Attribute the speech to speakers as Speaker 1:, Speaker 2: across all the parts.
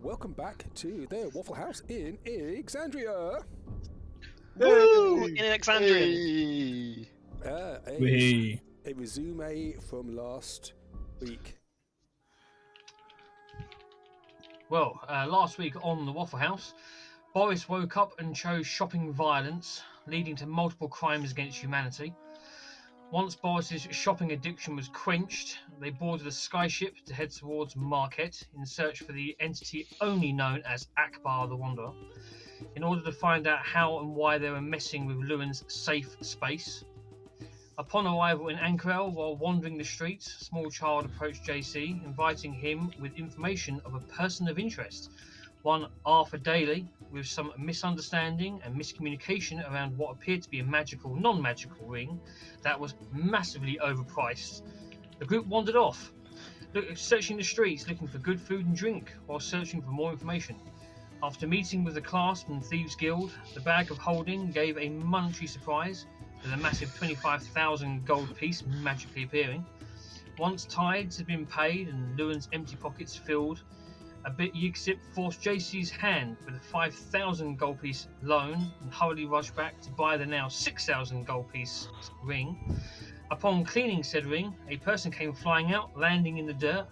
Speaker 1: welcome back to the Waffle House in Exandria.
Speaker 2: Woo! In Exandria.
Speaker 1: A resume from last week.
Speaker 3: Well, last week on the Waffle House, Boris woke up and chose shopping violence, leading to multiple crimes against humanity. Once Boris's shopping addiction was quenched, they boarded a skyship to head towards Marquette in search for the entity only known as Akbar the Wanderer, in order to find out how and why they were messing with Lewin's safe space. Upon arrival in Ank'Harel, while wandering the streets, a small child approached JC, inviting him with information of a person of interest, one Arthur Daly, with some misunderstanding and miscommunication around what appeared to be a magical, non-magical ring that was massively overpriced. The group wandered off, searching the streets looking for good food and drink, while searching for more information. After meeting with the Clasp and Thieves Guild, the bag of holding gave a monetary surprise, with a massive 25,000 gold piece magically appearing. Once tithes had been paid and Lewin's empty pockets filled, a bit Yigsip forced JC's hand with a 5,000 gold piece loan and hurriedly rushed back to buy the now 6,000 gold piece ring. Upon cleaning said ring, a person came flying out, landing in the dirt.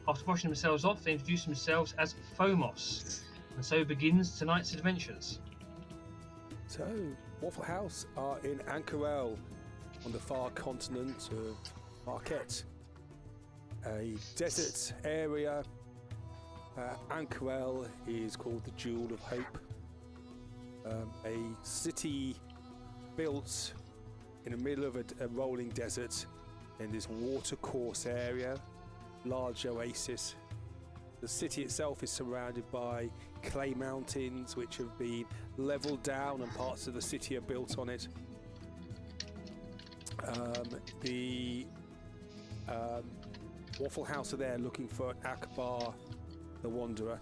Speaker 3: After washing themselves off, they introduced themselves as Phomos. And so begins tonight's adventures.
Speaker 1: So, Waffle House are in Ank'Harel, on the far continent of Marquette, a desert area. Ank'Harel is called the Jewel of Hope, a city built in the middle of a rolling desert in this watercourse area, large oasis. The city itself is surrounded by clay mountains which have been leveled down and parts of the city are built on it. The Waffle House are there looking for Akbar the Wanderer.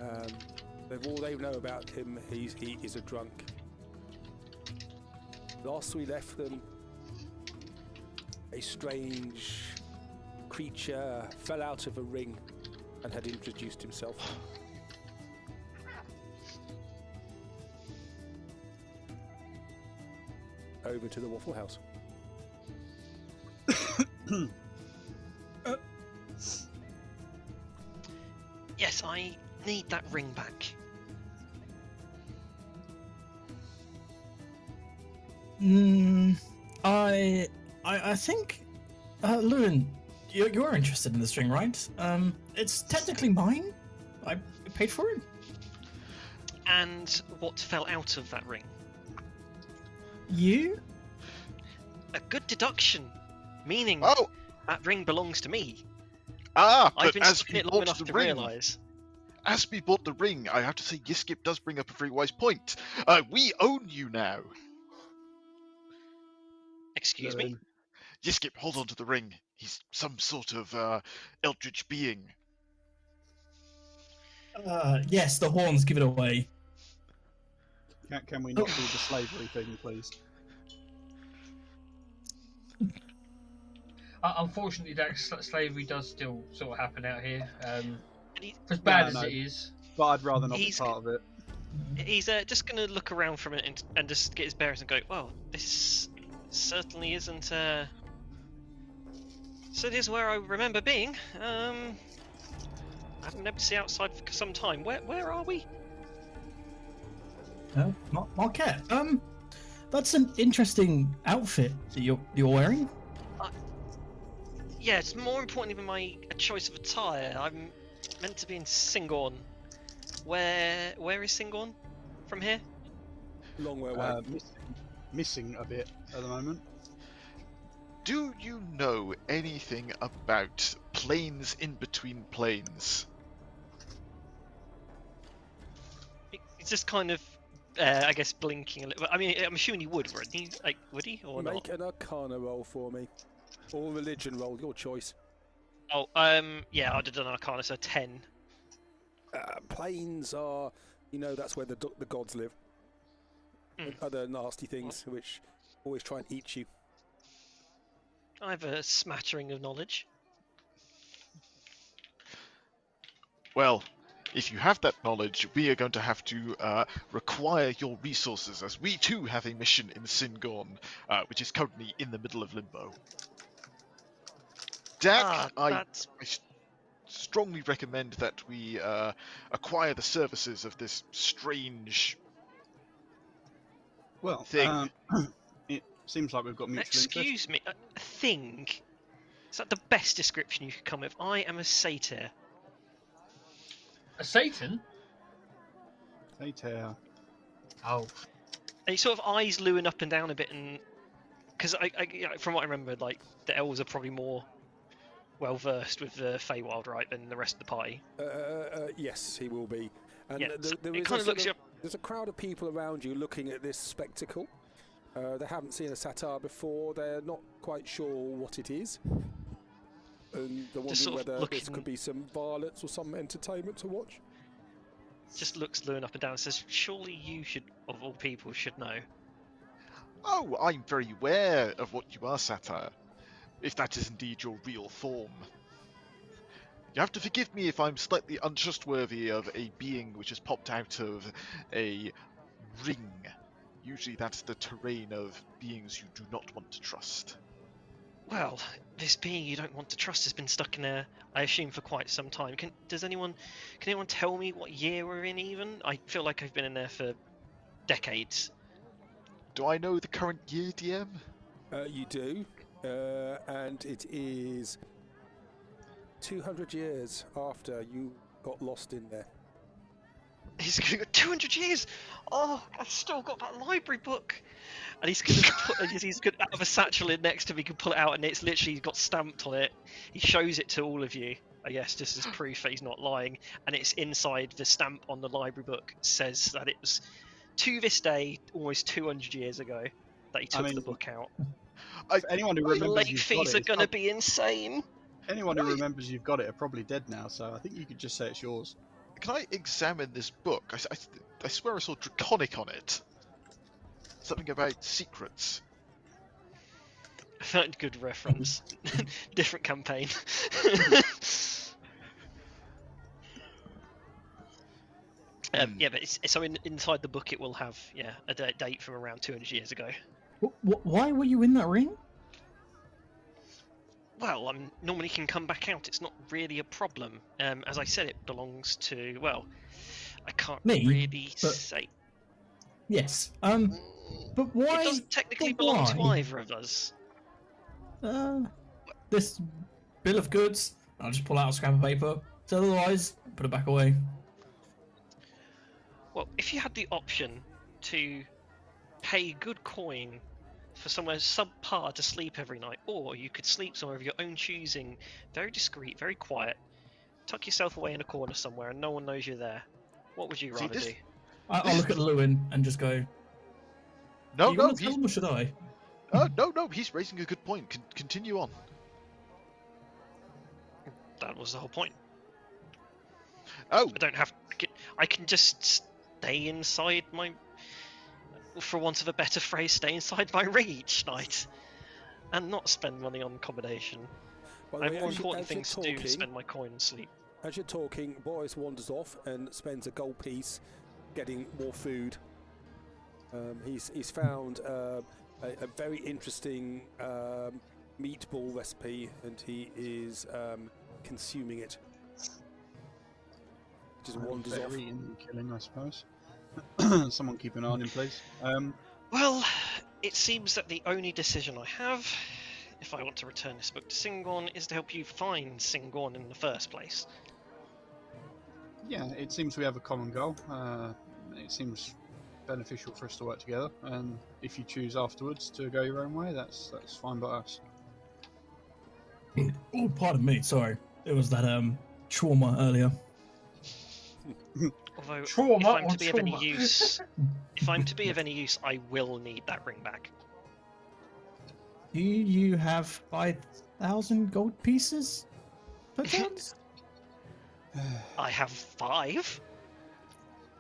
Speaker 1: All they know about him, he is a drunk. Last we left them, a strange creature fell out of a ring and had introduced himself. Over to the Waffle House.
Speaker 2: Yes, I need that ring back.
Speaker 4: I think, Lewin, you're interested in this ring, right? It's technically mine. I paid for it.
Speaker 2: And what fell out of that ring?
Speaker 4: You?
Speaker 2: A good deduction, meaning that ring belongs to me.
Speaker 5: But
Speaker 2: I've been
Speaker 5: as
Speaker 2: stuck in
Speaker 5: we
Speaker 2: it long
Speaker 5: bought
Speaker 2: enough
Speaker 5: the
Speaker 2: to
Speaker 5: ring,
Speaker 2: realise.
Speaker 5: as we bought the ring, I have to say Yiskip does bring up a very wise point. We own you now.
Speaker 2: Excuse me?
Speaker 5: Yiskip, hold on to the ring. He's some sort of eldritch being.
Speaker 4: Yes, the horns give it away.
Speaker 6: Can we not do the slavery thing, please?
Speaker 3: Unfortunately, that slavery does still sort of happen out here. As bad as it is.
Speaker 6: But I'd rather not be part of it.
Speaker 2: He's just going to look around from it and just get his bearings and go, well, this certainly isn't... So this is where I remember being. I haven't been able to see outside for some time. Where are we?
Speaker 4: Marquette. That's an interesting outfit that you're wearing.
Speaker 2: Yeah, it's more important even my choice of attire. I'm meant to be in Singorn. Where is Singorn from here?
Speaker 1: Long way away.
Speaker 6: Missing a bit at the moment.
Speaker 5: Do you know anything about planes in between planes?
Speaker 2: He's just kind of, I guess, blinking a little. I mean, I'm assuming he would, wouldn't he? Like, would he or not?
Speaker 1: Make an Arcana roll for me. Or religion roll, your choice.
Speaker 2: Oh, yeah, I'd have done Arcana, so 10.
Speaker 1: Planes are, that's where the gods live. And other nasty things which always try and eat you.
Speaker 2: I have a smattering of knowledge.
Speaker 5: Well, if you have that knowledge, we are going to have to require your resources, as we too have a mission in Singorn, which is currently in the middle of limbo. Dak, I strongly recommend that we acquire the services of this strange thing.
Speaker 6: It seems like we've got mutual interest.
Speaker 2: Excuse me, a thing? Is that the best description you could come with? I am a satyr.
Speaker 3: A Satan?
Speaker 6: Satyr.
Speaker 3: Oh.
Speaker 2: And he sort of eyes Lewin up and down a bit, and because from what I remember, like the elves are probably more well versed with the Feywild, right, than the rest of the party.
Speaker 1: Yes, he will be. And
Speaker 2: Yeah,
Speaker 1: it kind of looks. There's a crowd of people around you looking at this spectacle. They haven't seen a satyr before. They're not quite sure what it is. And they're wondering whether this could be some violence or some entertainment to watch.
Speaker 2: Just looks Lewin up and down and says, "Surely you should, of all people, should know."
Speaker 5: Oh, I'm very aware of what you are, Satyr, if that is indeed your real form. You have to forgive me if I'm slightly untrustworthy of a being which has popped out of a ring. Usually that's the terrain of beings you do not want to trust.
Speaker 2: Well, this being you don't want to trust has been stuck in there, I assume, for quite some time. Can anyone tell me what year we're in even? I feel like I've been in there for decades.
Speaker 5: Do I know the current year, DM?
Speaker 1: You do, and it is 200 years after you got lost in there.
Speaker 2: He's gonna go 200 years. Oh, I've still got that library book. And he's gonna out of a satchel in next to him. He can pull it out, and it's literally got stamped on it. He shows it to all of you, I guess, just as proof that he's not lying. And it's inside the stamp on the library book says that it was to this day, almost 200 years ago, that he took the book out.
Speaker 6: Anyone who remembers
Speaker 2: the late
Speaker 6: you've
Speaker 2: fees
Speaker 6: got
Speaker 2: are
Speaker 6: it,
Speaker 2: gonna be insane.
Speaker 6: Anyone who remembers you've got it are probably dead now, so I think you could just say it's yours.
Speaker 5: Can I examine this book? I swear I saw Draconic on it. Something about secrets.
Speaker 2: Good reference. Different campaign. Yeah, but inside the book it will have a date from around 200 years ago.
Speaker 4: Why were you in that ring?
Speaker 2: Well, normally can come back out. It's not really a problem. As I said, it belongs to, well, I can't really say.
Speaker 4: Yes. But why?
Speaker 2: It doesn't technically belong to either of us.
Speaker 4: This bill of goods. I'll just pull out a scrap of paper. So otherwise, put it back away.
Speaker 2: Well, if you had the option to pay good coin for somewhere subpar to sleep every night, or you could sleep somewhere of your own choosing, very discreet, very quiet, tuck yourself away in a corner somewhere and no one knows you're there, what would you rather do?
Speaker 4: I'll look at Lewin and just go,
Speaker 5: No,
Speaker 4: tell him, or should I?
Speaker 5: No, he's raising a good point. Continue on.
Speaker 2: That was the whole point.
Speaker 5: Oh.
Speaker 2: I don't have... I can just stay inside my... For want of a better phrase, stay inside my ring each night. And not spend money on accommodation. I have more important things to do than spend my coin and sleep.
Speaker 1: As you're talking, Boris wanders off and spends a gold piece getting more food. He's found a very interesting meatball recipe, and he is consuming it. Just wanders off.
Speaker 6: Eating and killing, I suppose. Someone keep an eye on him, please.
Speaker 2: Well, it seems that the only decision I have, if I want to return this book to Singorn, is to help you find Singorn in the first place.
Speaker 6: Yeah, it seems we have a common goal. It seems beneficial for us to work together, and if you choose afterwards to go your own way, that's fine by us.
Speaker 4: Oh, pardon me, sorry. It was that trauma earlier.
Speaker 2: Although,
Speaker 3: trauma
Speaker 2: if I'm to be
Speaker 3: trauma?
Speaker 2: of any use, I will need that ring back.
Speaker 4: Do you have 5,000 gold pieces? Perchance?
Speaker 2: I have 5.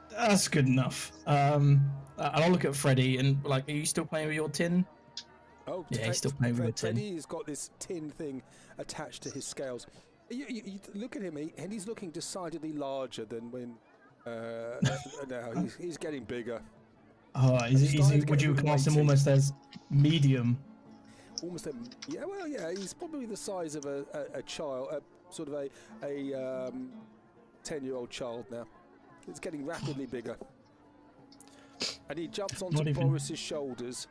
Speaker 4: That's good enough. I'll look at Freddy and are you still playing with your tin?
Speaker 1: Oh,
Speaker 4: yeah, he's still playing with your tin.
Speaker 1: Freddy's got this tin thing attached to his scales. You look at him, and he's looking decidedly larger than when. No, he's getting bigger.
Speaker 4: Oh, would you class him almost as medium?
Speaker 1: Almost yeah. He's probably the size of a child, sort of a 10-year-old child now. It's getting rapidly bigger. And he jumps onto Boris's shoulders.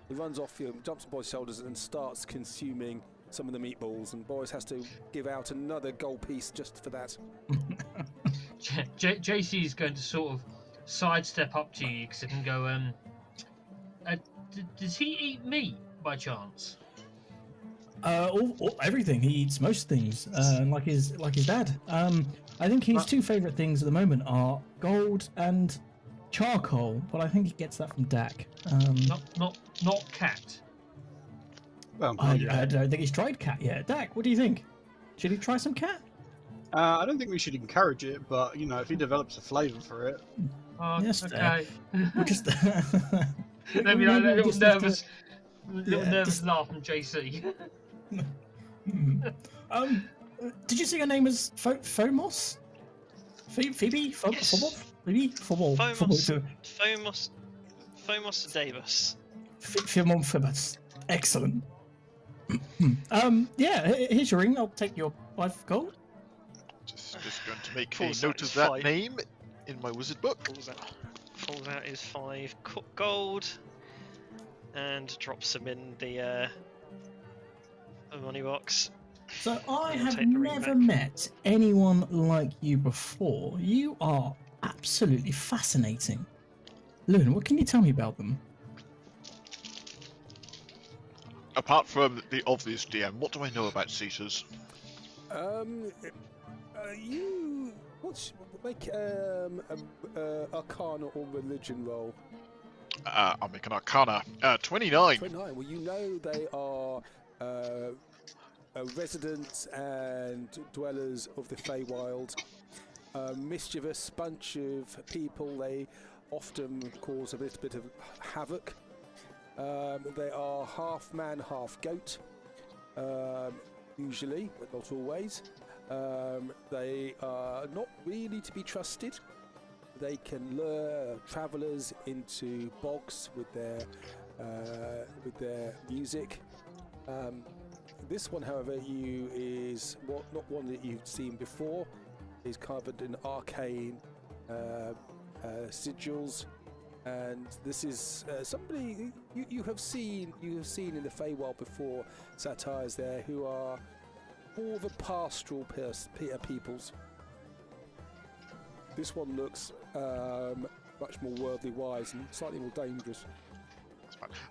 Speaker 1: He runs off him, jumps on Boris's shoulders, and starts consuming some of the meatballs. And Boris has to give out another gold piece just for that.
Speaker 3: JC is going to sort of sidestep up to you and go, does he eat meat by chance?
Speaker 4: Everything. He eats most things, like his dad. I think his two favourite things at the moment are gold and charcoal, but I think he gets that from Dak.
Speaker 3: Not cat.
Speaker 6: Well,
Speaker 4: I don't think he's tried cat yet. Dak, what do you think? Should he try some cat?
Speaker 6: I don't think we should encourage it, but if he develops a flavour for it.
Speaker 4: Yes,
Speaker 3: okay.
Speaker 4: Just
Speaker 3: Let me know a little nervous laugh from JC.
Speaker 4: Did you say your name was Phomos? Phoebe?
Speaker 2: Yes.
Speaker 4: Phoebe?
Speaker 2: Phomos Davis.
Speaker 4: Phomos. Excellent. Yeah, here's your ring. I'll take your 5 gold.
Speaker 5: Just going to make a
Speaker 2: Pulls
Speaker 5: note
Speaker 2: out
Speaker 5: of that
Speaker 2: 5.
Speaker 5: name in my wizard book.
Speaker 2: Pulls out his 5 gold and drops them in the money box.
Speaker 4: So I
Speaker 2: I'll
Speaker 4: have
Speaker 2: take the ring
Speaker 4: never
Speaker 2: back.
Speaker 4: met anyone like you before. You are absolutely fascinating. Loon, what can you tell me about them?
Speaker 5: Apart from the obvious DM, what do I know about Caesars?
Speaker 1: Make Arcana or Religion roll.
Speaker 5: I'll make an Arcana. 29.
Speaker 1: 29. Well, you know they are residents and dwellers of the Feywild. Mischievous bunch of people. They often cause a little bit of havoc. They are half man, half goat. Usually, but not always. They are not really to be trusted. They can lure travellers into bogs with their music. This one, however, is not one that you've seen before. Is covered in arcane sigils, and this is somebody you have seen in the Feywild before. Satires there who are more the pastoral peoples. This one looks much more worldly wise and slightly more dangerous.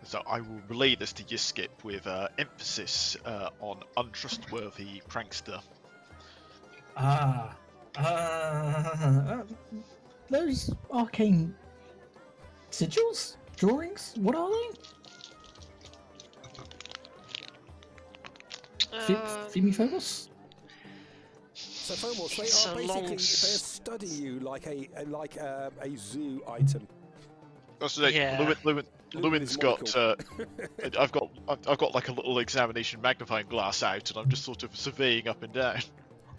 Speaker 5: So I will relay this to Yiskip with emphasis on untrustworthy prankster.
Speaker 4: Those arcane sigils? Drawings? What are they? Phoebe Phobos?
Speaker 1: So Phobos, they
Speaker 2: It's
Speaker 1: are
Speaker 2: a
Speaker 1: basically
Speaker 2: long
Speaker 1: they study you like a zoo item.
Speaker 5: So
Speaker 2: Yeah.
Speaker 5: Lewin's got. I've got like a little examination magnifying glass out, and I'm just sort of surveying up and down.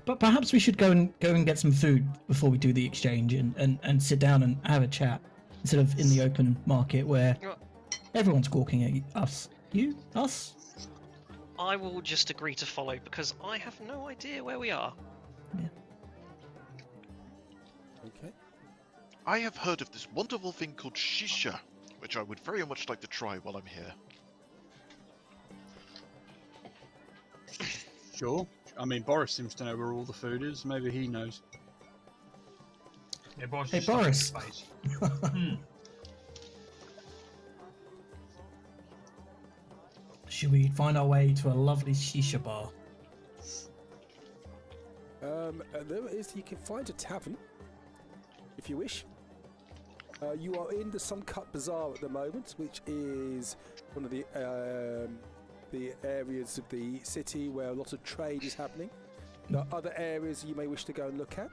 Speaker 4: But perhaps we should go and get some food before we do the exchange and sit down and have a chat instead of in the open market where everyone's gawking at us. You? Us?
Speaker 2: I will just agree to follow because I have no idea where we are.
Speaker 4: Yeah.
Speaker 1: Okay.
Speaker 5: I have heard of this wonderful thing called shisha, which I would very much like to try while I'm here.
Speaker 6: Sure. I mean, Boris seems to know where all the food is. Maybe he knows.
Speaker 3: Yeah, Boris
Speaker 4: Hey,
Speaker 3: is stuck in
Speaker 4: Boris.
Speaker 3: space.
Speaker 4: Should we find our way to a lovely shisha bar?
Speaker 1: There is. You can find a tavern if you wish. You are in the Suncut Bazaar at the moment, which is one of the areas of the city where a lot of trade is happening. There are other areas you may wish to go and look at.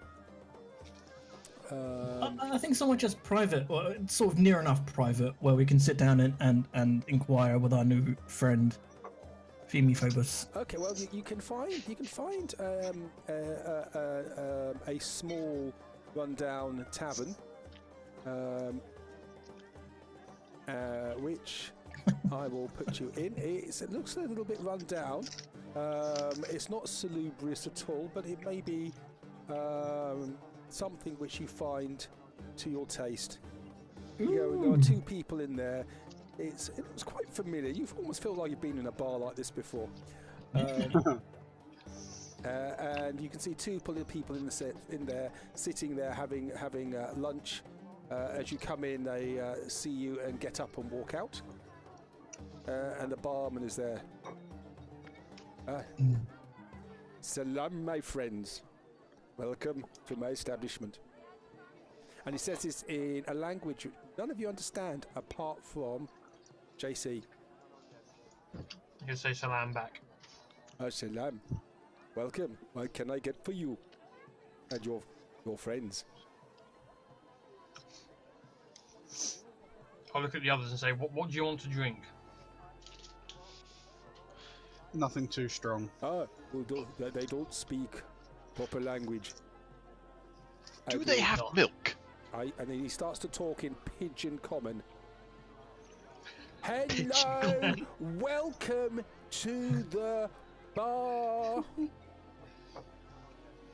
Speaker 4: I think somewhere just private, or sort of near enough private, where we can sit down and inquire with our new friend, Feed me, Phobos.
Speaker 1: Okay, well you can find a small rundown tavern, which I will put you in. It looks a little bit run down. It's not salubrious at all, but it may be something which you find to your taste. There are two people in there. It looks quite familiar. You almost feel like you've been in a bar like this before. And you can see two people in there sitting there having lunch. As you come in, they see you and get up and walk out. And the barman is there. Salam, my friends. Welcome to my establishment. And he says this in a language none of you understand apart from JC.
Speaker 3: You can say salam back.
Speaker 1: Salam. Welcome. What can I get for you and your friends?
Speaker 3: I'll look at the others and say, what do you want to drink?
Speaker 6: Nothing too strong.
Speaker 1: Well, they don't speak proper language.
Speaker 5: Do they have milk?
Speaker 1: And then he starts to talk in Pigeon Common. Hello, welcome to the bar.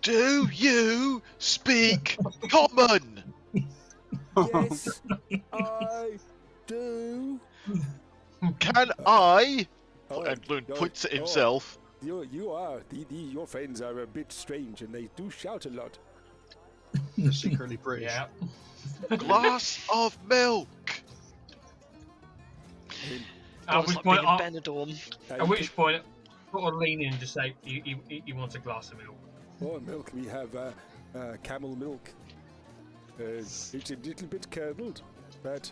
Speaker 5: Do you speak common?
Speaker 1: Yes, I do.
Speaker 5: Can I? And Loon points at himself.
Speaker 1: You are. Your friends are a bit strange, and they do shout a lot.
Speaker 6: They're secretly British.
Speaker 3: Yeah.
Speaker 5: Glass of milk.
Speaker 3: At which
Speaker 2: Like
Speaker 3: point,
Speaker 2: being in Benidorm.
Speaker 3: at which point, sort of lean in and just say, you want a glass of milk.
Speaker 1: Oh, milk. We have camel milk. It's a little bit curdled, but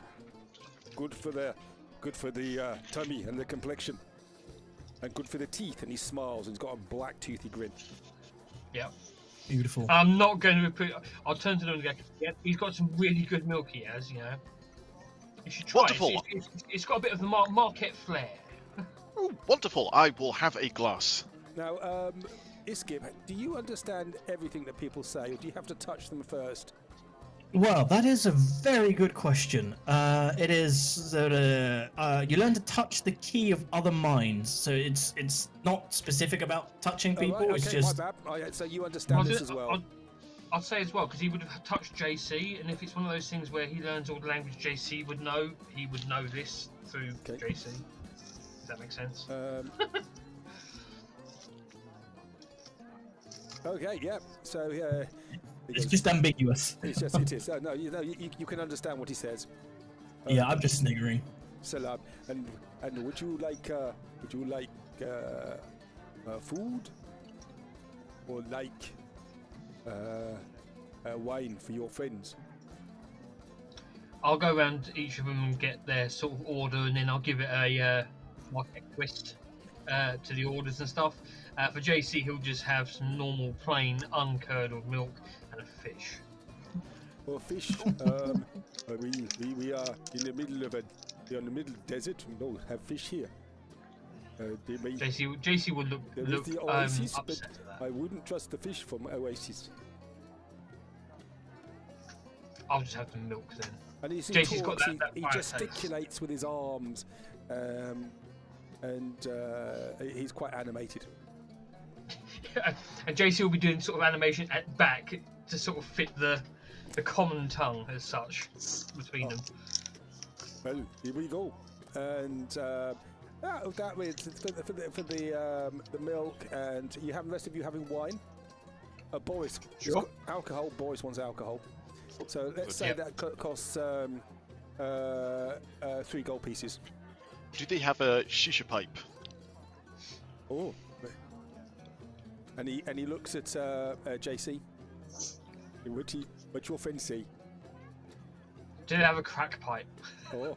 Speaker 1: good for the tummy and the complexion, and good for the teeth. And he smiles, and he's got a black toothy grin.
Speaker 3: Yeah.
Speaker 4: Beautiful.
Speaker 3: I'm not going to put. I'll turn to them and go, yeah, he's got some really good milk he has, you know. You should try
Speaker 5: Wonderful.
Speaker 3: it. It's got a bit of the market flair.
Speaker 5: Oh, wonderful. I will have a glass.
Speaker 1: Now, Iskib, do you understand everything that people say, or do you have to touch them first?
Speaker 4: Well, that is a very good question. It is that you learn to touch the key of other minds, so it's not specific about touching people.
Speaker 1: Right, okay,
Speaker 4: it's just
Speaker 1: my bad. So you understand this as well.
Speaker 3: I'd say as well, because he would have touched JC, and if it's one of those things where he learns all the language JC would know, he would know this through JC. Does that make sense?
Speaker 1: Okay, yeah. So
Speaker 4: it's just ambiguous.
Speaker 1: It is. No, you can understand what he says.
Speaker 4: Yeah, I'm just sniggering.
Speaker 1: Salam. And would you like food, or like wine for your friends?
Speaker 3: I'll go around each of them and get their sort of order, and then I'll give it a twist to the orders and stuff. For JC, he'll just have some normal, plain, uncurdled milk and a fish.
Speaker 1: Or fish? We are in the middle of the desert. We don't have fish here.
Speaker 3: JC would look
Speaker 1: the oasis,
Speaker 3: upset
Speaker 1: but
Speaker 3: at that.
Speaker 1: I wouldn't trust the fish from Oasis.
Speaker 3: I'll just have the milk then.
Speaker 1: And he
Speaker 3: JC's got
Speaker 1: talks,
Speaker 3: that
Speaker 1: he
Speaker 3: fire
Speaker 1: gesticulates with his arms, and he's quite animated.
Speaker 3: And JC will be doing sort of animation at back to sort of fit the common tongue as such between them.
Speaker 1: Well, here we go. And that way for the milk, and you have the rest of you having wine. Boris,
Speaker 6: Sure.
Speaker 1: Alcohol. Boris wants alcohol. So let's say that costs 3 gold pieces.
Speaker 5: Do they have a shisha pipe?
Speaker 1: Oh. And he looks at JC. What's your friend see?
Speaker 3: Do they have a crack pipe?
Speaker 1: Oh.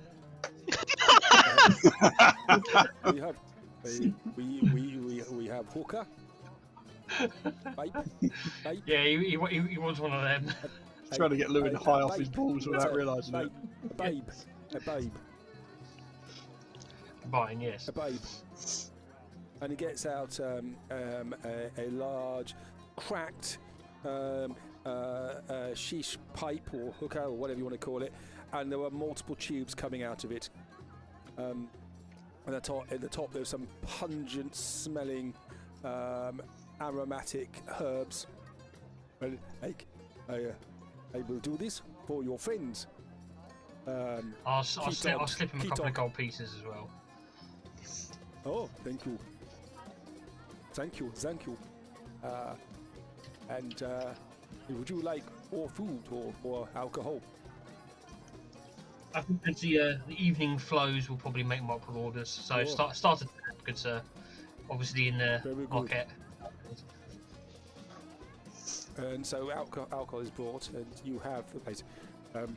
Speaker 1: we have hookah. Pipe.
Speaker 3: Yeah, he wants one of them.
Speaker 6: Trying to get Lewin high off his balls without realising it.
Speaker 1: A babe.
Speaker 3: Buying, yes.
Speaker 1: A babe. and he gets out a large, cracked sheesh pipe or hookah or whatever you want to call it, and there were multiple tubes coming out of it. At the top there's some pungent smelling aromatic herbs. Well, I will do this for your friends.
Speaker 3: I'll slip him a couple of gold pieces as well.
Speaker 1: Oh, thank you. Thank you. And would you like more food or alcohol?
Speaker 3: I think as the evening flows, we'll probably make multiple orders. So start at good, sir. Obviously in the market.
Speaker 1: And so alcohol is brought, and you have the place. And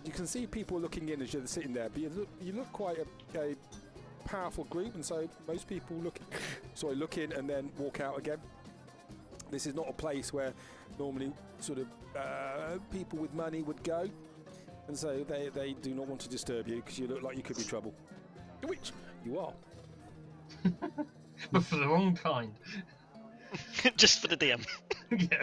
Speaker 1: you can see people looking in as you're sitting there, but you look quite a powerful group, and so most people look in and then walk out again. This is not a place where normally sort of people with money would go, and so they do not want to disturb you because you look like you could be trouble, which you are.
Speaker 3: But for the wrong kind.
Speaker 2: Just for the DM.
Speaker 3: Yeah.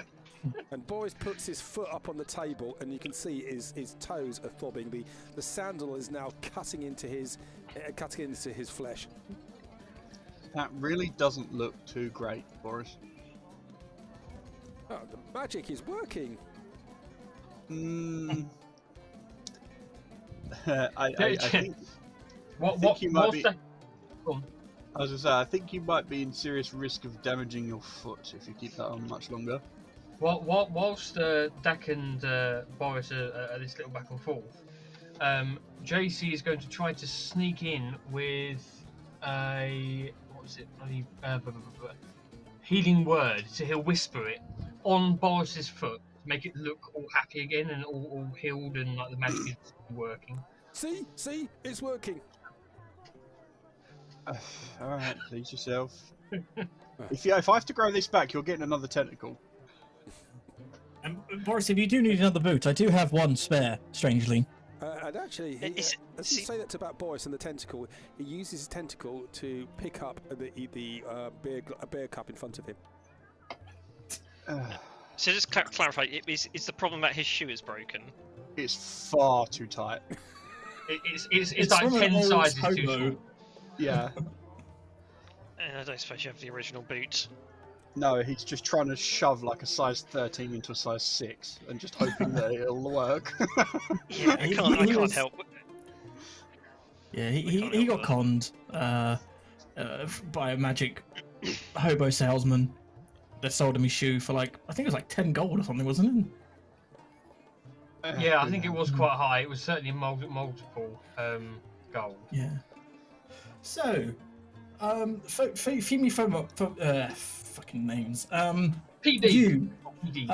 Speaker 1: And Boris puts his foot up on the table, and you can see his toes are throbbing. The sandal is now cutting into his flesh.
Speaker 6: That really doesn't look too great, Boris.
Speaker 1: Oh, the magic is working.
Speaker 6: I think.
Speaker 3: What
Speaker 6: you might
Speaker 3: be...
Speaker 6: Go on. I was going to say, I think you might be in serious risk of damaging your foot if you keep that on much longer.
Speaker 3: Whilst Dak and Boris are this little back and forth, JC is going to try to sneak in with a healing word. So he'll whisper it on Boris's foot to make it look all happy again and all healed and like the magic is working.
Speaker 1: See, it's working.
Speaker 6: Alright, please yourself. If I have to grow this back, you're getting another tentacle.
Speaker 4: Boris, if you do need another boot, I do have one spare, strangely.
Speaker 1: And actually, as you say that about Boris and the tentacle, he uses his tentacle to pick up a beer cup in front of him.
Speaker 2: So just clarify, is the problem that his shoe is broken?
Speaker 6: It's far too tight.
Speaker 3: It's like 10 sizes too short.
Speaker 6: Yeah.
Speaker 2: I don't suppose you have the original boot.
Speaker 6: No, he's just trying to shove like a size 13 into a size 6 and just hoping that it'll work.
Speaker 2: Yeah, I can't help.
Speaker 4: Yeah, he got conned by a magic hobo salesman that sold him his shoe for I think it was like 10 gold or something, wasn't it?
Speaker 3: Yeah, I think it was quite high. It was certainly multiple gold.
Speaker 4: Yeah. So, feed me fucking names.
Speaker 3: PD.
Speaker 4: You.
Speaker 3: PD.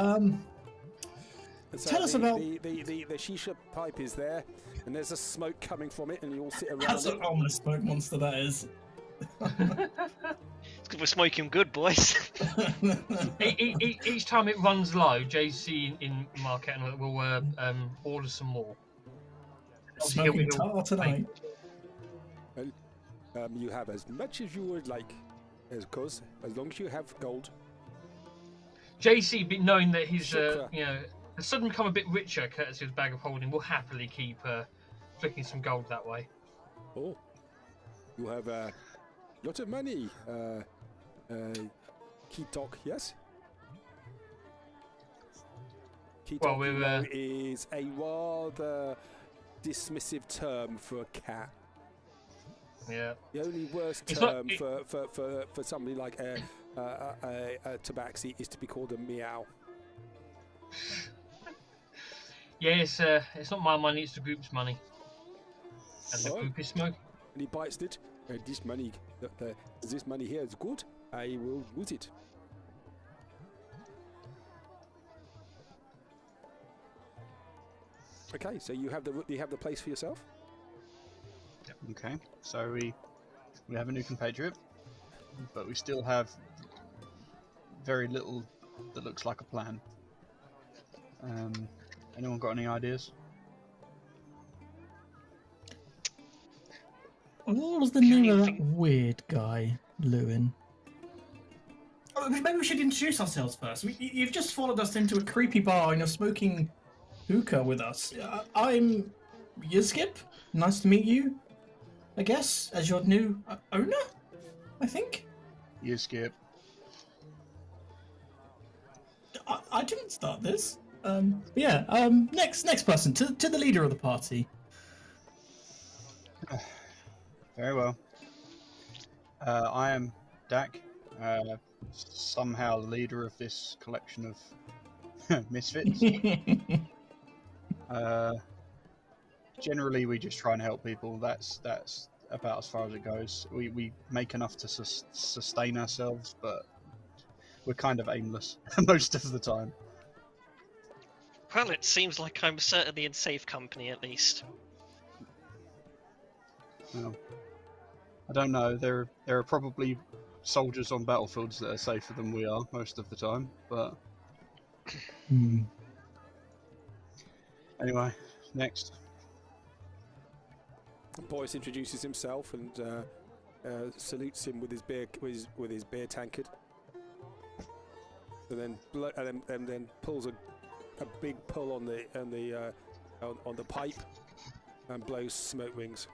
Speaker 1: So
Speaker 4: Tell us about
Speaker 1: the shisha pipe is there, and there's a smoke coming from it, and you all sit around.
Speaker 4: That's an ominous smoke monster that is.
Speaker 2: It's because we're smoking good, boys.
Speaker 3: Each time it runs low, JC in market and will order some more.
Speaker 4: Smoking tar tonight.
Speaker 1: Well, you have as much as you would like, as long as you have gold.
Speaker 3: JC, knowing that he's has suddenly become a bit richer courtesy of his bag of holding, will happily keep flicking some gold that way.
Speaker 1: Oh, you have a lot of money, Kitok, yes? Kitok is a rather dismissive term for a cat.
Speaker 3: Yeah.
Speaker 1: The only worst term for somebody like a tabaxi is to be called a meow.
Speaker 3: Yeah, it's not my money, it's the group's money. And the group is smoking.
Speaker 1: And he bites it. This money here is good. I will use it. Okay, so you have the place for yourself.
Speaker 6: Okay, so we have a new compatriot, but we still have very little that looks like a plan. Anyone got any ideas?
Speaker 4: What was the
Speaker 2: Can
Speaker 4: name
Speaker 2: you
Speaker 4: of that
Speaker 2: think-
Speaker 4: weird guy, Lewin?
Speaker 7: Oh, maybe we should introduce ourselves first. You've just followed us into a creepy bar and you're smoking hookah with us. I'm Yizkip. Nice to meet you, I guess, as your new owner, I think.
Speaker 6: You skip.
Speaker 7: I didn't start this. Next person, to the leader of the party.
Speaker 6: Very well. I am Dak, somehow the leader of this collection of misfits. Generally, we just try and help people. That's about as far as it goes. We make enough to sustain ourselves, but we're kind of aimless most of the time.
Speaker 2: Well, it seems like I'm certainly in safe company, at least.
Speaker 6: Well, I don't know. There are probably soldiers on battlefields that are safer than we are most of the time, but anyway, next.
Speaker 1: Boris introduces himself and salutes him with his beer tankard, and then pulls a big pull on the pipe and blows smoke rings.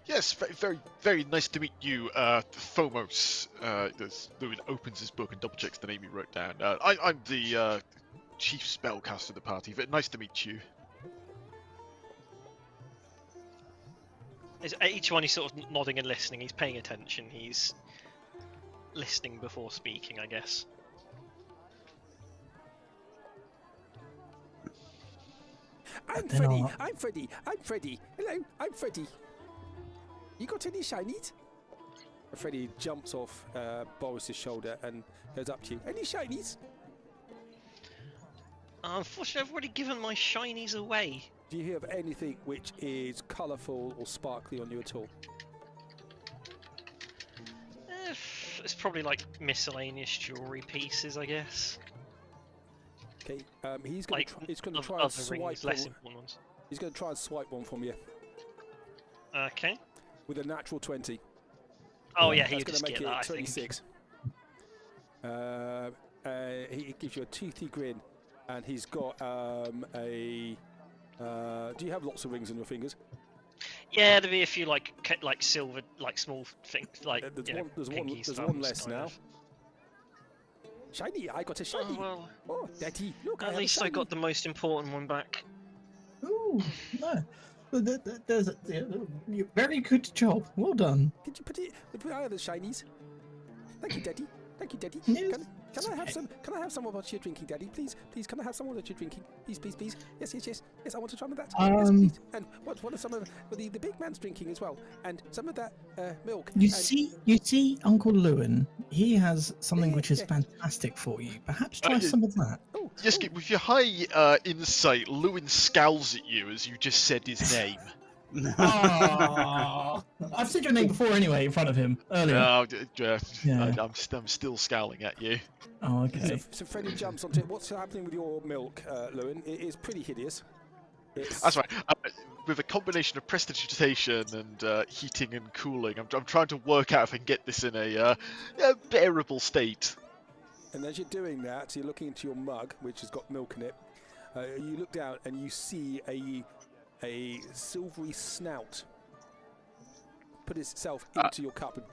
Speaker 5: Yes, very, very nice to meet you, Phomos. Lewin opens his book and double checks the name he wrote down. I'm the chief spellcaster of the party. Very nice to meet you.
Speaker 2: Each one is sort of nodding and listening. He's paying attention. He's listening before speaking, I guess.
Speaker 1: I'm Freddy. Hello, I'm Freddy. You got any shinies? Freddy jumps off Boris's shoulder and goes up to you. Any shinies?
Speaker 2: Unfortunately, I've already given my shinies away.
Speaker 1: Do you have anything which is colourful or sparkly on you at all?
Speaker 2: It's probably like miscellaneous jewellery pieces, I guess.
Speaker 1: Okay, he's going to try and swipe one. He's going to try and swipe one from you.
Speaker 2: Okay.
Speaker 1: With a natural 20.
Speaker 2: Oh yeah, he
Speaker 1: that's
Speaker 2: just
Speaker 1: going to
Speaker 2: get
Speaker 1: make it
Speaker 2: that,
Speaker 1: 26. He gives you a toothy grin, and he's got a. Do you have lots of rings on your fingers?
Speaker 2: Yeah, there'll be a few like silver, like small things, like
Speaker 1: there's one less now. Shiny! I got a shiny.
Speaker 2: Oh, well,
Speaker 1: oh Daddy, look!
Speaker 2: At least I got the most important one back.
Speaker 4: Ooh, no. Very good job. Well done.
Speaker 1: Could you put I have the shinies? Thank you, Daddy. Thank you, Daddy.
Speaker 4: Yes.
Speaker 1: Can I have some? Can I have some of what you're drinking, Daddy? Please. Can I have some of what you're drinking? Please. Yes. I want to try with that. Yes, please. And what are some of the big man's drinking as well? And some of that milk.
Speaker 4: You see, Uncle Lewin. He has something which is fantastic for you. Perhaps try some of that.
Speaker 5: Oh, yes, with your high insight, Lewin scowls at you as you just said his name.
Speaker 7: Oh, I've said your name before anyway in front of him earlier.
Speaker 5: I'm still scowling at you.
Speaker 4: Oh, okay.
Speaker 1: So Freddy jumps onto it. What's happening with your milk, Lewin? It is pretty hideous.
Speaker 5: That's right. With a combination of prestidigitation and heating and cooling, I'm trying to work out if I can get this in a bearable state.
Speaker 1: And as you're doing that, you're looking into your mug, which has got milk in it. You look down and you see a silvery snout put itself into your cup and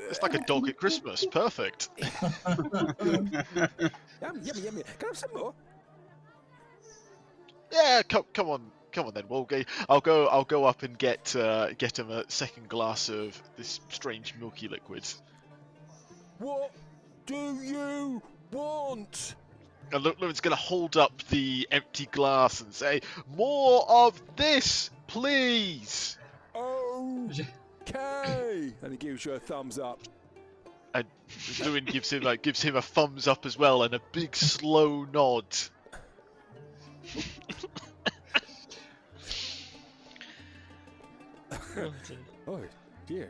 Speaker 5: It's like a dog at Christmas. Perfect.
Speaker 1: Yummy. Can I have some more?
Speaker 5: Yeah, come on then. I'll go up and get him a second glass of this strange milky liquid.
Speaker 1: What do you want?
Speaker 5: And Lewin's gonna hold up the empty glass and say, "More of this, please."
Speaker 1: Okay. And he gives you a thumbs up.
Speaker 5: And Lewin gives him a thumbs up as well and a big slow nod.
Speaker 2: Oh, dear.
Speaker 1: Oh dear,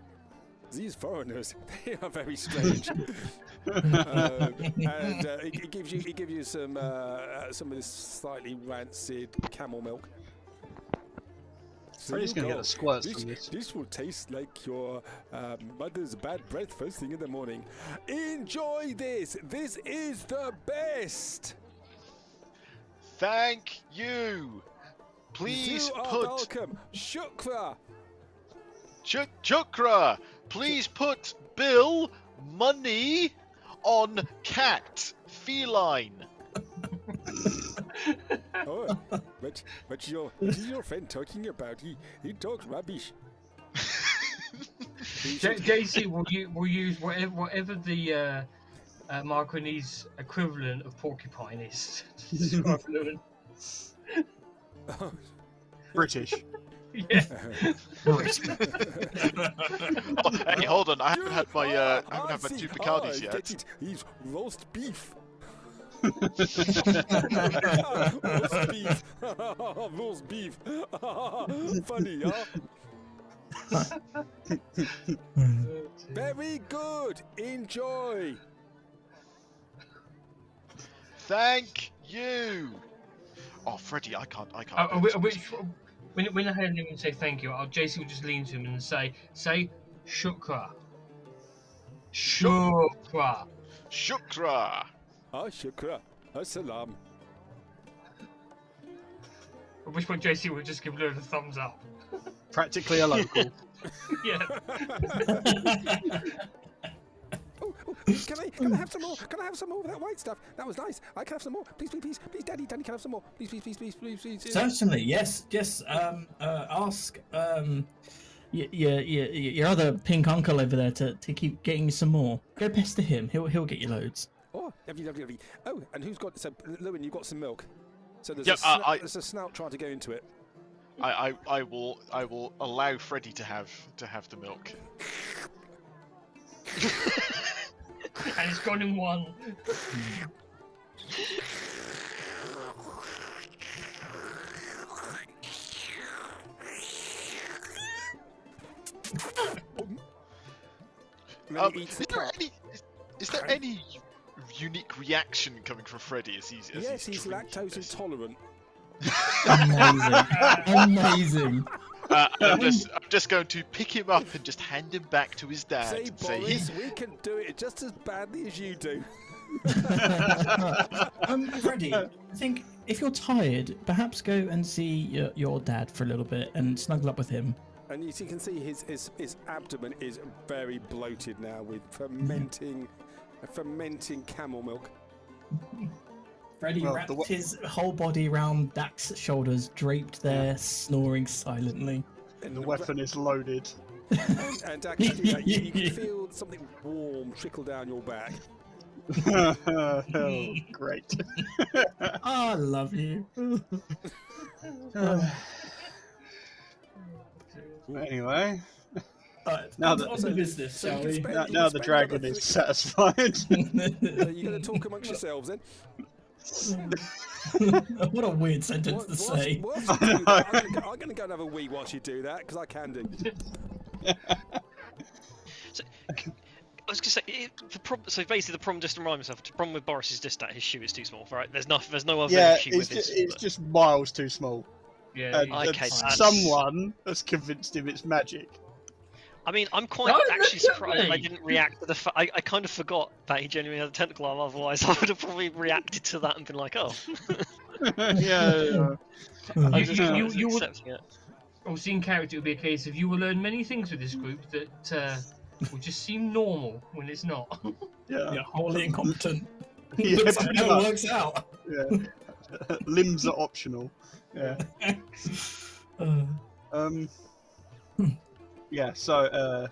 Speaker 1: these foreigners, they are very strange. It gives you some of this slightly rancid camel milk. So
Speaker 6: Freddy's
Speaker 1: you
Speaker 6: gonna get
Speaker 1: go.
Speaker 6: the squirts from this.
Speaker 1: This will taste like your mother's bad breath first thing in the morning. Enjoy this. This is the best.
Speaker 5: Thank you. Please
Speaker 1: You are
Speaker 5: put
Speaker 1: welcome. Shukra.
Speaker 5: Chukra. Please put Bill money on cat feline.
Speaker 1: Oh, what's your friend talking about? He talks rubbish.
Speaker 3: JC will use whatever the Marquinese equivalent of porcupine is to describe Lewin.
Speaker 6: British.
Speaker 3: Yeah.
Speaker 5: Oh, hey, hold on! I haven't had my two Picardis yet.
Speaker 1: Get it. He's roast beef. Roast beef. Funny, huh? Very good. Enjoy.
Speaker 5: Thank you. Oh, Freddy, I can't.
Speaker 3: When I heard him say thank you, JC would just lean to him and say shukra. Shukra.
Speaker 5: Shukra.
Speaker 1: Shukra. Salam.
Speaker 3: At which point JC would just give Lewin a thumbs up.
Speaker 6: Practically a local.
Speaker 3: Yeah.
Speaker 1: Can I have some more? Can I have some more of that white stuff? That was nice. I can have some more. Please, Daddy, can I have some more? Please.
Speaker 7: Certainly, yes. Ask your other pink uncle over there to keep getting you some more. Go pester him. He'll get you loads.
Speaker 1: Oh, lovely. Oh, and who's got? So, Lewin, you've got some milk. So there's there's a snout trying to go into it.
Speaker 5: I will allow Freddy to have the milk.
Speaker 3: And it's gone in one.
Speaker 5: Is there any unique reaction coming from Freddy as he's
Speaker 1: he's lactose intolerant.
Speaker 7: Amazing.
Speaker 5: I'm just going to pick him up and just hand him back to his dad.
Speaker 1: Say, Boris, we can do it just as badly as you do.
Speaker 7: Freddy, I think if you're tired, perhaps go and see your dad for a little bit and snuggle up with him.
Speaker 1: And you can see his abdomen is very bloated now with fermenting camel milk.
Speaker 7: Freddy wrapped his whole body around Dak's shoulders, draped there, snoring silently.
Speaker 6: And the weapon is loaded.
Speaker 1: And Dak, you can feel something warm trickle down your back.
Speaker 6: Oh, great.
Speaker 7: I love you.
Speaker 6: Anyway,
Speaker 7: now that business, shall we?
Speaker 6: Now the dragon is satisfied.
Speaker 1: You're going to talk amongst yourselves then?
Speaker 7: What a weird sentence to say.
Speaker 1: I'm going to go and have a wee whilst you do that, because I can do.
Speaker 2: So, I was going to say, so basically the problem, just to remind myself, the problem with Boris is just that his shoe is too small, right? There's no other issue with this.
Speaker 6: It's just miles too small.
Speaker 3: Yeah.
Speaker 2: Okay,
Speaker 6: someone has convinced him it's magic.
Speaker 2: I mean, I'm quite actually surprised I didn't react to the fact. I kind of forgot that he genuinely had a tentacle arm, otherwise I would have probably reacted to that and been like, oh.
Speaker 6: Yeah.
Speaker 3: You would, obviously in character it would be a case of you will learn many things with this group that will just seem normal when it's not.
Speaker 7: Yeah, wholly incompetent.
Speaker 6: Yeah,
Speaker 7: But somehow it works out.
Speaker 6: Yeah. Limbs are optional. Yeah. Yeah, so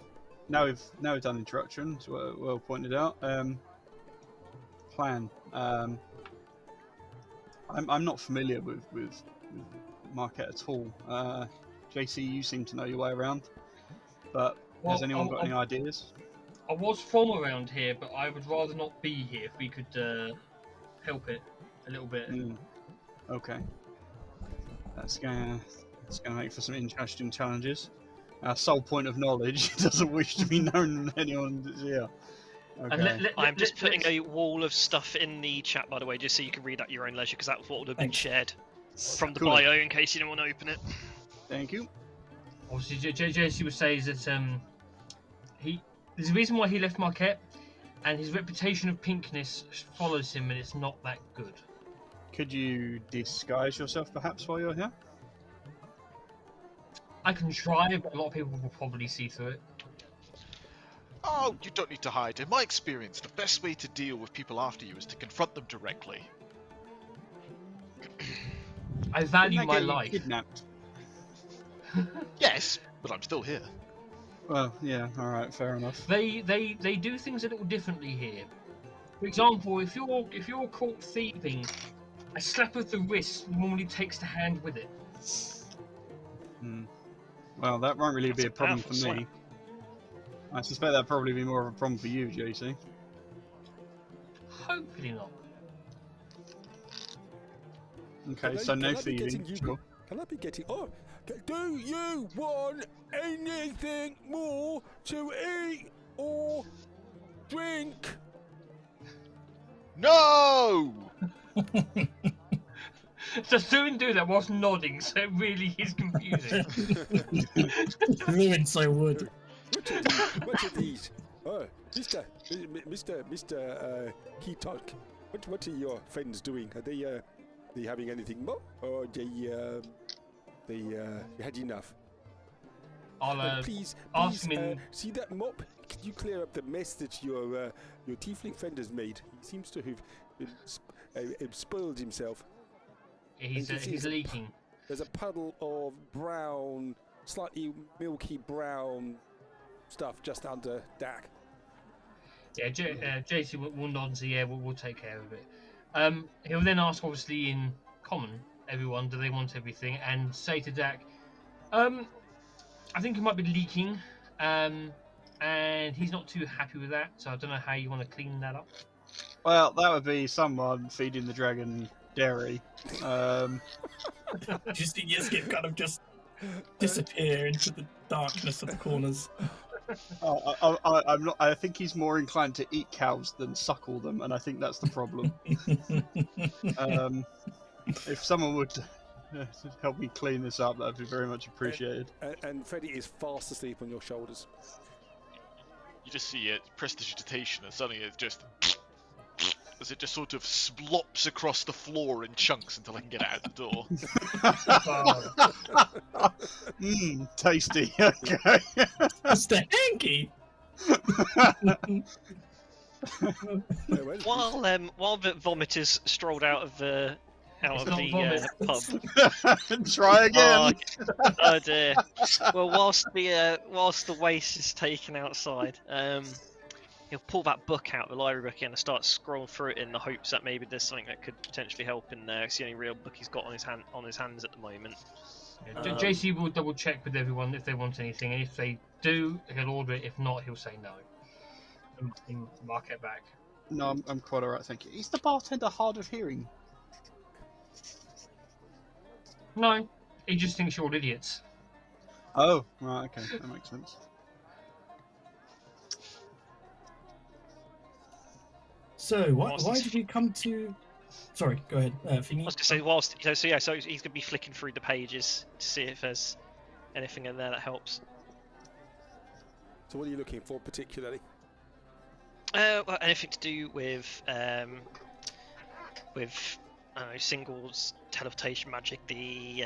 Speaker 6: now we've done introductions, well pointed out. Plan. I'm not familiar with Marquette at all. JC, you seem to know your way around, but has anyone got any ideas?
Speaker 3: I was from around here, but I would rather not be here if we could help it a little bit.
Speaker 6: Okay. That's gonna make for some interesting challenges. Our sole point of knowledge doesn't wish to be known to anyone that's here. Okay.
Speaker 2: I'm just putting a wall of stuff in the chat, by the way, just so you can read at your own leisure, because that's what would have been
Speaker 4: Thanks.
Speaker 2: shared from the
Speaker 6: Cool.
Speaker 2: bio, in case you didn't want to open it.
Speaker 6: Thank you.
Speaker 3: Obviously, JC would say is that there's a reason why he left Marquette, and his reputation of pinkness follows him, and it's not that good.
Speaker 6: Could you disguise yourself perhaps while you're here?
Speaker 3: I can try, but a lot of people will probably see through it.
Speaker 5: Oh, you don't need to hide. In my experience, the best way to deal with people after you is to confront them directly.
Speaker 3: I value
Speaker 6: Didn't
Speaker 3: my
Speaker 6: they get you
Speaker 3: life.
Speaker 6: Kidnapped.
Speaker 5: Yes, but I'm still here.
Speaker 6: Well, yeah. All right. Fair enough.
Speaker 3: They do things a little differently here. For example, if you're caught thieving, a slap of the wrist normally takes the hand with it.
Speaker 6: Well, that won't really
Speaker 2: That's
Speaker 6: be
Speaker 2: a
Speaker 6: a problem for
Speaker 2: powerful
Speaker 6: me. I suspect that'd probably be more of a problem for you, JC.
Speaker 3: Hopefully not.
Speaker 6: Okay, so no
Speaker 1: can I be getting
Speaker 6: thieving.
Speaker 1: you-
Speaker 6: Sure.
Speaker 1: Can I be getting? Oh, do you want anything more to eat or drink?
Speaker 5: No!
Speaker 3: So Suin do that whilst nodding, so it really is confusing.
Speaker 4: Ruined so would.
Speaker 1: What are these? Oh, Mr. Keatok. What are your friends doing? Are they having anything more, or they had enough?
Speaker 3: I'll
Speaker 1: Please,
Speaker 3: ask him.
Speaker 1: see that mop? Can you clear up the mess that your tiefling friend has made? He seems to have spoiled himself.
Speaker 3: He's leaking.
Speaker 1: There's a puddle of brown, slightly milky brown stuff just under Dak.
Speaker 3: Yeah, JC will nod and say, yeah, we'll take care of it. He'll then ask, obviously, in common, everyone, do they want everything? And say to Dak, I think it might be leaking, and he's not too happy with that, so I don't know how you want to clean that up.
Speaker 6: Well, that would be someone feeding the dragon dairy.
Speaker 7: Just see Yiskip kind of just disappear into the darkness of the corners.
Speaker 6: I'm not. I think he's more inclined to eat cows than suckle them, and I think that's the problem. If someone would help me clean this up, that'd be very much appreciated.
Speaker 1: And Freddy is fast asleep on your shoulders.
Speaker 5: You just see it, prestidigitation, and suddenly it just... as it just sort of slops across the floor in chunks until I can get it out the door.
Speaker 6: Tasty. Okay.
Speaker 4: Mr. Hanky.
Speaker 2: While the vomiters strolled out of the pub.
Speaker 6: Try again.
Speaker 2: Oh dear. Well, whilst the waste is taken outside, he'll pull that book out, the library book, and start scrolling through it in the hopes that maybe there's something that could potentially help in there. It's the only real book he's got on his hands at the moment.
Speaker 3: Yeah, JC will double check with everyone if they want anything, and if they do, he'll order it. If not, he'll say no and mark it back.
Speaker 6: No, I'm quite alright, thank you. Is the bartender hard of hearing?
Speaker 3: No, he just thinks you're all idiots.
Speaker 6: Oh, right, okay, that makes sense.
Speaker 4: So, why did we come to... Sorry, go ahead, Finny.
Speaker 2: I was going to say, so he's going to be flicking through the pages to see if there's anything in there that helps.
Speaker 1: So what are you looking for particularly?
Speaker 2: Well, anything to do with singles, teleportation magic, the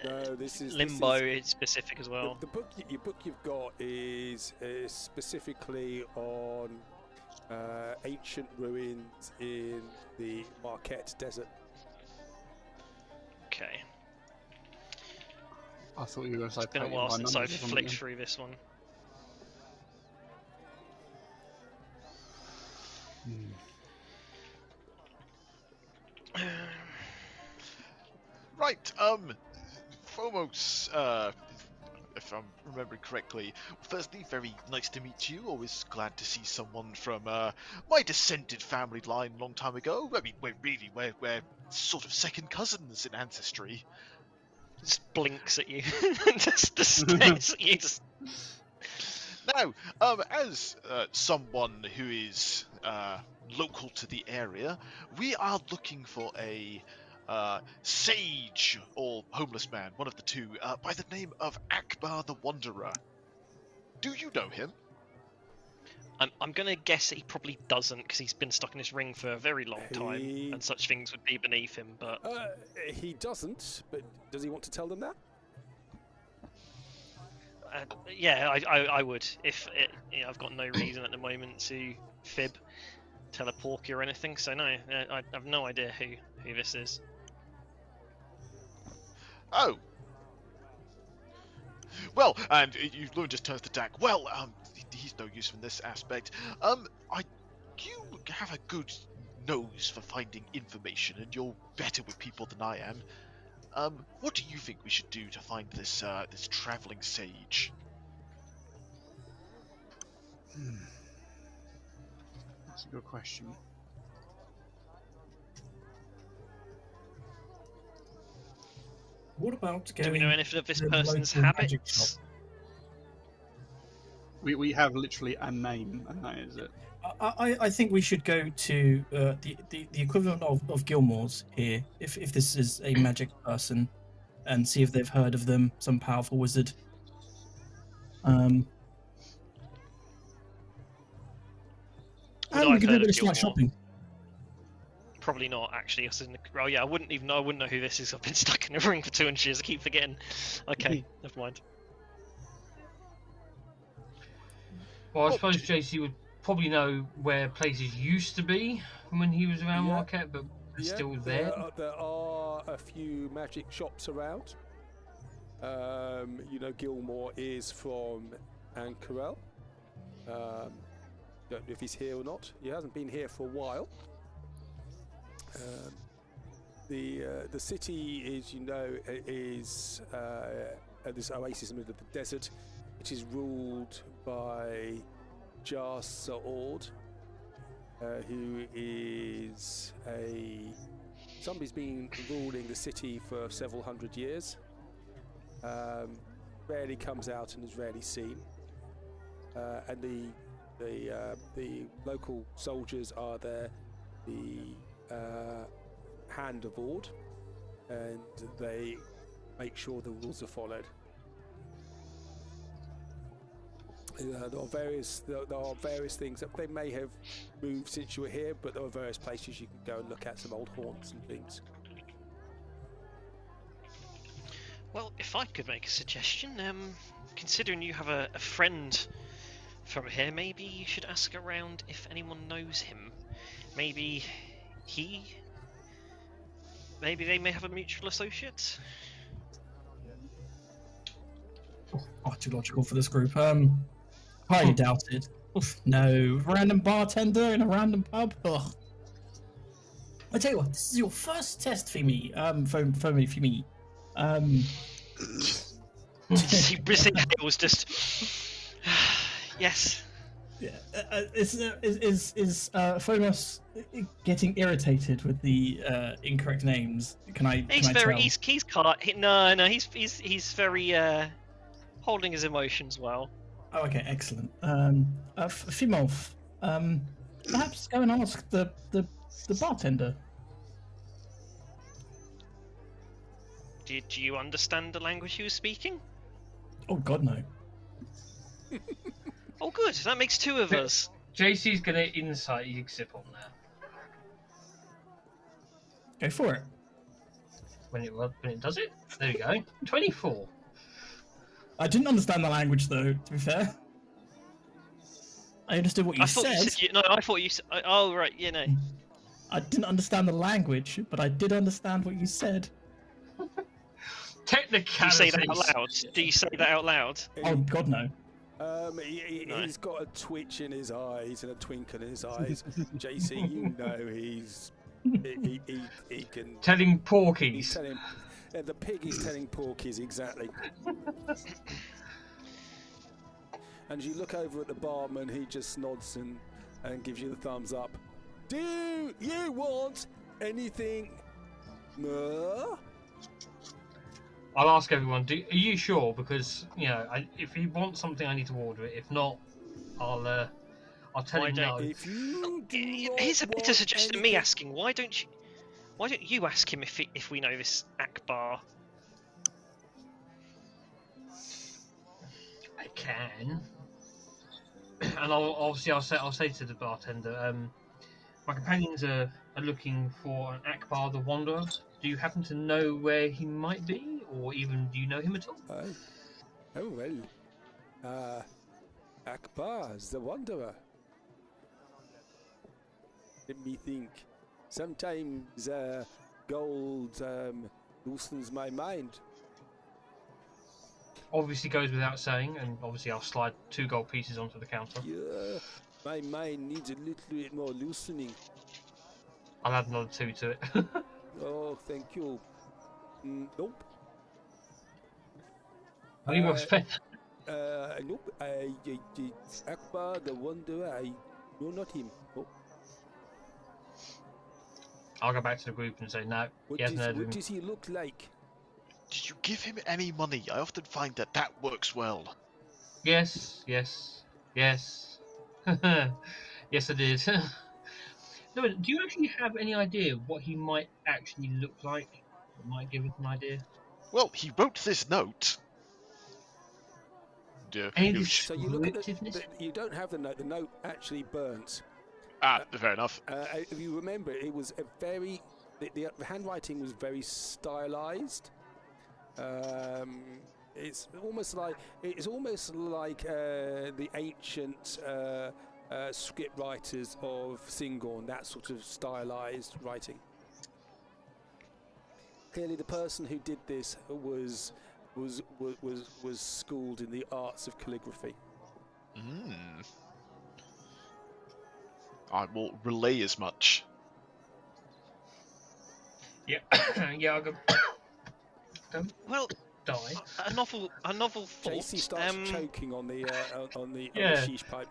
Speaker 1: No, this is
Speaker 2: limbo is specific as well.
Speaker 1: The book you've got is specifically on ancient ruins in the Marquette Desert.
Speaker 2: Okay.
Speaker 6: I thought you were going to say
Speaker 2: It's been a while since I've flicked through this one.
Speaker 5: Right, Phomos, if I'm remembering correctly, firstly, very nice to meet you. Always glad to see someone from my descended family line a long time ago. I mean, we're sort of second cousins in ancestry.
Speaker 2: Just blinks at you. just stares at you. Just...
Speaker 5: Now, as someone who is local to the area, we are looking for a sage or homeless man, one of the two, by the name of Akbar the Wanderer. Do you know him?
Speaker 2: I'm going to guess that he probably doesn't, because he's been stuck in this ring for a very long time, and such things would be beneath him, but...
Speaker 1: He doesn't, but does he want to tell them that?
Speaker 2: Yeah, I would. If I've got no reason at the moment to fib, tell a porky or anything, so no, I have no idea who this is.
Speaker 5: Oh! Well, and Loon just turns to Dak. Well, he's no use from this aspect. You have a good nose for finding information, and you're better with people than I am. What do you think we should do to find this this traveling sage?
Speaker 6: That's a good question.
Speaker 7: What about
Speaker 2: Do we know anything of this
Speaker 7: to the
Speaker 2: person's
Speaker 7: local magic
Speaker 2: habits?
Speaker 7: shop?
Speaker 6: We have literally a name, and that is it.
Speaker 7: I think we should go to the equivalent of Gilmore's here, if this is a magic person, and see if they've heard of them, some powerful wizard. And we could maybe start shopping.
Speaker 2: Probably not, actually. Oh yeah, I wouldn't know who this is. I've been stuck in a ring for 200 years. I keep forgetting. Okay, never mind.
Speaker 3: Well, I suppose JC would probably know where places used to be from when he was around Marquette, but they're still there.
Speaker 1: There are a few magic shops around. You know, Gilmore is from Ank'Harel. Don't know if he's here or not. He hasn't been here for a while. The city is, you know, is this oasis in the middle of the desert. It is ruled by Jar Sa'ord, who is somebody's been ruling the city for several hundred years. Rarely comes out and is rarely seen. And the local soldiers are there, the hand of Ord, and they make sure the rules are followed. There are various things that they may have moved since you were here, but there are various places you can go and look at, some old haunts and things.
Speaker 2: Well, if I could make a suggestion, considering you have a friend from here, maybe you should ask around if anyone knows him. Maybe they may have a mutual associate.
Speaker 7: Far too logical for this group. Highly doubted. Oof, no, random bartender in a random pub. Ugh. I tell you what, this is your first test for me. For me.
Speaker 2: He was just yes.
Speaker 7: Yeah. Is Phonos getting irritated with the incorrect names?
Speaker 2: He's very holding his emotions well.
Speaker 7: Oh, okay, excellent. Fimolf, perhaps go and ask the bartender.
Speaker 2: Do you understand the language he was speaking?
Speaker 7: Oh God, no.
Speaker 2: Oh, good. That makes two of us.
Speaker 3: JC's gonna insight Yixip on that.
Speaker 7: Go for it.
Speaker 3: When it does it, there you go. 24.
Speaker 7: I didn't understand the language, though. To be fair, I understood what you said.
Speaker 2: I thought you said. Oh, right. Yeah, no.
Speaker 7: I didn't understand the language, but I did understand what you said.
Speaker 3: Technicalities.
Speaker 2: Do you say that out loud? Do you say that out loud?
Speaker 7: Oh God, no.
Speaker 1: He's got a twitch in his eyes and a twinkle in his eyes. JC, you know he can.
Speaker 3: Telling porkies.
Speaker 1: He's telling. The pig is telling porkies, exactly. And as you look over at the barman, he just nods and gives you the thumbs up. Do you want anything more?
Speaker 3: I'll ask everyone. Are you sure? Because if he wants something, I need to order it. If not, I'll tell
Speaker 2: Why
Speaker 3: him
Speaker 2: don't-
Speaker 3: no.
Speaker 1: If you do not
Speaker 2: Here's a better
Speaker 1: want
Speaker 2: suggestion than me asking. Why don't you ask him if we know this Akbar?
Speaker 3: I can. And I'll say to the bartender, my companions are looking for an Akbar the Wanderer. Do you happen to know where he might be, or even do you know him at all?
Speaker 1: Oh well, Akbar the Wanderer. Let me think. Sometimes gold loosens my mind.
Speaker 3: Obviously goes without saying, and obviously I'll slide 2 gold pieces onto the counter.
Speaker 1: Yeah, my mind needs a little bit more loosening.
Speaker 3: I'll add another 2 to it.
Speaker 1: Oh, thank you. Nope.
Speaker 3: What do you expect?
Speaker 1: Nope. Akbar the Wanderer. No, not him. Nope.
Speaker 3: I'll go back to the group and say no.
Speaker 1: What
Speaker 3: He hasn't heard of
Speaker 1: what
Speaker 3: him.
Speaker 1: does he look like?
Speaker 5: Did you give him any money? I often find that works well.
Speaker 3: Yes. Yes, I did. No, do you actually have any idea what he might actually look like? That might give us an idea.
Speaker 5: Well, he wrote this note.
Speaker 3: Any
Speaker 1: So you look at
Speaker 3: descriptiveness?
Speaker 1: you don't have the note. The note actually burnt.
Speaker 5: Fair enough.
Speaker 1: If you remember, it was a very the handwriting was very stylized. It's almost like the ancient script writers of Singorn, that sort of stylized writing. Clearly, the person who did this was schooled in the arts of calligraphy.
Speaker 5: I will relay as much.
Speaker 3: Yeah, I'll go. Don't die.
Speaker 2: A novel thought.
Speaker 1: JC starts choking on the
Speaker 3: Yeah.
Speaker 1: sheesh pipe.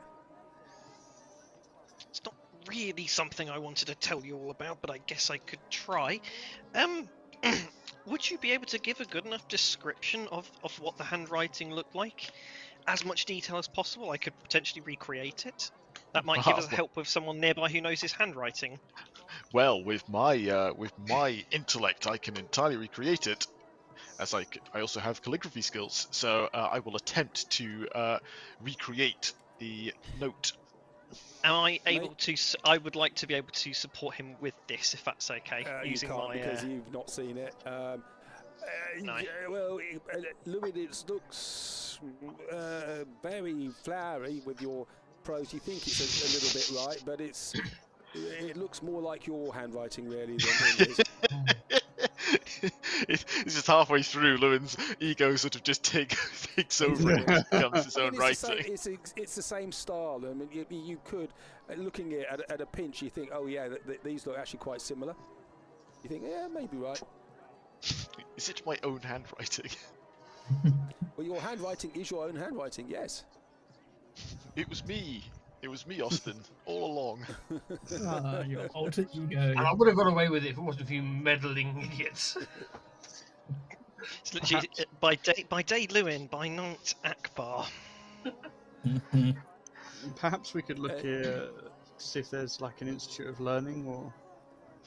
Speaker 2: It's not really something I wanted to tell you all about, but I guess I could try. Would you be able to give a good enough description of what the handwriting looked like? As much detail as possible. I could potentially recreate it. That might give us help with someone nearby who knows his handwriting.
Speaker 5: Well, with my intellect, I can entirely recreate it. As I also have calligraphy skills, so I will attempt to recreate the note.
Speaker 2: Am I able to? I would like to be able to support him with this, if that's okay.
Speaker 1: You can't because you've not seen it.
Speaker 2: No.
Speaker 1: Well, Louis, it looks very flowery with your prose. You think it's a little bit right, but it looks more like your handwriting really than his.
Speaker 5: It's just halfway through, Lewin's ego sort of just takes over and it becomes his own writing.
Speaker 1: It's the same style. I mean, you could, looking at a pinch, you think, oh yeah, these look actually quite similar. You think, yeah, maybe right.
Speaker 5: Is it my own handwriting?
Speaker 1: Well, your handwriting is your own handwriting, yes.
Speaker 5: It was me, Austin, all along.
Speaker 4: Your alter ego.
Speaker 3: And I would have got away with it if it wasn't for you meddling idiots.
Speaker 2: It's literally by day Lewin, by night Akbar.
Speaker 6: Perhaps we could look here, see if there's like an Institute of Learning or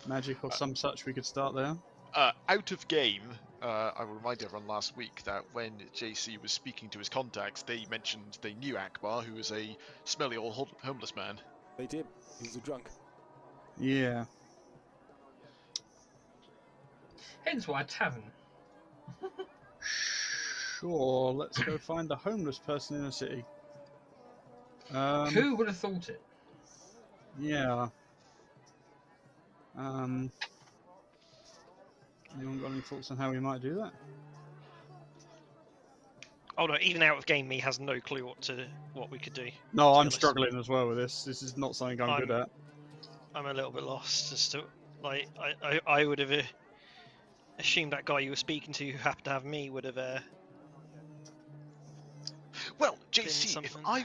Speaker 6: magic or some such. We could start there.
Speaker 5: Out of game, I will remind everyone last week that when JC was speaking to his contacts, they mentioned they knew Akbar, who was a smelly old homeless man.
Speaker 1: They did. He was a drunk.
Speaker 6: Yeah.
Speaker 3: Hence why a tavern.
Speaker 6: Sure. Let's go find a homeless person in a city.
Speaker 3: Who would have thought it?
Speaker 6: Yeah. Anyone got any thoughts on how we might do that?
Speaker 2: Oh no, even out of game, me has no clue what we could do.
Speaker 6: No, I'm
Speaker 2: honest.
Speaker 6: struggling as well with this. This is not something I'm good at.
Speaker 2: I'm a little bit lost as to like I would have assumed that guy you were speaking to who happened to have me would have.
Speaker 5: Well, JC,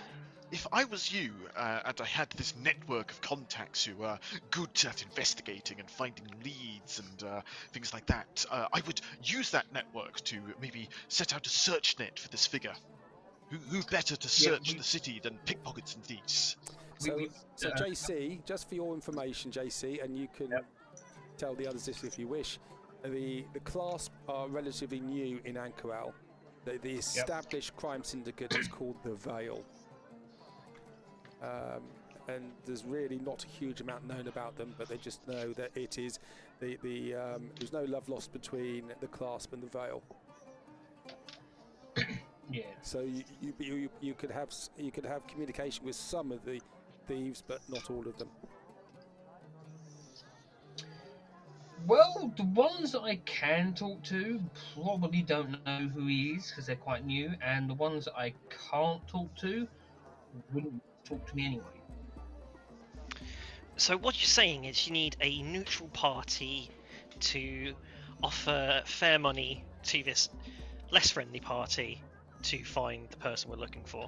Speaker 5: if I was you, and I had this network of contacts who are good at investigating and finding leads and things like that, I would use that network to maybe set out a search net for this figure. Who better to search the city than pickpockets and thieves?
Speaker 1: So JC, just for your information, JC, and you can tell the others this if you wish, the clasp are relatively new in Ank'Harel. The established crime syndicate is called the Veil. And there's really not a huge amount known about them, but they just know that it is there's no love lost between the clasp and the Veil.
Speaker 3: Yeah.
Speaker 1: So you could have communication with some of the thieves, but not all of them.
Speaker 3: Well, the ones that I can talk to probably don't know who he is because they're quite new, and the ones that I can't talk to wouldn't talk to me anyway.
Speaker 2: So what you're saying is you need a neutral party to offer fair money to this less friendly party to find the person we're looking for.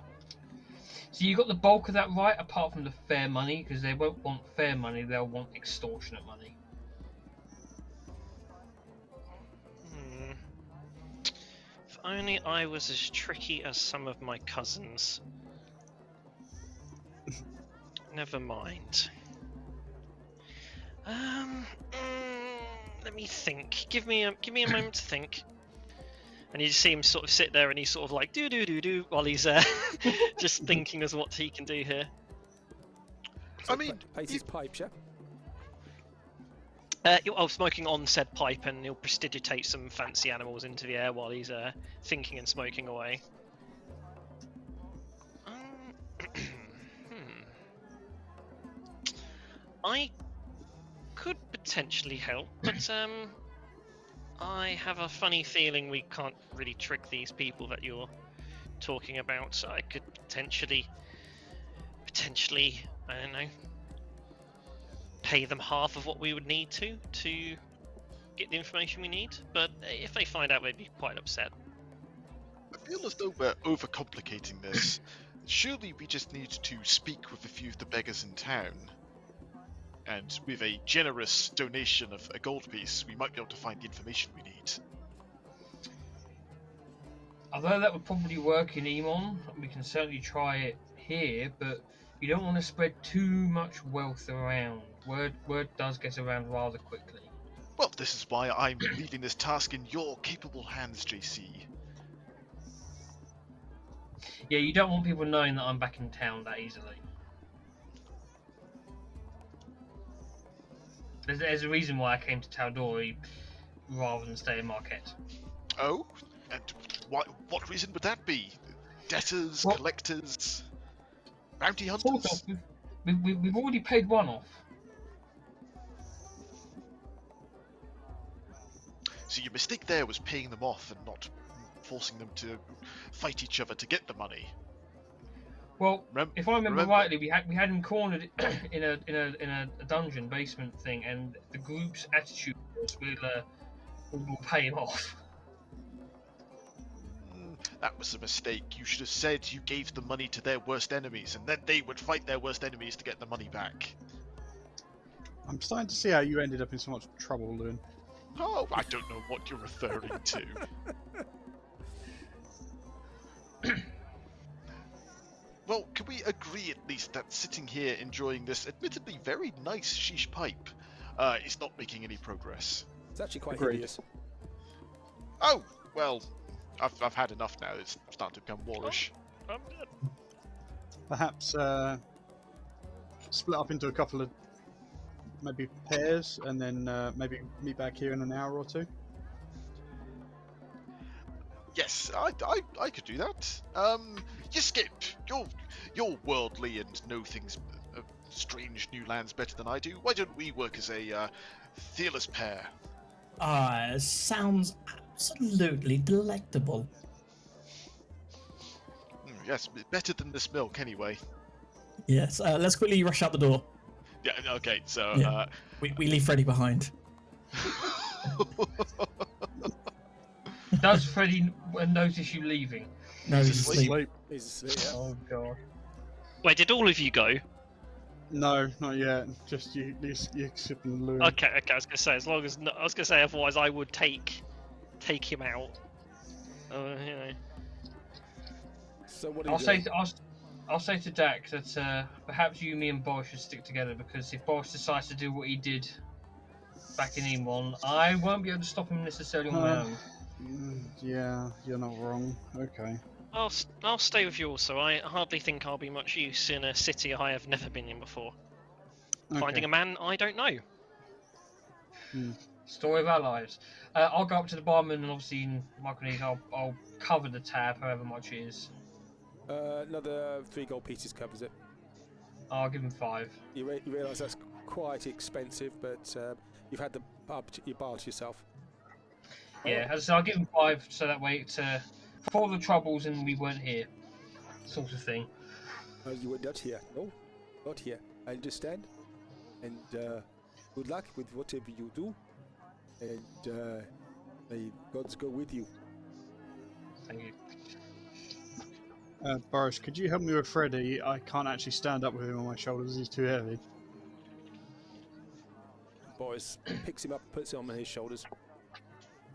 Speaker 3: So you got the bulk of that right, apart from the fair money, because they won't want fair money, they'll want extortionate money.
Speaker 2: If only I was as tricky as some of my cousins. Never mind. Let me think. Give me a moment to think. And you just see him sort of sit there, and he's sort of like do while he's just thinking as what he can do here.
Speaker 1: So I mean, his pipe, yeah.
Speaker 2: I'm smoking on said pipe, and he'll prestidigitate some fancy animals into the air while he's thinking and smoking away. I could potentially help, but I have a funny feeling we can't really trick these people that you're talking about. So I could potentially, I don't know, pay them half of what we would need to get the information we need. But if they find out, they'd be quite upset.
Speaker 5: I feel as though we're overcomplicating this. Surely we just need to speak with a few of the beggars in town. And with a generous donation of a gold piece, we might be able to find the information we need.
Speaker 3: Although that would probably work in Emon, we can certainly try it here, but you don't want to spread too much wealth around. Word does get around rather quickly.
Speaker 5: Well, this is why I'm leaving this task in your capable hands, JC.
Speaker 3: Yeah, you don't want people knowing that I'm back in town that easily. There's a reason why I came to tal'dorei rather than stay in Marquette.
Speaker 5: Oh? And what reason would that be? Debtors, collectors, bounty hunters?
Speaker 3: We've already paid one off.
Speaker 5: So your mistake there was paying them off and not forcing them to fight each other to get the money.
Speaker 3: Well, if I remember rightly, we had him cornered in a dungeon basement thing, and the group's attitude was we'll pay him off.
Speaker 5: That was a mistake. You should have said you gave the money to their worst enemies, and then they would fight their worst enemies to get the money back.
Speaker 6: I'm starting to see how you ended up in so much trouble, Lewin.
Speaker 5: Oh, I don't know what you're referring to. Well, can we agree at least that sitting here enjoying this admittedly very nice sheesh pipe is not making any progress?
Speaker 1: It's actually quite
Speaker 6: Agreed.
Speaker 1: hideous.
Speaker 5: Oh, well, I've had enough now. It's starting to become warish.
Speaker 2: I'm dead.
Speaker 6: Perhaps split up into a couple of maybe pairs, and then maybe meet back here in an hour or two.
Speaker 5: Yes, I could do that. You Skip, you're worldly and know things of strange new lands better than I do. Why don't we work as a fearless pair?
Speaker 4: Sounds absolutely delectable.
Speaker 5: Yes, better than this milk anyway.
Speaker 4: Yes, let's quickly rush out the door.
Speaker 5: Yeah, okay, so...
Speaker 4: Yeah. We leave Freddy behind.
Speaker 3: Does Freddy notice you leaving?
Speaker 4: No, he's asleep.
Speaker 1: He's asleep, yeah.
Speaker 3: Oh god.
Speaker 2: Wait, did all of you go?
Speaker 6: No, not yet. Just you and Louis.
Speaker 2: Okay. I was gonna say otherwise I would take him out. You know.
Speaker 1: So what do
Speaker 3: I'll
Speaker 1: you
Speaker 3: say
Speaker 1: do?
Speaker 3: I'll say to Dak that perhaps you, me, and Boris should stick together, because if Boris decides to do what he did back in Emon, I won't be able to stop him necessarily on my own.
Speaker 6: Yeah, you're not wrong. Okay.
Speaker 2: I'll stay with you also. I hardly think I'll be much use in a city I have never been in before. Finding a man I don't know.
Speaker 3: Story of our lives. I'll go up to the barman, and obviously in Micronese I'll cover the tab, however much it is.
Speaker 1: Another 3 gold pieces covers it.
Speaker 3: I'll give him 5.
Speaker 1: You realise that's quite expensive, but you've had your bar to yourself.
Speaker 3: Yeah, as I said, I'll give him 5, so that way it's for the troubles and we weren't here, sort of thing.
Speaker 1: You were not here. No, not here. I understand. And good luck with whatever you do. And may gods go with you.
Speaker 3: Thank you.
Speaker 6: Boris, could you help me with Freddy? I can't actually stand up with him on my shoulders. He's too heavy.
Speaker 1: Boris picks him up, puts him on his shoulders.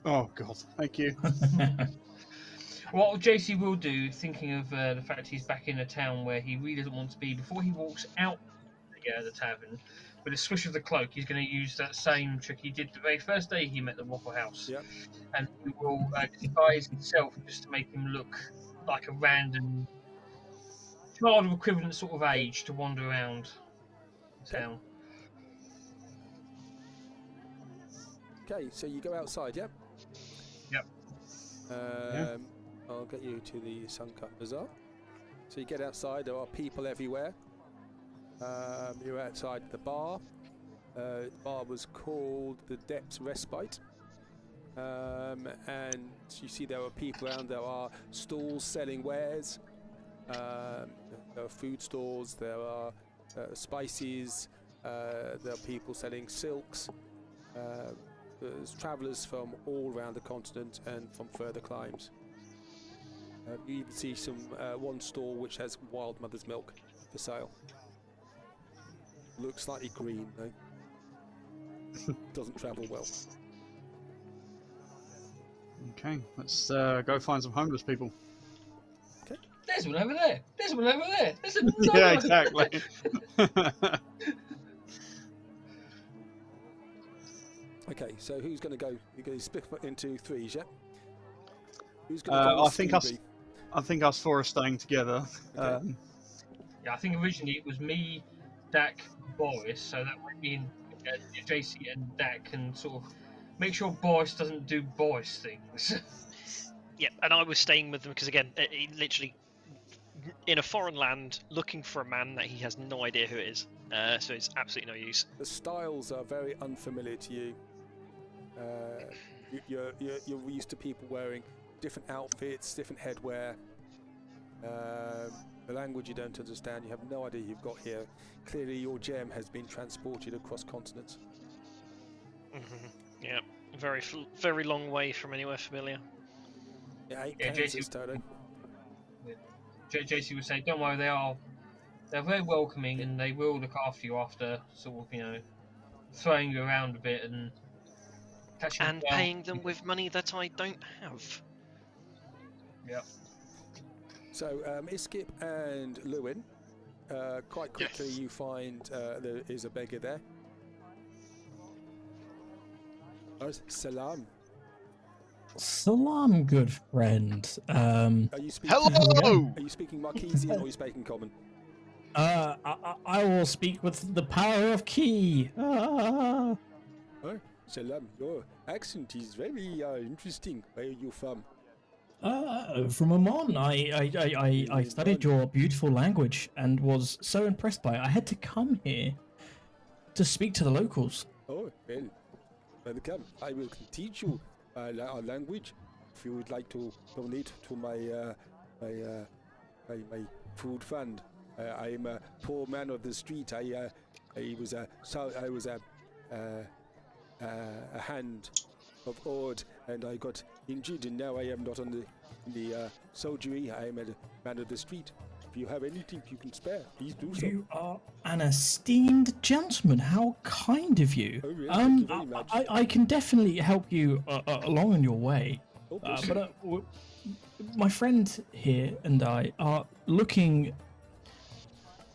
Speaker 6: Oh God, thank you.
Speaker 3: What JC will do, thinking of the fact he's back in a town where he really doesn't want to be, before he walks out the tavern, with a swish of the cloak, he's going to use that same trick he did the very first day he met the Wafflehouse.
Speaker 1: Yep.
Speaker 3: And he will disguise himself just to make him look like a random child of equivalent sort of age to wander around town.
Speaker 1: Okay, so you go outside, yeah?
Speaker 3: Yep.
Speaker 1: I'll get you to the Suncut Bazaar. So you get outside, there are people everywhere. You're outside the bar. The bar was called the Depths Respite. And you see there are people around, there are stalls selling wares. There are food stores, there are spices, there are people selling silks. There's travellers from all around the continent and from further climes. You even see one store which has wild mother's milk for sale. Looks slightly green though. Doesn't travel well.
Speaker 6: Okay, let's go find some homeless people.
Speaker 1: Okay.
Speaker 3: There's one over there. There's one over there. There's another
Speaker 6: Yeah,
Speaker 3: one.
Speaker 6: exactly.
Speaker 1: Okay, so who's going to go? You're going to split into 3s, yeah? Who's going to go?
Speaker 6: I think us 4 are staying together.
Speaker 1: Okay.
Speaker 3: Yeah, I think originally it was me, Dak, Boris, so that would mean JC and Dak can sort of make sure Boris doesn't do Boris things.
Speaker 2: Yeah, and I was staying with them because, again, he literally in a foreign land looking for a man that he has no idea who it is. So it's absolutely no use.
Speaker 1: The styles are very unfamiliar to you. You're used to people wearing different outfits, different headwear. The language you don't understand, you have no idea you've got here. Clearly your gem has been transported across continents.
Speaker 2: Yeah, very long way from anywhere familiar.
Speaker 1: Yeah,
Speaker 3: JC,
Speaker 1: Toto.
Speaker 3: JC would say, don't worry, they're very welcoming and they will look after you after sort of, throwing you around a bit and catching
Speaker 2: and paying them with money that I don't have.
Speaker 3: Yep.
Speaker 1: So, Iskip and Lewin, quite quickly you find there is a beggar there. Oh, salam.
Speaker 4: Salam, good friend.
Speaker 1: Are you speaking?
Speaker 5: Hello!
Speaker 1: Are you speaking Marquesian or are you speaking Common?
Speaker 4: I will speak with the power of Key.
Speaker 1: Oh, salam. Your accent is very interesting. Where are you from?
Speaker 4: From Amon. I studied your beautiful language and was so impressed by it. I had to come here to speak to the locals.
Speaker 1: Oh, well, welcome. I will teach you our language. If you would like to donate to my food fund, I am a poor man of the street. I was a hand of Ord, and I got injured, and now I am not on the soldiery. I am a man of the street. If you have anything you can spare, please do so.
Speaker 7: You are an esteemed gentleman. How kind of you.
Speaker 1: Oh, yes, thank you very much.
Speaker 7: I can definitely help you along on your way.
Speaker 1: Oh, bless you.
Speaker 7: My friend here and I are looking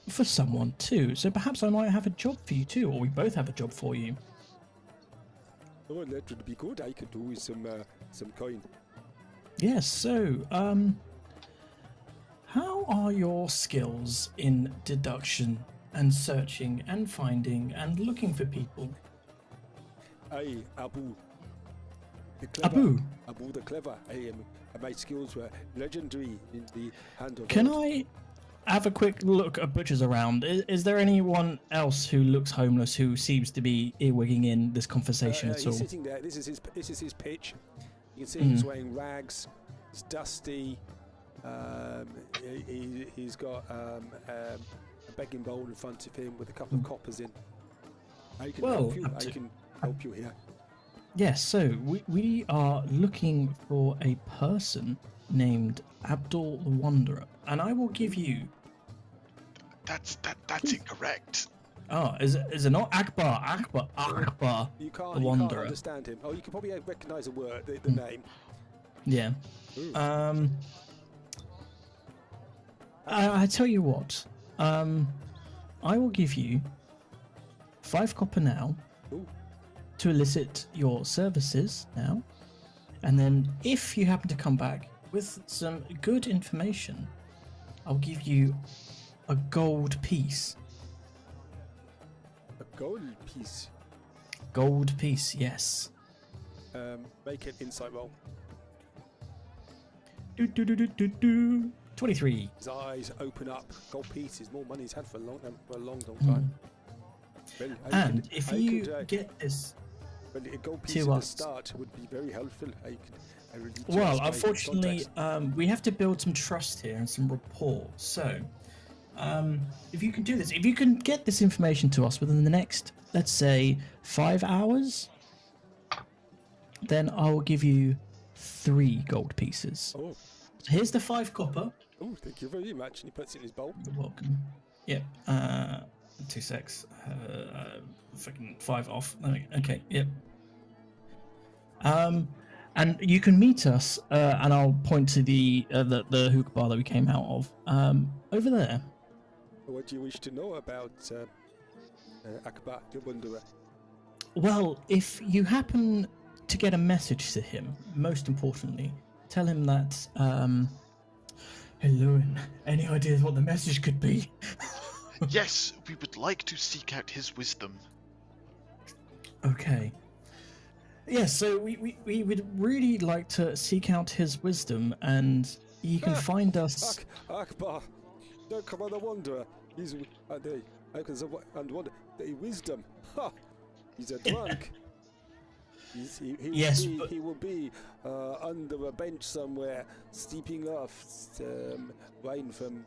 Speaker 7: for someone too. So perhaps I might have a job for you too, or we both have a job for you.
Speaker 1: Oh, that would be good. I could do with some coin.
Speaker 7: Yes. So, how are your skills in deduction and searching and finding and looking for people?
Speaker 1: Aye, Abu. The clever. Abu the clever. My skills were legendary in the hand of.
Speaker 7: Can
Speaker 1: God.
Speaker 7: I have a quick look at butchers around? Is there anyone else who looks homeless who seems to be earwigging in this conversation at all?
Speaker 1: He's sitting there. This is his pitch. You can see he's wearing rags. It's dusty. He's got a begging bowl in front of him with a couple of coppers in. I can help you. I can help you here.
Speaker 7: Yes, so we are looking for a person named Akbar the Wanderer, and I will give you.
Speaker 5: That's incorrect.
Speaker 7: Oh, is it not Akbar?
Speaker 1: You can't
Speaker 7: Wanderer.
Speaker 1: understand him. Oh, you can probably recognise the word, the name.
Speaker 7: Yeah. I tell you what. I will give you 5 copper now.
Speaker 1: Ooh.
Speaker 7: To elicit your services now, and then if you happen to come back with some good information, I'll give you a gold piece.
Speaker 1: A gold piece.
Speaker 7: Gold piece, yes.
Speaker 1: Make an insight roll.
Speaker 7: 23.
Speaker 1: His eyes open up. Gold piece is more money he's had for a long time. Well,
Speaker 7: And if you get this
Speaker 1: a gold piece
Speaker 7: to
Speaker 1: at the
Speaker 7: us,
Speaker 1: start would be very helpful.
Speaker 7: well, unfortunately, we have to build some trust here and some rapport. So, if you can do this, if you can get this information to us within the next, let's say, 5 hours, then I will give you 3 gold pieces.
Speaker 1: Oh.
Speaker 7: Here's the 5 copper.
Speaker 1: Oh, thank you very much. And he puts it in his bowl.
Speaker 7: You're welcome. Yep. 2 secs. Fucking 5 off. Okay. Yep. And you can meet us, and I'll point to the hookah bar that we came out of. Over there.
Speaker 1: What do you wish to know about Akbar the Wanderer?
Speaker 7: Well, if you happen to get a message to him, most importantly, tell him that. Hello, and any ideas what the message could be?
Speaker 5: Yes, we would like to seek out his wisdom.
Speaker 7: Okay. Yeah, so we would really like to seek out his wisdom, and you can find us.
Speaker 1: Akbar, Akbar the Wanderer. He's the wisdom. Ha! He's a drunk. He will be under a bench somewhere, steeping off rain from.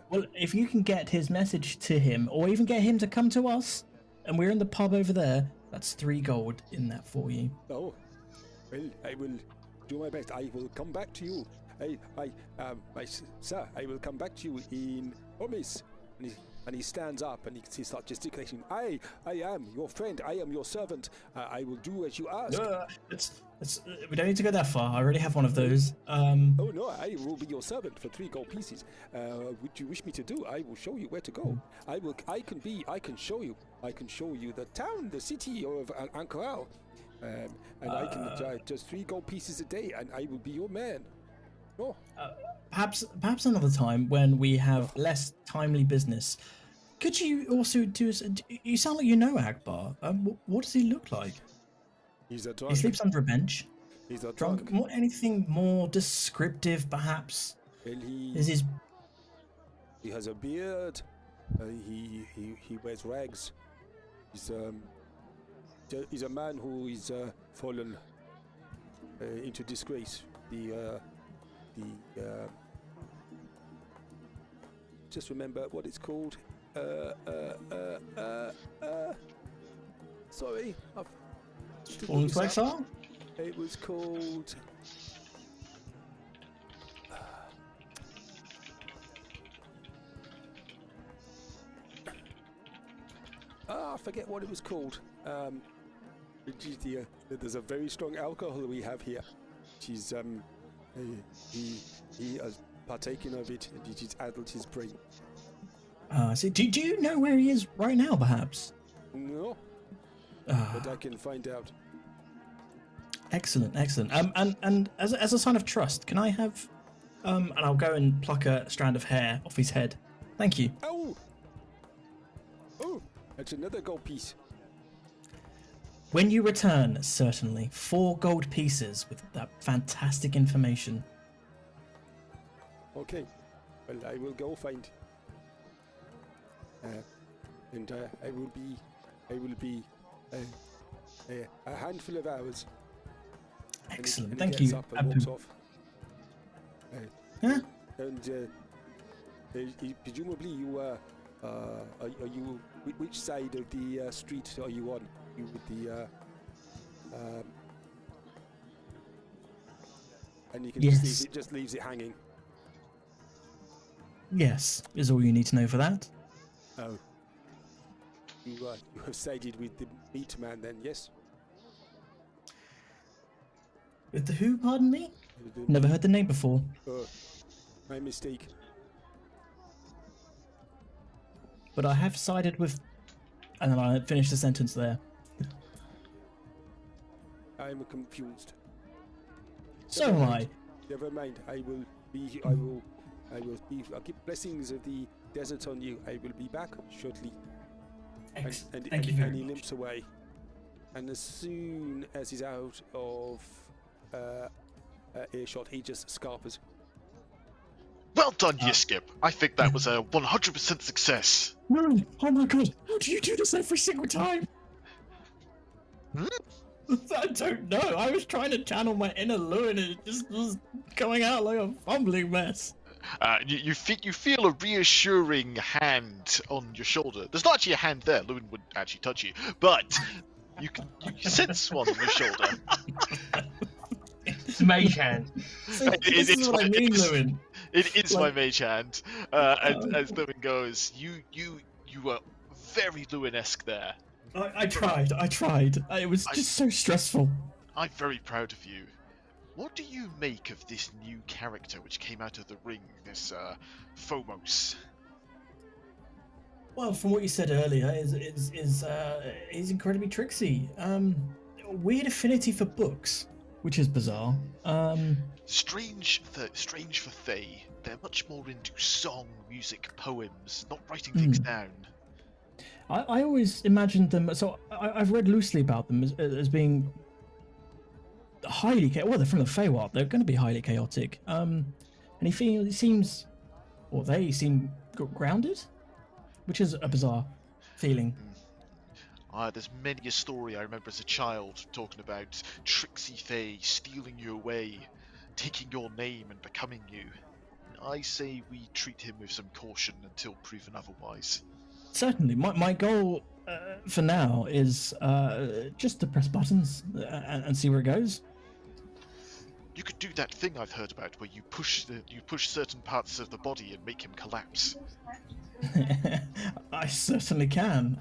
Speaker 7: Well, if you can get his message to him, or even get him to come to us, and we're in the pub over there, that's 3 gold in that for you.
Speaker 1: Oh, well, I will do my best. I will come back to you. Sir, I will come back to you in promise. And he stands up and he starts gesticulating. I am your friend. I am your servant. I will do as you ask.
Speaker 7: We don't need to go that far. I already have one of those.
Speaker 1: Oh no, I will be your servant for 3 gold pieces. What you wish me to do? I will show you where to go. I can show you the town, the city of Ank'Harel. And I can just 3 gold pieces a day, and I will be your man. Oh.
Speaker 7: Perhaps another time when we have less timely business. Could you also do? You sound like you know Akbar. What does he look like?
Speaker 1: He's a drunk.
Speaker 7: He sleeps under a bench.
Speaker 1: He's a
Speaker 7: drunk. Anything more descriptive, perhaps?
Speaker 1: Well, he has a beard. He wears rags. He's a man who is fallen into disgrace. Just remember what it's called. Sorry, I've
Speaker 7: fallen to exile.
Speaker 1: It was called. forget what it was called. There's a very strong alcohol we have here. She's he has partaken of it, and it has addled his brain.
Speaker 4: So do you know where he is right now, perhaps?
Speaker 1: No, but I can find out.
Speaker 4: Excellent. And as a sign of trust, can I have and I'll go and pluck a strand of hair off his head. Thank you.
Speaker 1: Oh, that's another gold piece.
Speaker 4: When you return, certainly 4 gold pieces with that fantastic information.
Speaker 1: Okay, well, I will go find. And I will be a handful of hours.
Speaker 4: Excellent,
Speaker 1: and
Speaker 4: thank
Speaker 1: gets
Speaker 4: you.
Speaker 1: Up and walks off.
Speaker 4: Huh?
Speaker 1: And presumably you are you which side of the street are you on? You with the and you can
Speaker 4: Yes.
Speaker 1: just leaves it hanging.
Speaker 4: Yes, is all you need to know for that.
Speaker 1: Oh. You have sided with the meat man then, yes?
Speaker 4: With the who, pardon me? Never heard the name before.
Speaker 1: My mistake.
Speaker 4: But I have sided with... And then I finished the sentence there.
Speaker 1: I'm confused.
Speaker 4: So am I.
Speaker 1: Never mind. I'll give blessings of the desert on you. I will be back shortly.
Speaker 4: Thank you very
Speaker 1: he
Speaker 4: much.
Speaker 1: limps away. And as soon as he's out of earshot, he just scarpers.
Speaker 5: Well done, Yiskip. I think that was a 100% success.
Speaker 4: No! Oh my god! How do you do this every single time? I don't know. I was trying to channel my inner Lewin and it just was going out like a fumbling mess.
Speaker 5: You feel a reassuring hand on your shoulder. There's not actually a hand there. Lewin would actually touch you, but you sense one on your shoulder.
Speaker 3: It's a mage hand.
Speaker 4: This is what I mean, Lewin.
Speaker 5: It is my mage hand. As Lewin goes, you were very Lewin-esque there.
Speaker 4: I tried. It was just so stressful.
Speaker 5: I'm very proud of you. What do you make of this new character which came out of the ring, this Phomos?
Speaker 4: Well, from what you said earlier, is incredibly tricksy. Weird affinity for books, which is bizarre.
Speaker 5: Strange for Thay. They're much more into song, music, poems, not writing things down.
Speaker 4: I always imagined them. So I've read loosely about them as being highly chaotic. Well, they're from the Feywild. They're going to be highly chaotic. And they seem grounded, which is a bizarre feeling.
Speaker 5: There's many a story I remember as a child talking about tricksy Thay stealing you away, taking your name and becoming you. I say we treat him with some caution until proven otherwise.
Speaker 4: Certainly. My goal for now is just to press buttons and see where it goes.
Speaker 5: You could do that thing I've heard about where you push certain parts of the body and make him collapse.
Speaker 4: I certainly can.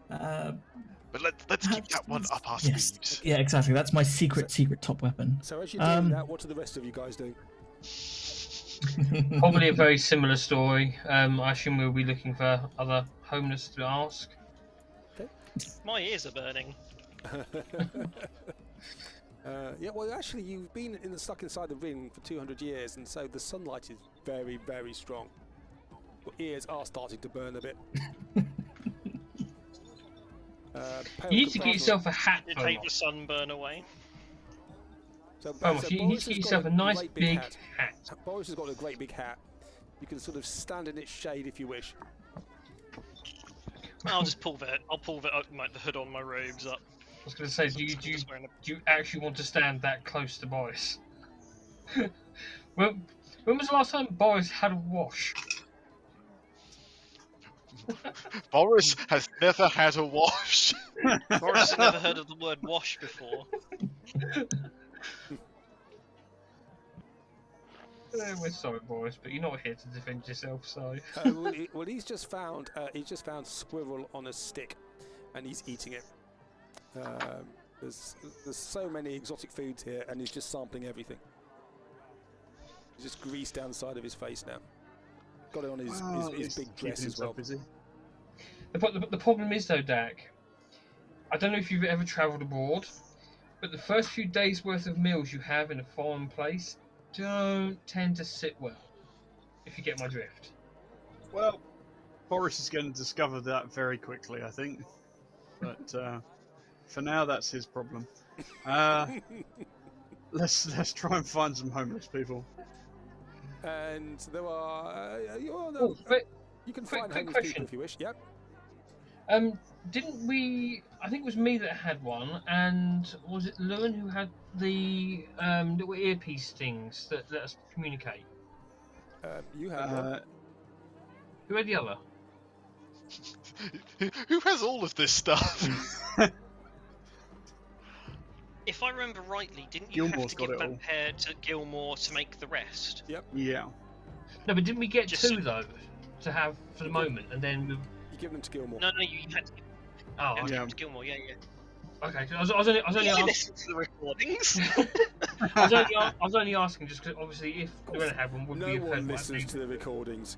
Speaker 5: But let's keep that one up our sleeves.
Speaker 4: Yeah, exactly. That's my secret top weapon.
Speaker 1: So as you're doing that, what are the rest of you guys doing?
Speaker 3: Probably a very similar story. I assume we'll be looking for other homeless to ask.
Speaker 1: Okay.
Speaker 2: My ears are burning.
Speaker 1: Yeah, well, actually, you've been stuck inside the ring for 200 years, and so the sunlight is very, very strong. Your ears are starting to burn a bit.
Speaker 3: You need to get yourself a hat.
Speaker 2: You take the sunburn away.
Speaker 1: So,
Speaker 3: You need to get yourself a nice big hat.
Speaker 1: Boris has got a great big hat. You can sort of stand in its shade if you wish.
Speaker 2: I'll just pull the hood on my robes up.
Speaker 3: I was going to say, do you actually want to stand that close to Boris? When was the last time Boris had a wash?
Speaker 5: Boris has never had a wash.
Speaker 2: Boris has never heard of the word wash before.
Speaker 3: We're sorry, Boris, but you're not here to defend yourself, so.
Speaker 1: Well, he's just found squirrel on a stick, and he's eating it. There's so many exotic foods here, and he's just sampling everything. He's just greased down the side of his face now. Got it on his big dress as well.
Speaker 6: Busy.
Speaker 3: The problem is though, Dak, I don't know if you've ever travelled abroad, but the first few days' worth of meals you have in a foreign place don't tend to sit well, if you get my drift.
Speaker 6: Well, Boris is going to discover that very quickly, I think. But for now, that's his problem. Let's try and find some homeless people.
Speaker 1: And there are you can find
Speaker 3: quick
Speaker 1: homeless
Speaker 3: question.
Speaker 1: people if you wish. Yep.
Speaker 3: Didn't we? I think it was me that had one, and was it Lewin who had the little earpiece things that let us communicate?
Speaker 1: You have one.
Speaker 3: Who had the other?
Speaker 5: Who has all of this stuff?
Speaker 2: If I remember rightly, didn't you
Speaker 6: Gilmore's
Speaker 2: have to
Speaker 6: got
Speaker 2: give
Speaker 6: it all.
Speaker 2: that pair to Gilmore to make the rest?
Speaker 1: Yep.
Speaker 6: Yeah.
Speaker 3: No, but didn't we get
Speaker 2: Just-
Speaker 3: two though to have for the moment, and then we...
Speaker 1: You give them to Gilmore.
Speaker 2: No, you had to give
Speaker 3: Oh,
Speaker 2: them
Speaker 6: yeah.
Speaker 2: to Gilmore. Yeah.
Speaker 3: okay. I was only
Speaker 2: You
Speaker 3: asking.
Speaker 2: listen to the recordings.
Speaker 3: I was only asking just because obviously if Lewin had one, would
Speaker 1: No
Speaker 3: we have
Speaker 1: one
Speaker 3: heard
Speaker 1: listens to the recordings.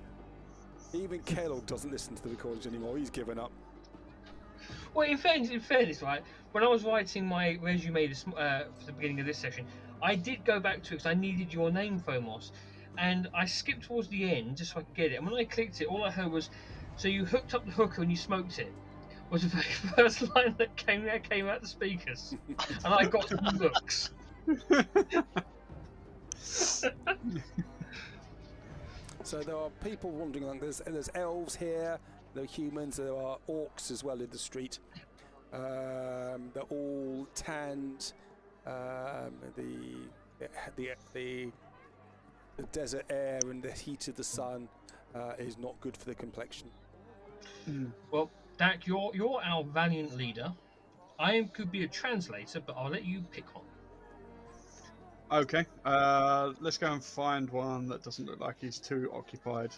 Speaker 1: Even Kellogg doesn't listen to the recordings anymore. He's given up.
Speaker 3: Well, in fairness, right? When I was writing my resume for the beginning of this session, I did go back to it because I needed your name, Fomos, and I skipped towards the end just so I could get it. And when I clicked it, all I heard was, "So you hooked up the hooker and you smoked it." Was the very first line that came out the speakers, and I got some looks.
Speaker 1: So there are people wandering along. There's elves here. There are humans. There are orcs as well in the street. They're all tanned. The desert air and the heat of the sun is not good for the complexion.
Speaker 3: Well, Dak, you're our valiant leader. I could be a translator, but I'll let you pick one.
Speaker 6: Okay. Let's go and find one that doesn't look like he's too occupied.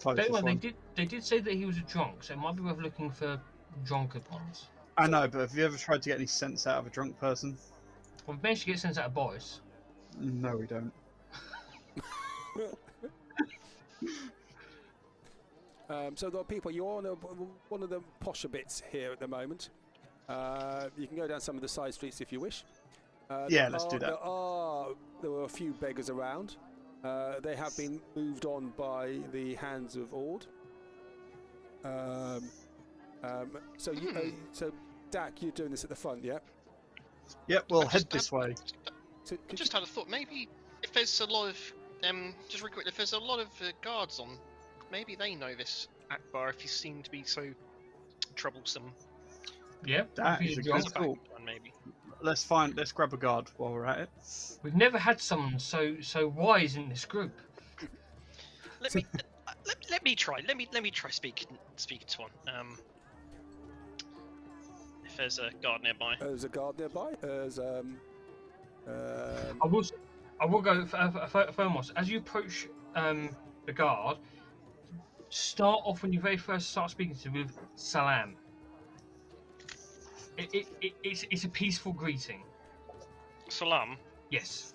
Speaker 3: Don't worry, they did say that he was a drunk, so it might be worth looking for drunkard ones.
Speaker 6: I know, but have you ever tried to get any sense out of a drunk person?
Speaker 3: Well, we managed to get sense out of Boris.
Speaker 6: No, we don't.
Speaker 1: So there are people. You're on one of the posher bits here at the moment. You can go down some of the side streets if you wish.
Speaker 6: Yeah, let's do that.
Speaker 1: There were a few beggars around. They have been moved on by the hands of Ord. So Dak, you're doing this at the front, yeah?
Speaker 6: Yep, we'll
Speaker 2: I've
Speaker 6: head
Speaker 2: just-
Speaker 6: this way.
Speaker 1: So
Speaker 2: I just had a thought. Maybe if there's a lot of just real quick, if there's a lot of guards on, maybe they know this Akbar if he seemed to be so troublesome.
Speaker 3: Yeah,
Speaker 6: That
Speaker 3: if
Speaker 6: is
Speaker 3: he's
Speaker 6: a
Speaker 3: drunk.
Speaker 6: good call.
Speaker 2: Maybe.
Speaker 6: Let's grab a guard while we're at it.
Speaker 3: We've never had someone so wise in this group.
Speaker 2: Let me let me try. Let me try speaking to one. If there's a guard nearby.
Speaker 1: there's a guard nearby. There's
Speaker 3: I will go Fomos. As you approach the guard, start off when you very first start speaking to him with salam. It's a peaceful greeting.
Speaker 2: Salam.
Speaker 3: Yes.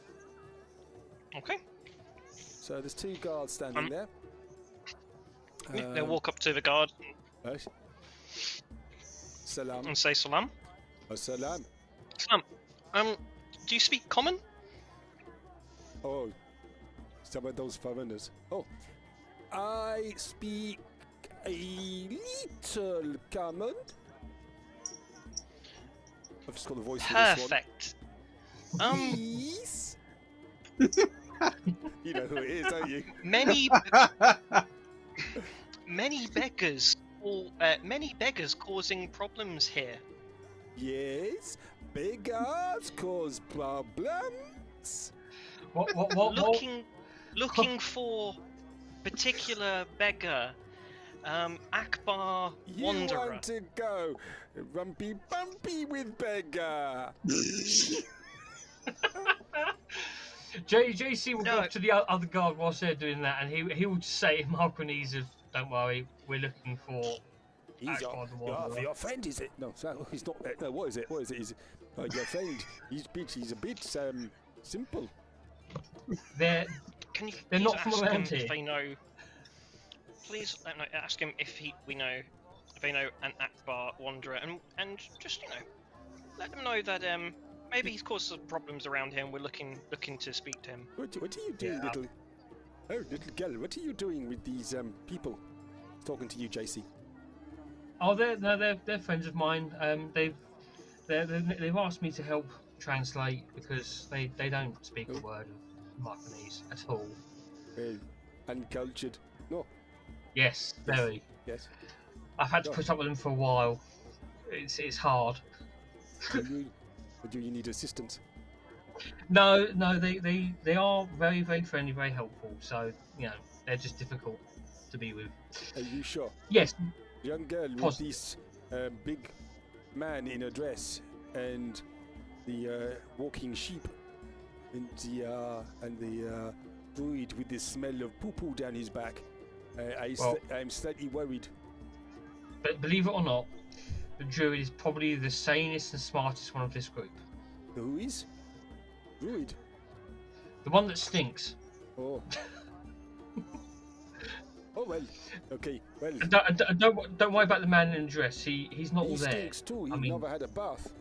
Speaker 2: Okay.
Speaker 1: So there's two guards standing there.
Speaker 2: They'll walk up to the guard
Speaker 1: Right. Salam.
Speaker 2: and say salam.
Speaker 1: Salam.
Speaker 2: Salam. Do you speak common?
Speaker 1: Oh, some of those foreigners. Oh, I speak a little common. I've just got the voice for this one.
Speaker 2: Perfect.
Speaker 1: Please. You know who it is, don't you?
Speaker 2: Many beggars causing problems here.
Speaker 1: Yes, beggars cause problems.
Speaker 3: What?
Speaker 2: Looking for particular beggar, Akbar
Speaker 1: You
Speaker 2: Wanderer.
Speaker 1: want to go rumpy bumpy with beggar.
Speaker 3: JC will go up to the other guard whilst they're doing that, and he will just say in Marquinese, "Don't worry, we're looking for Akbar the Wanderer."
Speaker 1: Your friend, is it? No, he's not. No, what is it? What is it? Is your friend? He's a bit simple.
Speaker 3: They're not from around here.
Speaker 2: If they know, please ask him if they know an Akbar Wanderer, and just let them know that maybe he's caused some problems around here, and we're looking to speak to him.
Speaker 1: What are you doing, little girl? What are you doing with these people talking to you, JC?
Speaker 3: Oh, they're friends of mine. They've asked me to help translate because they don't speak a word of Marquinese at all.
Speaker 1: Uncultured. No.
Speaker 3: Yes, very.
Speaker 1: Yes.
Speaker 3: I've had to put up with them for a while. It's hard.
Speaker 1: Do you need assistance?
Speaker 3: No, they are very, very friendly, very helpful. So they're just difficult to be with.
Speaker 1: Are you sure?
Speaker 3: Yes.
Speaker 1: Young girl with this big man in a dress and the walking sheep and the druid with the smell of poo-poo down his back. I'm slightly worried.
Speaker 3: But believe it or not, the druid is probably the sanest and smartest one of this group.
Speaker 1: Who is? Druid?
Speaker 3: The one that stinks.
Speaker 1: Oh. Oh well. Okay. Well.
Speaker 3: Don't worry about the man in the dress. He's not all there.
Speaker 1: He stinks too. He's never had a bath.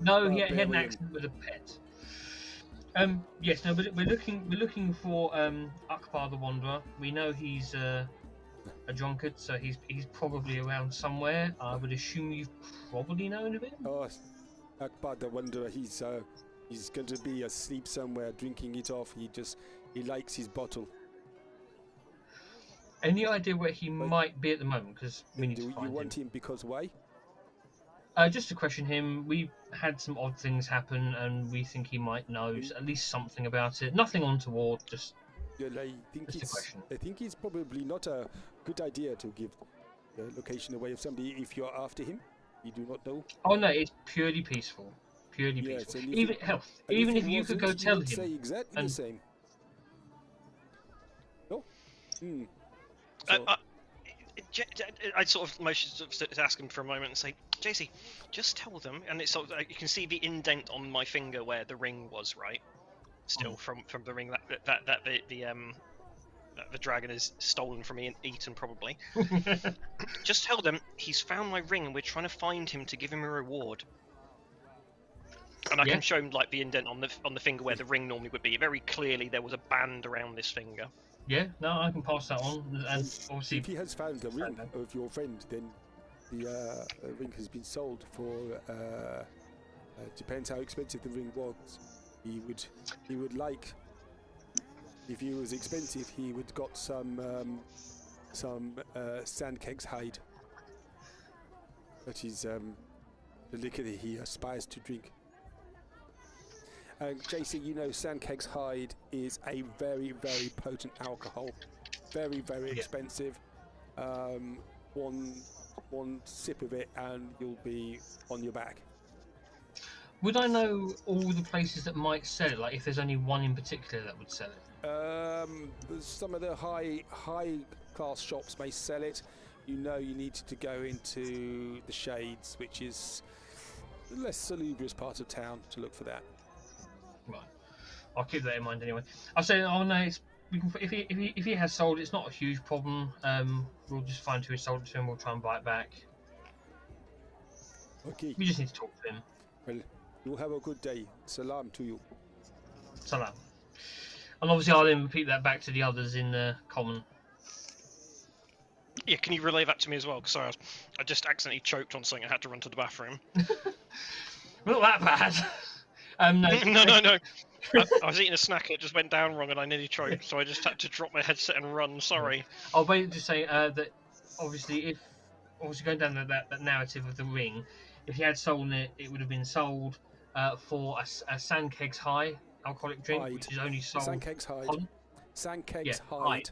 Speaker 3: No, he had an accident with a pet. Yes, no, but we're looking for Akbar the Wanderer. We know he's a drunkard, so he's probably around somewhere. I would assume you've probably known of him.
Speaker 1: Oh, Akbar the Wanderer. He's going to be asleep somewhere, drinking it off. He likes his bottle.
Speaker 3: Any idea where he might be at the moment? Because we need to find him. Do you
Speaker 1: want him because why?
Speaker 3: Just to question him. We had some odd things happen, and we think he might know at least something about it. Nothing untoward, just a question.
Speaker 1: I think it's probably not a good idea to give the location away of somebody if you're after him. You do not know.
Speaker 3: Oh no, it's purely peaceful. Purely peaceful. Even if you could go tell him.
Speaker 1: Say exactly the same. No.
Speaker 2: I'd sort of motion to ask him for a moment and say, JC, just tell them, and it's sort of, you can see the indent on my finger where the ring was, right? Still from the ring that the dragon is stolen from me and eaten probably. Just tell them he's found my ring and we're trying to find him to give him a reward. And I can show him like the indent on the finger where the ring normally would be. Very clearly there was a band around this finger.
Speaker 3: Yeah, no, I can pass that on. And obviously,
Speaker 1: if he has found the ring of your friend, then the ring has been sold for. Depends how expensive the ring was. He would like. If he was expensive, he would got some sandkeg's hide. That is the liquor that he aspires to drink. JC, you know sandkeg's hide is a very, very potent alcohol. Very, very expensive. One sip of it and you'll be on your back.
Speaker 3: Would I know all the places that might sell it? Like if there's only one in particular that would sell it?
Speaker 1: Some of the high class shops may sell it. You know you need to go into the Shades, which is the less salubrious part of town, to look for that.
Speaker 3: Right, I'll keep that in mind anyway. I'll say, oh no, if he has sold, it's not a huge problem. We'll just find who he sold it to and we'll try and buy it back.
Speaker 1: Okay.
Speaker 3: We just need to talk to him.
Speaker 1: Well, you have a good day. Salam to you.
Speaker 3: Salam. And obviously I'll then repeat that back to the others in the common.
Speaker 2: Yeah, can you relay that to me as well? Because sorry, I just accidentally choked on something. I had to run to the bathroom.
Speaker 3: Not that bad.
Speaker 2: No. I was eating a snack and it just went down wrong and I nearly choked, so I just had to drop my headset and run. Sorry.
Speaker 3: I'll wait to say that obviously going down that narrative of the ring, if he had sold it, it would have been sold for a Sandkeg's High alcoholic drink, which is only sold.
Speaker 1: Sandkeg's Hide. Sandkeg's Hide.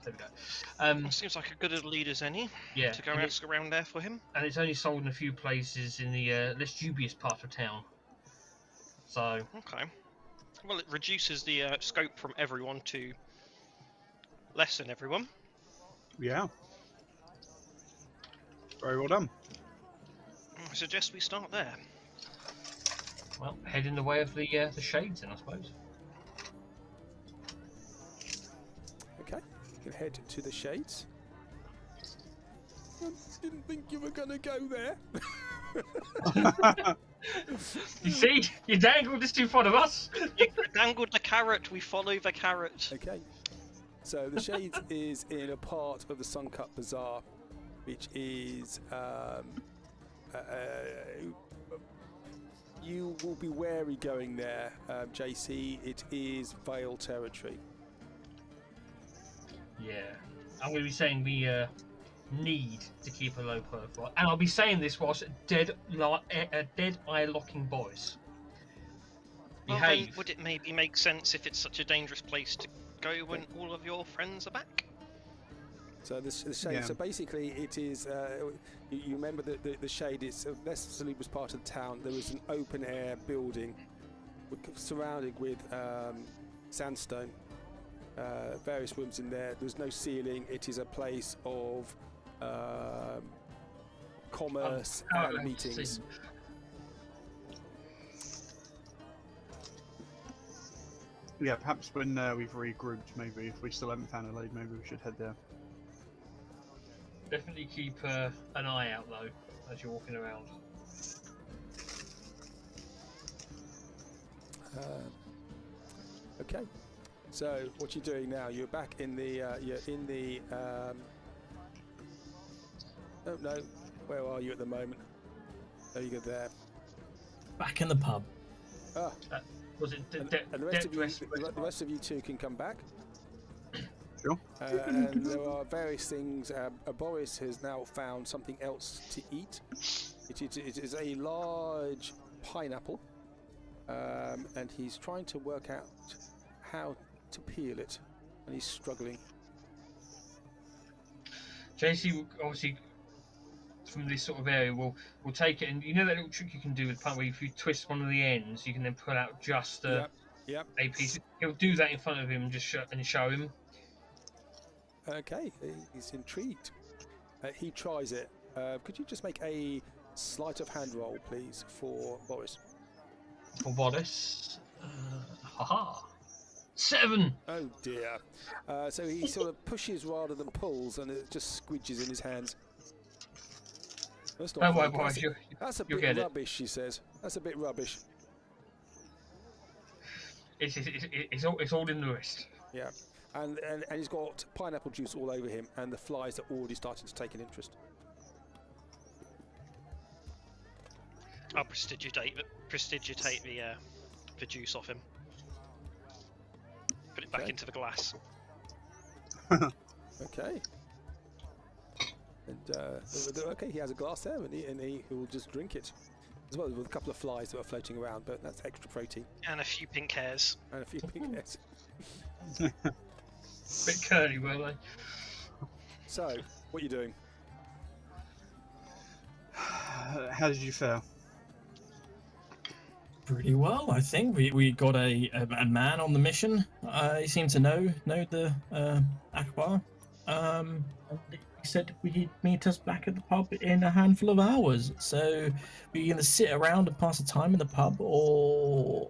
Speaker 3: There we go.
Speaker 2: Seems like a good little lead as any.
Speaker 3: Yeah.
Speaker 2: To go and ask around there for him.
Speaker 3: And it's only sold in a few places in the less dubious part of town. So
Speaker 2: Okay. Well, it reduces the scope from everyone to less than everyone.
Speaker 6: Yeah. Very well done.
Speaker 2: I suggest we start there.
Speaker 3: well, head in the way of the shades, then I suppose.
Speaker 1: Okay, you can head to the shades. I didn't think you were going to go there.
Speaker 3: You see, you dangled this in front of us.
Speaker 2: You dangled the carrot. We follow the carrot.
Speaker 1: Okay, so the shades is in a part of the Suncut Bazaar, which is you will be wary going there, JC. It is Vale territory.
Speaker 3: Yeah, I'm going to be saying we need to keep a low profile, and I'll be saying this whilst dead eye locking boys.
Speaker 2: Well, then,
Speaker 3: Behave.
Speaker 2: would it maybe make sense if it's such a dangerous place to go when all of your friends are back?
Speaker 1: So the shade.
Speaker 6: Yeah.
Speaker 1: So basically, it is. You remember that the shade is necessarily was part of the town. There was an open air building, surrounded with sandstone. Various rooms in there. There's no ceiling. It is a place of commerce and meetings.
Speaker 6: Yeah, perhaps when we've regrouped, maybe if we still haven't found a lead, maybe we should head there.
Speaker 3: Definitely keep an eye out though as you're walking around.
Speaker 1: Okay. So what you're doing now? You're back in the. You're in the. Oh no. Where are you at the moment? Oh, you go there.
Speaker 4: Back in the pub.
Speaker 1: Ah.
Speaker 3: Was it
Speaker 1: And the rest of you two can come back.
Speaker 6: Sure.
Speaker 1: And there are various things. Boris has now found something else to eat. It is a large pineapple, and he's trying to work out how to peel it, and he's struggling.
Speaker 3: JC obviously from this sort of area will take it, and you know that little trick you can do with pineapple where if you twist one of the ends, you can then pull out just a piece. He'll do that in front of him and just show him.
Speaker 1: Okay, he's intrigued. He tries it. Could you just make a sleight of hand roll, please, for Boris?
Speaker 3: For Boris, haha, 7.
Speaker 1: Oh dear. So he sort of pushes rather than pulls, and it just squidges in his hands. That's not
Speaker 3: Don't worry,
Speaker 1: fun.
Speaker 3: Boris,
Speaker 1: That's a
Speaker 3: you'll
Speaker 1: bit
Speaker 3: get
Speaker 1: rubbish, she says. That's a bit rubbish.
Speaker 3: It's all in the wrist.
Speaker 1: Yeah. And he's got pineapple juice all over him, and the flies are already starting to take an interest.
Speaker 2: I'll prestidigitate the juice off him. Put it back into the glass.
Speaker 1: Okay. And okay, he has a glass there, and he will just drink it, as well, with a couple of flies that are floating around. But that's extra protein.
Speaker 2: And a few pink hairs.
Speaker 1: And a few pink hairs.
Speaker 3: Bit curly, were they?
Speaker 1: So, what are you doing?
Speaker 6: How did you fare?
Speaker 4: Pretty well, I think. We got a man on the mission. He seemed to know the Akbar. He said we'd meet us back at the pub in a handful of hours. So we're going to sit around and pass the time in the pub, or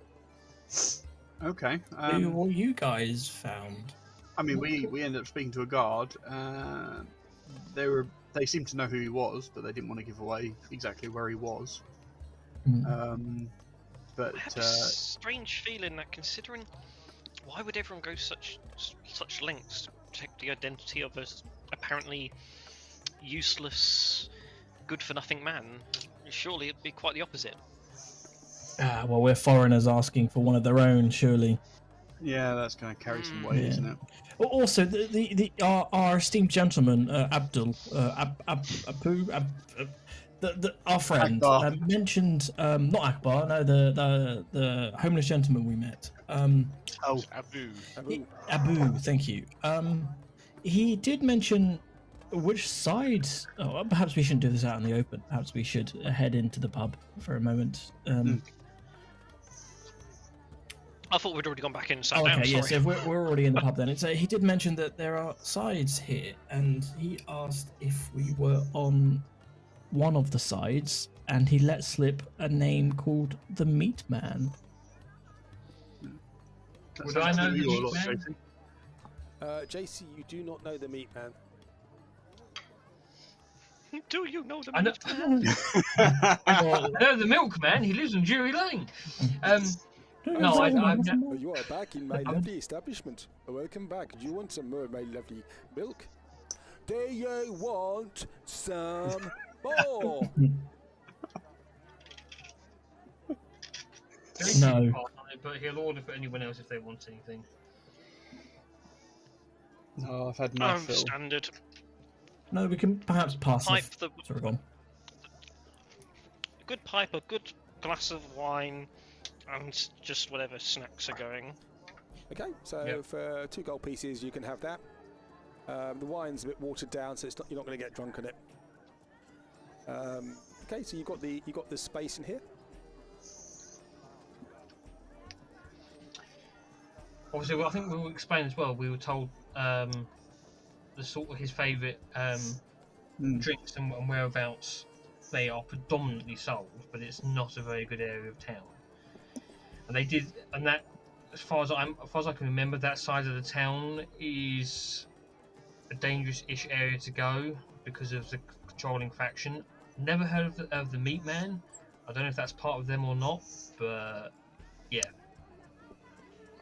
Speaker 6: Okay.
Speaker 4: what you guys found?
Speaker 6: I mean, we ended up speaking to a guard. They seemed to know who he was, but they didn't want to give away exactly where he was. But
Speaker 2: I have a strange feeling that, considering, why would everyone go such lengths to protect the identity of a apparently useless, good-for-nothing man? Surely it'd be quite the opposite.
Speaker 4: Well, we're foreigners asking for one of their own, surely.
Speaker 6: yeah, that's going to carry some weight, isn't it?
Speaker 4: Also, our esteemed gentleman, Abdul, our friend,
Speaker 6: Akbar.
Speaker 4: mentioned not Akbar, no, the homeless gentleman we met. Abu, thank you. He did mention which side. Oh, perhaps we shouldn't do this out in the open. Perhaps we should head into the pub for a moment.
Speaker 2: I thought we'd already gone back in and sat
Speaker 4: Oh,
Speaker 2: down.
Speaker 4: okay, yes,
Speaker 2: Sorry.
Speaker 4: yeah, we're already in the pub then. He did mention that there are sides here, and he asked if we were on one of the sides, and he let slip a name called the Meat Man.
Speaker 3: Would I know the
Speaker 6: You a
Speaker 3: Meat
Speaker 6: lot,
Speaker 3: Man?
Speaker 6: JC.
Speaker 1: JC, you do not know the Meat Man.
Speaker 2: Do you know the
Speaker 3: I know,
Speaker 2: Meat Man?
Speaker 3: I know the Milkman. He lives in Drury Lane. No, I've
Speaker 1: Oh, you are back in my lovely establishment. Welcome back. Do you want some more of my lovely milk? Do you want some more?
Speaker 4: No.
Speaker 3: But he'll order for anyone else if they want anything.
Speaker 6: No, I've had enough. Phil.
Speaker 2: Standard.
Speaker 4: No, we can perhaps pass
Speaker 2: Pipe the
Speaker 4: Sorry, go on.
Speaker 2: a good pipe, a good glass of wine, and just whatever snacks are going.
Speaker 1: Okay, so
Speaker 3: Yep.
Speaker 1: for 2 gold pieces, you can have that. The wine's a bit watered down, so you're not going to get drunk on it. Okay, so you got the space in here.
Speaker 3: Obviously, well, I think we will explain as well. We were told the sort of his favourite drinks and whereabouts they are predominantly sold, but it's not a very good area of town. And they did, and that, as far as I can remember, that side of the town is a dangerous-ish area to go because of the controlling faction. Never heard of the Meat Man. I don't know if that's part of them or not, but yeah.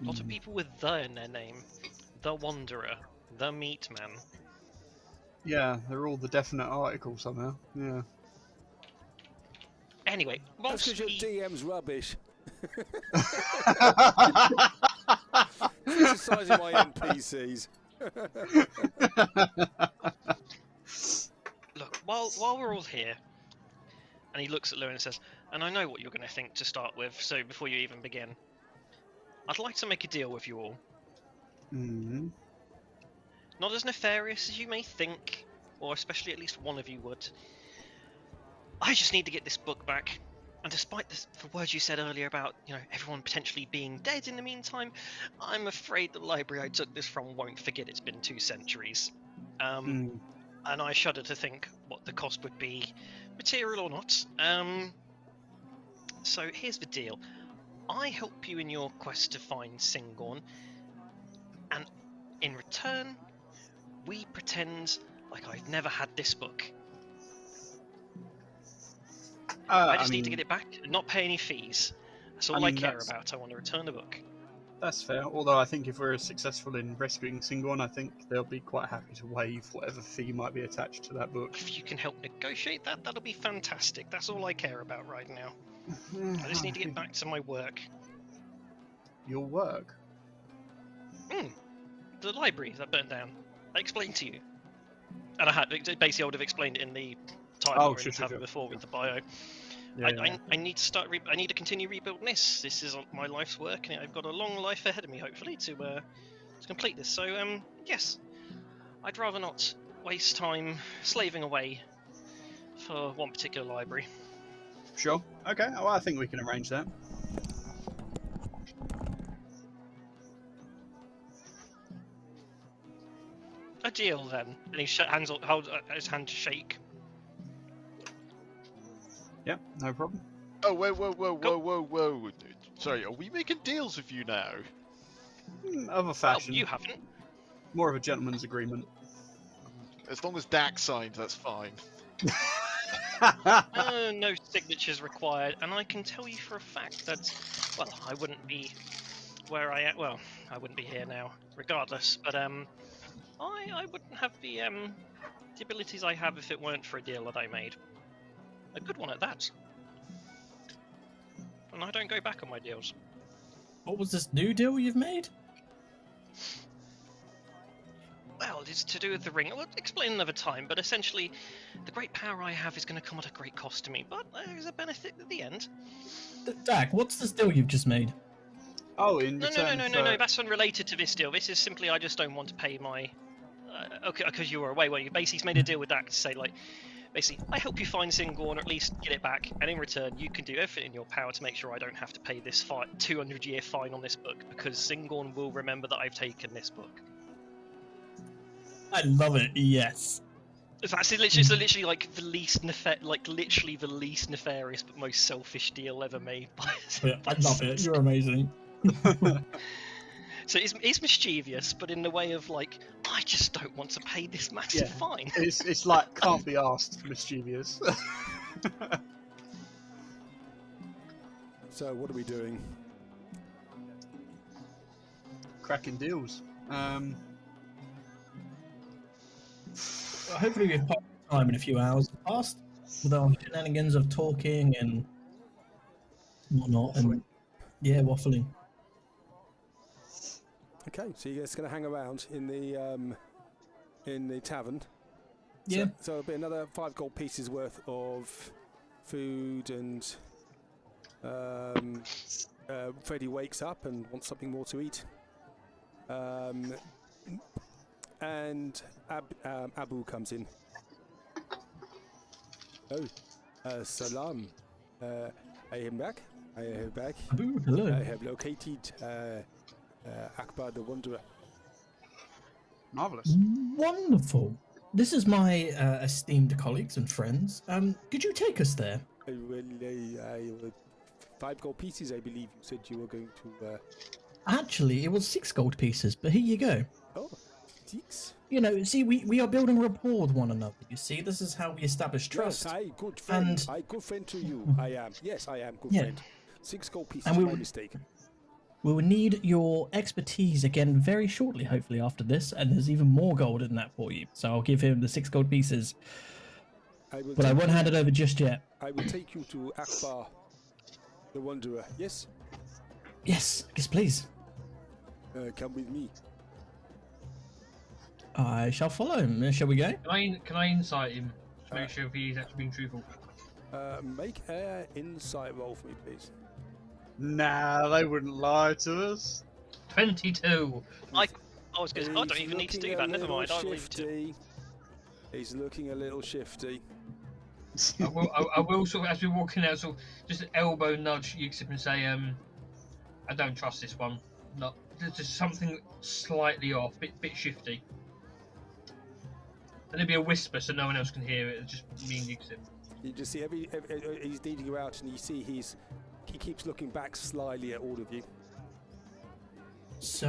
Speaker 2: A lot of people with "the" in their name. The Wanderer, the Meat Man.
Speaker 6: Yeah, they're all the definite article somehow. Yeah.
Speaker 2: Anyway,
Speaker 1: That's
Speaker 2: whilst
Speaker 1: because your
Speaker 2: we...
Speaker 1: DM's rubbish. Criticizing my NPCs.
Speaker 2: Look, while we're all here, and he looks at Lou and says, and I know what you're going to think to start with, so before you even begin, I'd like to make a deal with you all.
Speaker 6: Mm-hmm.
Speaker 2: Not as nefarious as you may think, or especially at least one of you would. I just need to get this book back, and despite the words you said earlier about, everyone potentially being dead in the meantime, I'm afraid the library I took this from won't forget it's been 2 centuries. And I shudder to think what the cost would be, material or not. So here's the deal. I help you in your quest to find Singorn, and in return, we pretend like I've never had this book. I just need to get it back and not pay any fees. That's all I care about. I want to return the book.
Speaker 6: That's fair. Although I think if we're successful in rescuing Singorn, I think they'll be quite happy to waive whatever fee might be attached to that book.
Speaker 2: If you can help negotiate that, that'll be fantastic. That's all I care about right now. I just need to get back to my work.
Speaker 6: Your work?
Speaker 2: The library that burned down. I explained to you. And basically I would have explained it in the title before with the bio. I need to start. I need to continue rebuilding this. This is my life's work, and I've got a long life ahead of me, hopefully, to complete this. So, yes, I'd rather not waste time slaving away for one particular library.
Speaker 6: Sure. Okay. Well, I think we can arrange that.
Speaker 2: A deal, then. And he holds his hand to shake.
Speaker 6: Yeah, no problem.
Speaker 5: Oh, whoa. Sorry, are we making deals with you now?
Speaker 6: Of a fashion.
Speaker 2: Well, you haven't.
Speaker 6: More of a gentleman's agreement.
Speaker 5: As long as Dak signed, that's fine.
Speaker 2: No signatures required, and I can tell you for a fact that, well, I wouldn't be where I am. Well, I wouldn't be here now, regardless. But I wouldn't have the abilities I have if it weren't for a deal that I made. A good one at that. And I don't go back on my deals.
Speaker 4: What was this new deal you've made?
Speaker 2: Well, it's to do with the ring. I'll explain another time, but essentially, the great power I have is going to come at a great cost to me, but there's a benefit at the end.
Speaker 4: Dak, what's this deal you've just made?
Speaker 6: Oh, in
Speaker 2: No,
Speaker 6: return
Speaker 2: no, that's unrelated to this deal. This is simply I just don't want to pay my... okay, because you were away, well, you basically made a deal with Dak to say, like, Basically, I help you find Singorn, or at least get it back, and in return, you can do everything in your power to make sure I don't have to pay this 200-year fine on this book, because Singorn will remember that I've taken this book.
Speaker 7: I love it. Yes.
Speaker 2: It's literally like the least literally the least nefarious but most selfish deal ever made.
Speaker 7: Yeah, I love it. You're amazing.
Speaker 2: So it's mischievous, but in the way of like, I just don't want to pay this massive fine.
Speaker 6: It's like can't be asked mischievous.
Speaker 1: So what are we doing?
Speaker 6: Cracking deals.
Speaker 7: Hopefully we've passed time in a few hours past with our shenanigans of talking and whatnot, and waffling.
Speaker 1: Okay, so you're just going to hang around in the tavern.
Speaker 7: Yeah.
Speaker 1: So it'll be another 5 gold pieces worth of food, and Freddy wakes up and wants something more to eat. And Abu comes in. Oh, salam. I am back.
Speaker 7: Abu, hello.
Speaker 1: I have located Akbar the Wanderer.
Speaker 6: Marvelous.
Speaker 7: Wonderful. This is my esteemed colleagues and friends. Could you take us there?
Speaker 1: Well, 5 gold pieces, I believe you said you were going to...
Speaker 7: Actually, it was 6 gold pieces, but here you go.
Speaker 1: Oh, 6?
Speaker 7: You know, see, we are building rapport with one another, you see? This is how we establish trust.
Speaker 1: Yes, I good friend.
Speaker 7: And...
Speaker 1: I good friend to you. I am. Yes, I am good friend. 6 gold pieces,
Speaker 7: And
Speaker 1: my mistake.
Speaker 7: We will need your expertise again very shortly, hopefully, after this, and there's even more gold in that for you. So I'll give him the 6 gold pieces. But I won't hand it over just yet.
Speaker 1: I will take you to Akbar the Wanderer. Yes?
Speaker 7: Yes, please.
Speaker 1: Come with me.
Speaker 7: I shall follow him. Shall we go?
Speaker 3: Can I insight him to make sure if he's actually being truthful?
Speaker 1: Make an insight roll for me, please.
Speaker 6: Nah, they wouldn't lie to us.
Speaker 3: 22.
Speaker 2: I don't even need to do that. Never mind. I'll leave it to.
Speaker 1: He's looking a little shifty.
Speaker 3: I will sort of, as we're walking out, sort of just elbow nudge Yusuf and say, I don't trust this one. Not there's just something slightly off, bit shifty. And it'll be a whisper so no one else can hear it. It's just me and Yusuf.
Speaker 1: You just see he's leading you out, and you see he keeps looking back slyly at all of you.
Speaker 7: So,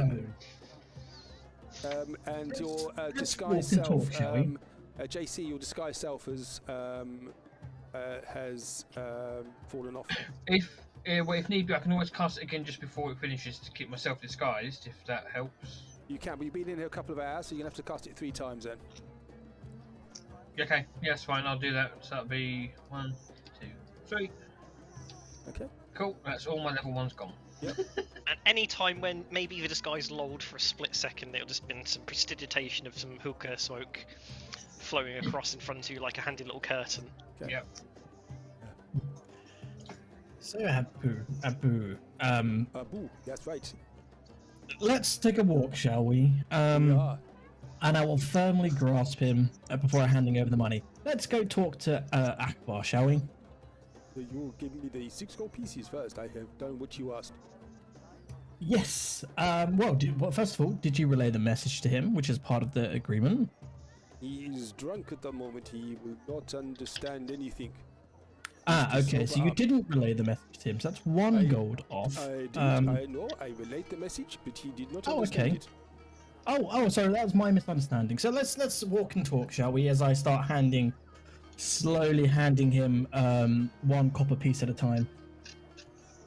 Speaker 1: and your disguised
Speaker 7: walk and
Speaker 1: self,
Speaker 7: talk, shall we?
Speaker 1: JC, your disguised self has fallen off.
Speaker 3: If need be, I can always cast it again just before it finishes to keep myself disguised, if that helps.
Speaker 1: You can, but you've been in here a couple of hours, so you're going to have to cast it 3 times then.
Speaker 3: Okay, yeah, that's fine, I'll do that. So that'll be 1, 2, 3.
Speaker 1: Okay.
Speaker 3: Cool, that's all my level 1's gone.
Speaker 1: Yep.
Speaker 2: At any time when maybe the disguise lulled for a split second, it'll just been some prestidigitation of some hookah smoke flowing across in front of you like a handy little curtain.
Speaker 1: Okay.
Speaker 3: Yep.
Speaker 7: So Abu.
Speaker 1: Abu, that's right.
Speaker 7: Let's take a walk, shall we?
Speaker 1: Yeah.
Speaker 7: And I will firmly grasp him before handing over the money. Let's go talk to Akbar, shall we?
Speaker 1: So you'll give me the 6 gold pieces first. I have done what you asked.
Speaker 7: Yes. Well, first of all, did you relay the message to him, which is part of the agreement?
Speaker 1: He is drunk at the moment. He will not understand anything.
Speaker 7: Okay. So you didn't relay the message to him. So that's 1 gold off.
Speaker 1: I did. I know. I relayed the message, but he did not understand it.
Speaker 7: Oh, sorry. That was my misunderstanding. So let's walk and talk, shall we? As I start slowly handing him 1 copper piece at a time.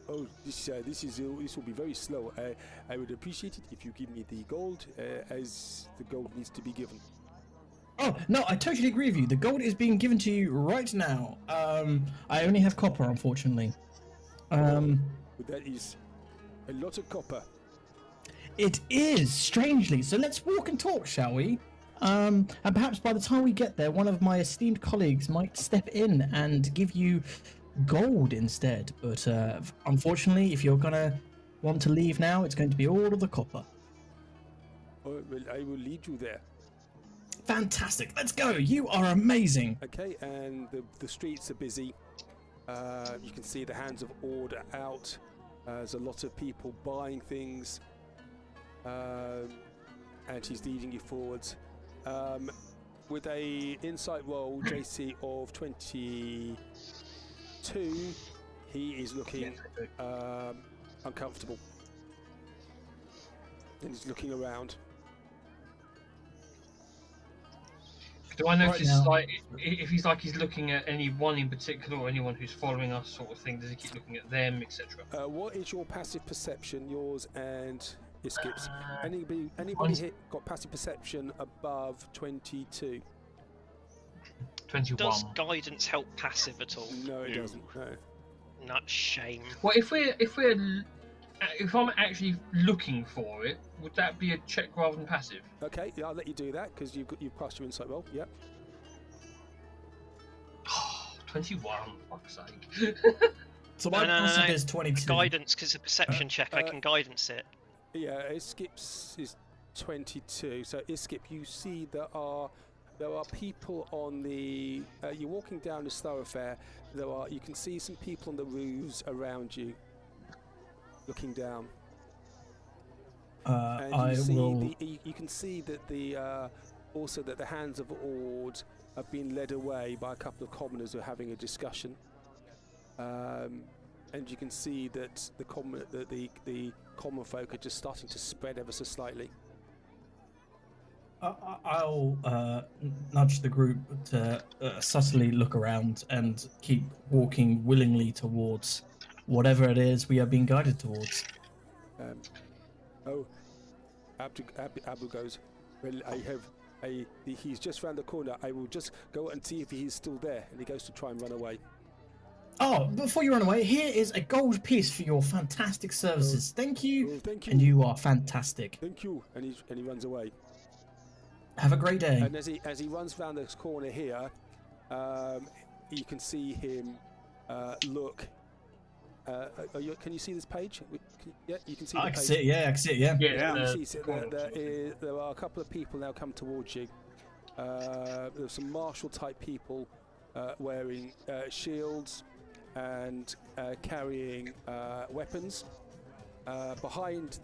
Speaker 1: Oh, this will be very slow. I would appreciate it if you give me the gold, as the gold needs to be given.
Speaker 7: Oh, no, I totally agree with you. The gold is being given to you right now. I only have copper, unfortunately.
Speaker 1: But that is a lot of copper.
Speaker 7: It is, strangely. So let's walk and talk, shall we? And perhaps by the time we get there, one of my esteemed colleagues might step in and give you gold instead. But unfortunately, if you're going to want to leave now, it's going to be all of the copper.
Speaker 1: Oh, well, I will lead you there.
Speaker 7: Fantastic. Let's go. You are amazing.
Speaker 1: Okay, and the streets are busy. You can see the hands of order out. There's a lot of people buying things. And he's leading you forwards. With a insight roll, JC of 22, he is looking uncomfortable. And he's looking around.
Speaker 3: Do I notice,
Speaker 4: now-
Speaker 3: like, if he's looking at anyone in particular or anyone who's following us, sort of thing? Does he keep looking at them, etc.?
Speaker 1: What is your passive perception, yours and Iskip's? Anybody
Speaker 3: mine's-
Speaker 1: got passive perception above 22?
Speaker 3: 21.
Speaker 2: Does guidance help passive at all?
Speaker 1: No, it doesn't. No.
Speaker 2: Not shame.
Speaker 3: Well, if I'm actually looking for it, would that be a check rather than passive?
Speaker 1: Okay, yeah, I'll let you do that because you've passed your insight roll. Yep.
Speaker 3: 21, fuck's sake.
Speaker 7: So my passive is 22.
Speaker 2: Guidance, because it's a perception check, I can guidance it.
Speaker 1: Yeah, Iskip's is 22. So Iskip, you see there are people on the. You're walking down this thoroughfare. You can see some people on the roofs around you, looking down. And
Speaker 4: I
Speaker 1: you see
Speaker 4: will.
Speaker 1: you can see that also that the hands of Ord have been led away by a couple of commoners who are having a discussion. And you can see that the common folk are just starting to spread ever so slightly.
Speaker 4: I'll nudge the group to subtly look around and keep walking willingly towards whatever it is we are being guided towards.
Speaker 1: Abu goes, well, he's just round the corner. I will just go and see if he's still there. And he goes to try and run away.
Speaker 7: Oh, before you run away, here is a gold piece for your fantastic services. Thank you.
Speaker 1: Oh, thank you.
Speaker 4: And you are fantastic.
Speaker 1: Thank you. And he runs away.
Speaker 4: Have a great day.
Speaker 1: And as he runs round this corner here, you can see him look. Can you see this page? Yeah, you can see the
Speaker 7: I
Speaker 1: page.
Speaker 7: can see it, yeah, I can see it, yeah.
Speaker 1: You see, there are a couple of people now come towards you. There's some martial type people wearing shields and carrying weapons. Behind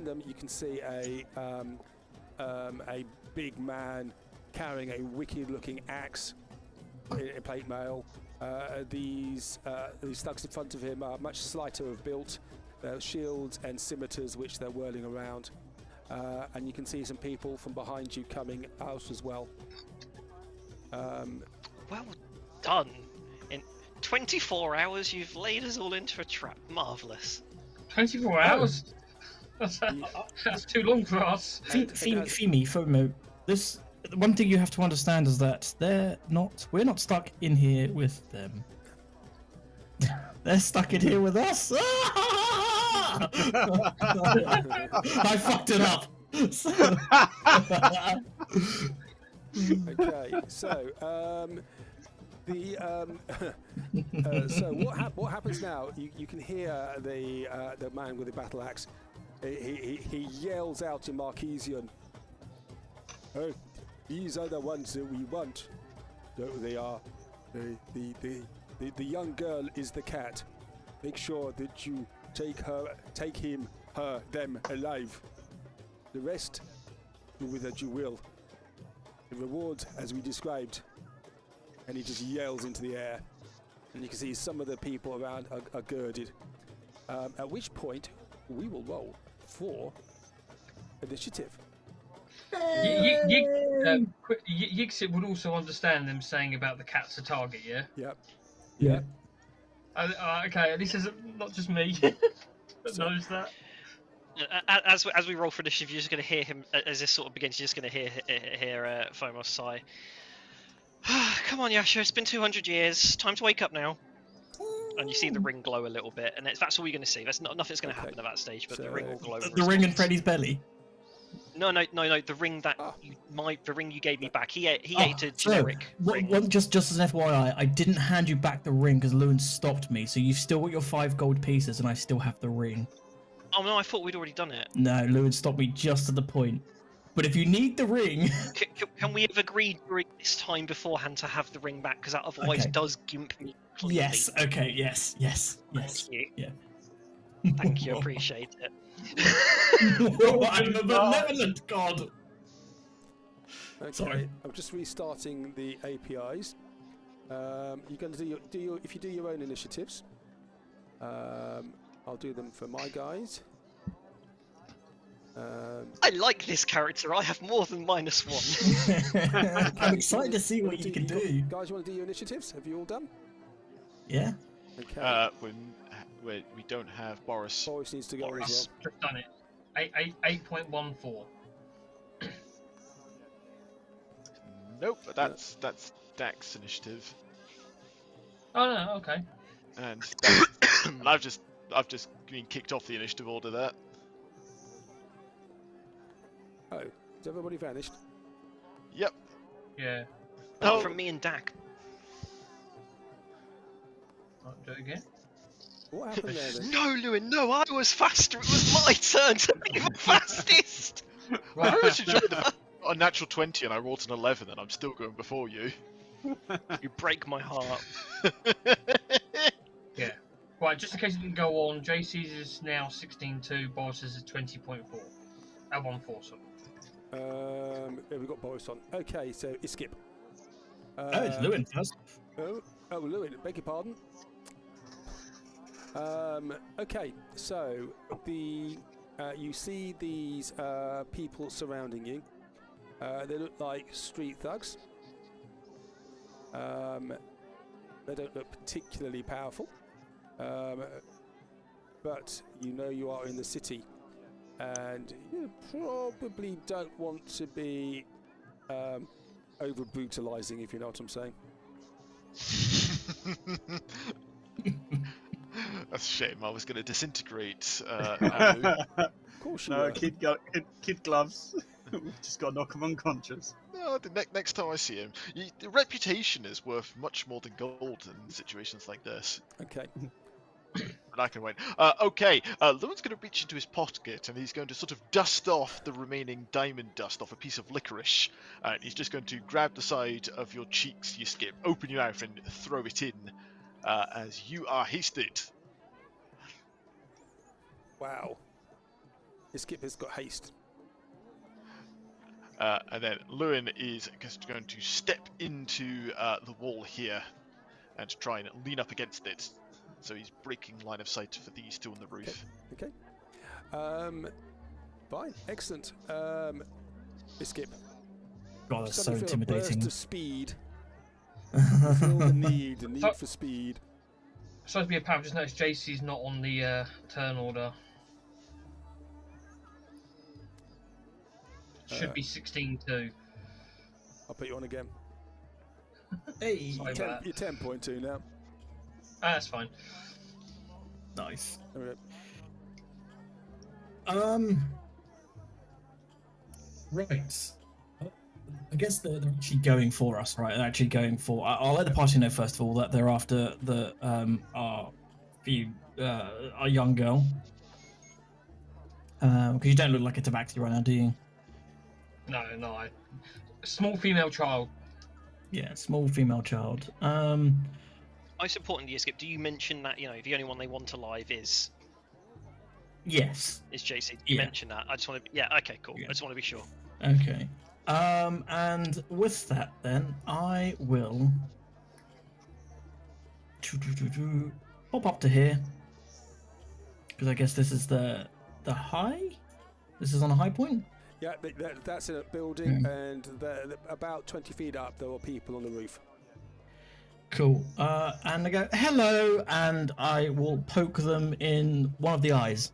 Speaker 1: them, you can see a big man carrying a wicked-looking axe in plate mail. These thugs in front of him are much slighter of build, shields and scimitars which they're whirling around. And you can see some people from behind you coming out as well.
Speaker 2: Well done. In 24 hours, you've laid us all into a trap. Marvellous.
Speaker 3: 24 hours? That's too long for us.
Speaker 4: FOMO, this one thing you have to understand is that we're not stuck in here with them. They're stuck in here with us. I fucked it up.
Speaker 1: Okay, so so what happens now? You can hear the man with the battle axe. He yells out in Marquesian. Oh, these are the ones that we want. So they are. The young girl is the cat. Make sure that you take him, her, them alive. The rest, do with as you will. The reward, as we described. And he just yells into the air. And you can see some of the people around are girded. At which point, we will roll for initiative.
Speaker 3: Yixit would also understand them saying about the cat's a target, yeah?
Speaker 1: Yep.
Speaker 4: Yeah.
Speaker 3: Okay, at least it's not just me that knows that.
Speaker 2: As we roll for initiative, you're just going to hear him, as this sort of begins, you're just going to hear Fomos sigh. Come on, Yasha, it's been 200 years. Time to wake up now. And you see the ring glow a little bit, and that's all you're going to see. Nothing's going to happen at that stage, but the ring will glow.
Speaker 7: The ring in Freddy's belly.
Speaker 2: No. The ring that the ring you gave me back. He ate a generic ring.
Speaker 4: Just as an FYI, I didn't hand you back the ring because Lewin stopped me. So you've still got your 5 gold pieces, and I still have the ring.
Speaker 2: Oh no, I thought we'd already done it.
Speaker 4: No, Lewin stopped me just at the point. But if you need the ring,
Speaker 2: Can we have agreed during this time beforehand to have the ring back? Because that otherwise
Speaker 4: Okay.
Speaker 2: does gimp me completely.
Speaker 4: yes. Okay. Yes.
Speaker 2: Thank you.
Speaker 4: Yeah.
Speaker 2: Thank you. Appreciate it.
Speaker 7: I'm a benevolent god.
Speaker 1: Okay,
Speaker 7: Sorry.
Speaker 1: I'm just restarting the APIs. You're going to do your if you do your own initiatives. I'll do them for my guys.
Speaker 2: I like this character. I have more than -1.
Speaker 4: I'm excited to see what you can do.
Speaker 1: Guys, you want to do your initiatives? Have you all done?
Speaker 4: Yeah.
Speaker 1: Okay.
Speaker 5: We don't have Boris.
Speaker 1: Boris needs to go
Speaker 3: Boris,
Speaker 1: as
Speaker 3: just done it. 8.14.
Speaker 5: Nope, that's Dak's initiative,
Speaker 3: Oh no, okay.
Speaker 5: and I've just been kicked off the initiative order there.
Speaker 1: well. Oh, has everybody vanished?
Speaker 5: Yep.
Speaker 3: Yeah.
Speaker 2: Apart from me and Dak.
Speaker 3: Right, do it again.
Speaker 1: What happened there then?
Speaker 2: No, Lewin, no, I was faster. It was my turn to be the fastest.
Speaker 5: I very much enjoyed the fact I got a natural 20 and I rolled an 11 and I'm still going before you.
Speaker 2: You break my heart.
Speaker 3: Yeah. Right, just in case it didn't go on, JC's is now 16.2, Boris's is 20.4. 1.4, sorry.
Speaker 1: Yeah, we've got Boris on. Okay, so Iskip.
Speaker 4: Oh, it's Lewin first.
Speaker 1: Oh, Lewin, beg your pardon. Okay, so you see these people surrounding you. They look like street thugs. They don't look particularly powerful, but you know you are in the city, and you probably don't want to be over brutalizing, if you know what I'm saying.
Speaker 5: That's a shame. I was going to disintegrate. Amu.
Speaker 1: Of course you
Speaker 6: No,
Speaker 1: were.
Speaker 6: kid gloves. We've just got to knock him unconscious.
Speaker 5: No, next time I see him, the reputation is worth much more than gold in situations like this.
Speaker 1: Okay.
Speaker 5: But I can wait. Okay, Lewin's going to reach into his pocket and he's going to sort of dust off the remaining diamond dust off a piece of licorice. And he's just going to grab the side of your cheeks, you skip, open your mouth and throw it in as you are hasted.
Speaker 1: Wow. Iskip has got haste.
Speaker 5: And then Lewin is just going to step into the wall here and try and lean up against it. So he's breaking line of sight for these two on the roof.
Speaker 1: Okay. Fine. Excellent. Iskip.
Speaker 4: God, that's so
Speaker 1: Suddenly feel a
Speaker 4: intimidating.
Speaker 1: burst of speed. You feel the need for speed.
Speaker 3: Supposed to be a power, just noticed JC's not on the turn order. Should be 16.2.
Speaker 1: I'll put you on again.
Speaker 4: Hey,
Speaker 3: Sorry about that.
Speaker 1: You're 10.2 now.
Speaker 3: That's fine.
Speaker 4: nice.
Speaker 1: There we go.
Speaker 4: Right. I guess they're actually going for us, right? They're actually going for. I'll let the party know first of all that they're after our young girl. Because you don't look like a tabaxi right now, do you?
Speaker 3: No. Small female child.
Speaker 4: Yeah, small female child.
Speaker 2: Most importantly, Skip, do you mention that the only one they want alive is
Speaker 4: Yes.
Speaker 2: JC? Do you
Speaker 4: Yeah.
Speaker 2: mention that? I just want to. Yeah. Okay. Cool.
Speaker 4: Yeah.
Speaker 2: I just want to be sure.
Speaker 4: Okay. And with that, then I will pop up to here because I guess this is the high. This is on a high point.
Speaker 1: Yeah, that's in a building, and about 20 feet up, there are people on the roof.
Speaker 4: Cool. And I go hello, and I will poke them in one of the eyes.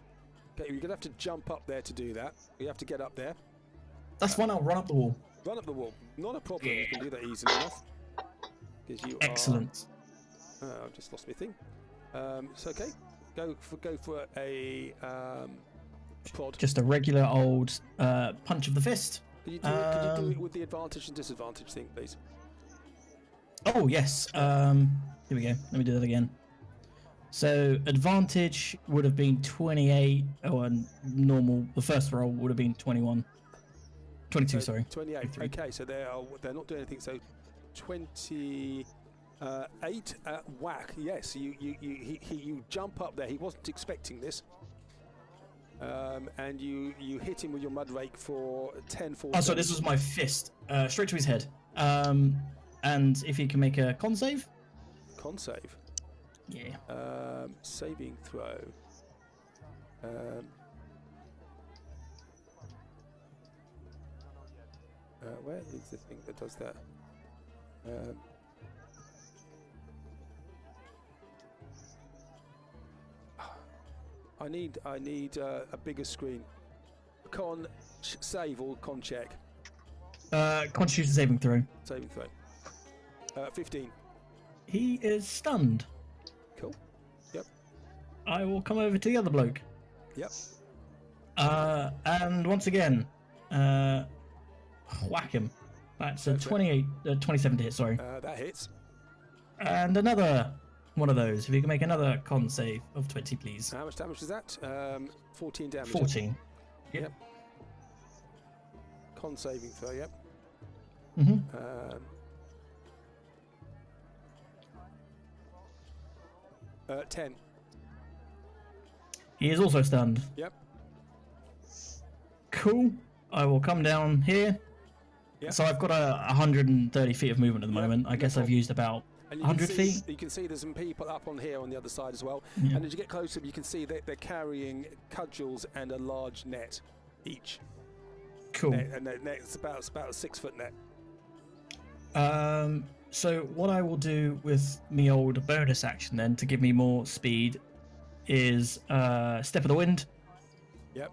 Speaker 1: Okay, you're gonna have to jump up there to do that. You have to get up there.
Speaker 4: That's fine. I'll run up the wall.
Speaker 1: Run up the wall. Not a problem. You can do that easily enough. Because you
Speaker 4: Excellent.
Speaker 1: are. I've just lost my thing. It's okay. Go for a prod.
Speaker 4: Just a regular old punch of the fist.
Speaker 1: Could you do it with the advantage and disadvantage thing, please?
Speaker 4: Oh yes. Here we go. Let me do that again. So advantage would have been 28, or normal. The first roll would have been 21. 22,
Speaker 1: So
Speaker 4: sorry.
Speaker 1: 28.
Speaker 4: 23.
Speaker 1: Okay, so they're not doing anything. So 28 whack. Yes, you jump up there. He wasn't expecting this. And you hit him with your mud rake for 10 force.
Speaker 4: Oh, so this was my fist. Straight to his head. And if he can make a con save?
Speaker 1: Con save.
Speaker 4: Yeah.
Speaker 1: Saving throw. Where is the thing that does that? I need a bigger screen. Con save or con check?
Speaker 4: Constitution saving throw.
Speaker 1: Saving throw. 15.
Speaker 4: He is stunned.
Speaker 1: Cool. Yep.
Speaker 4: I will come over to the other bloke.
Speaker 1: Yep.
Speaker 4: And once again, whack him. That's a 27 to hit, sorry.
Speaker 1: That hits.
Speaker 4: And another one of those. If you can make another con save of 20, please.
Speaker 1: How much damage is that? 14 damage.
Speaker 4: 14.
Speaker 1: Yep. Con saving throw, yep.
Speaker 4: Mm-hmm.
Speaker 1: 10.
Speaker 4: He is also stunned.
Speaker 1: Yep.
Speaker 4: Cool. I will come down here.
Speaker 1: Yep.
Speaker 4: So I've got 130 feet of movement at the moment. I guess I've used about
Speaker 1: And
Speaker 4: 100 feet.
Speaker 1: You can see there's some people up on here on the other side as well.
Speaker 4: Yeah.
Speaker 1: And as you get closer, you can see that they're carrying cudgels and a large net each.
Speaker 4: Cool.
Speaker 1: And the net's about a 6-foot net.
Speaker 4: So what I will do with me old bonus action then to give me more speed is Step of the Wind.
Speaker 1: Yep.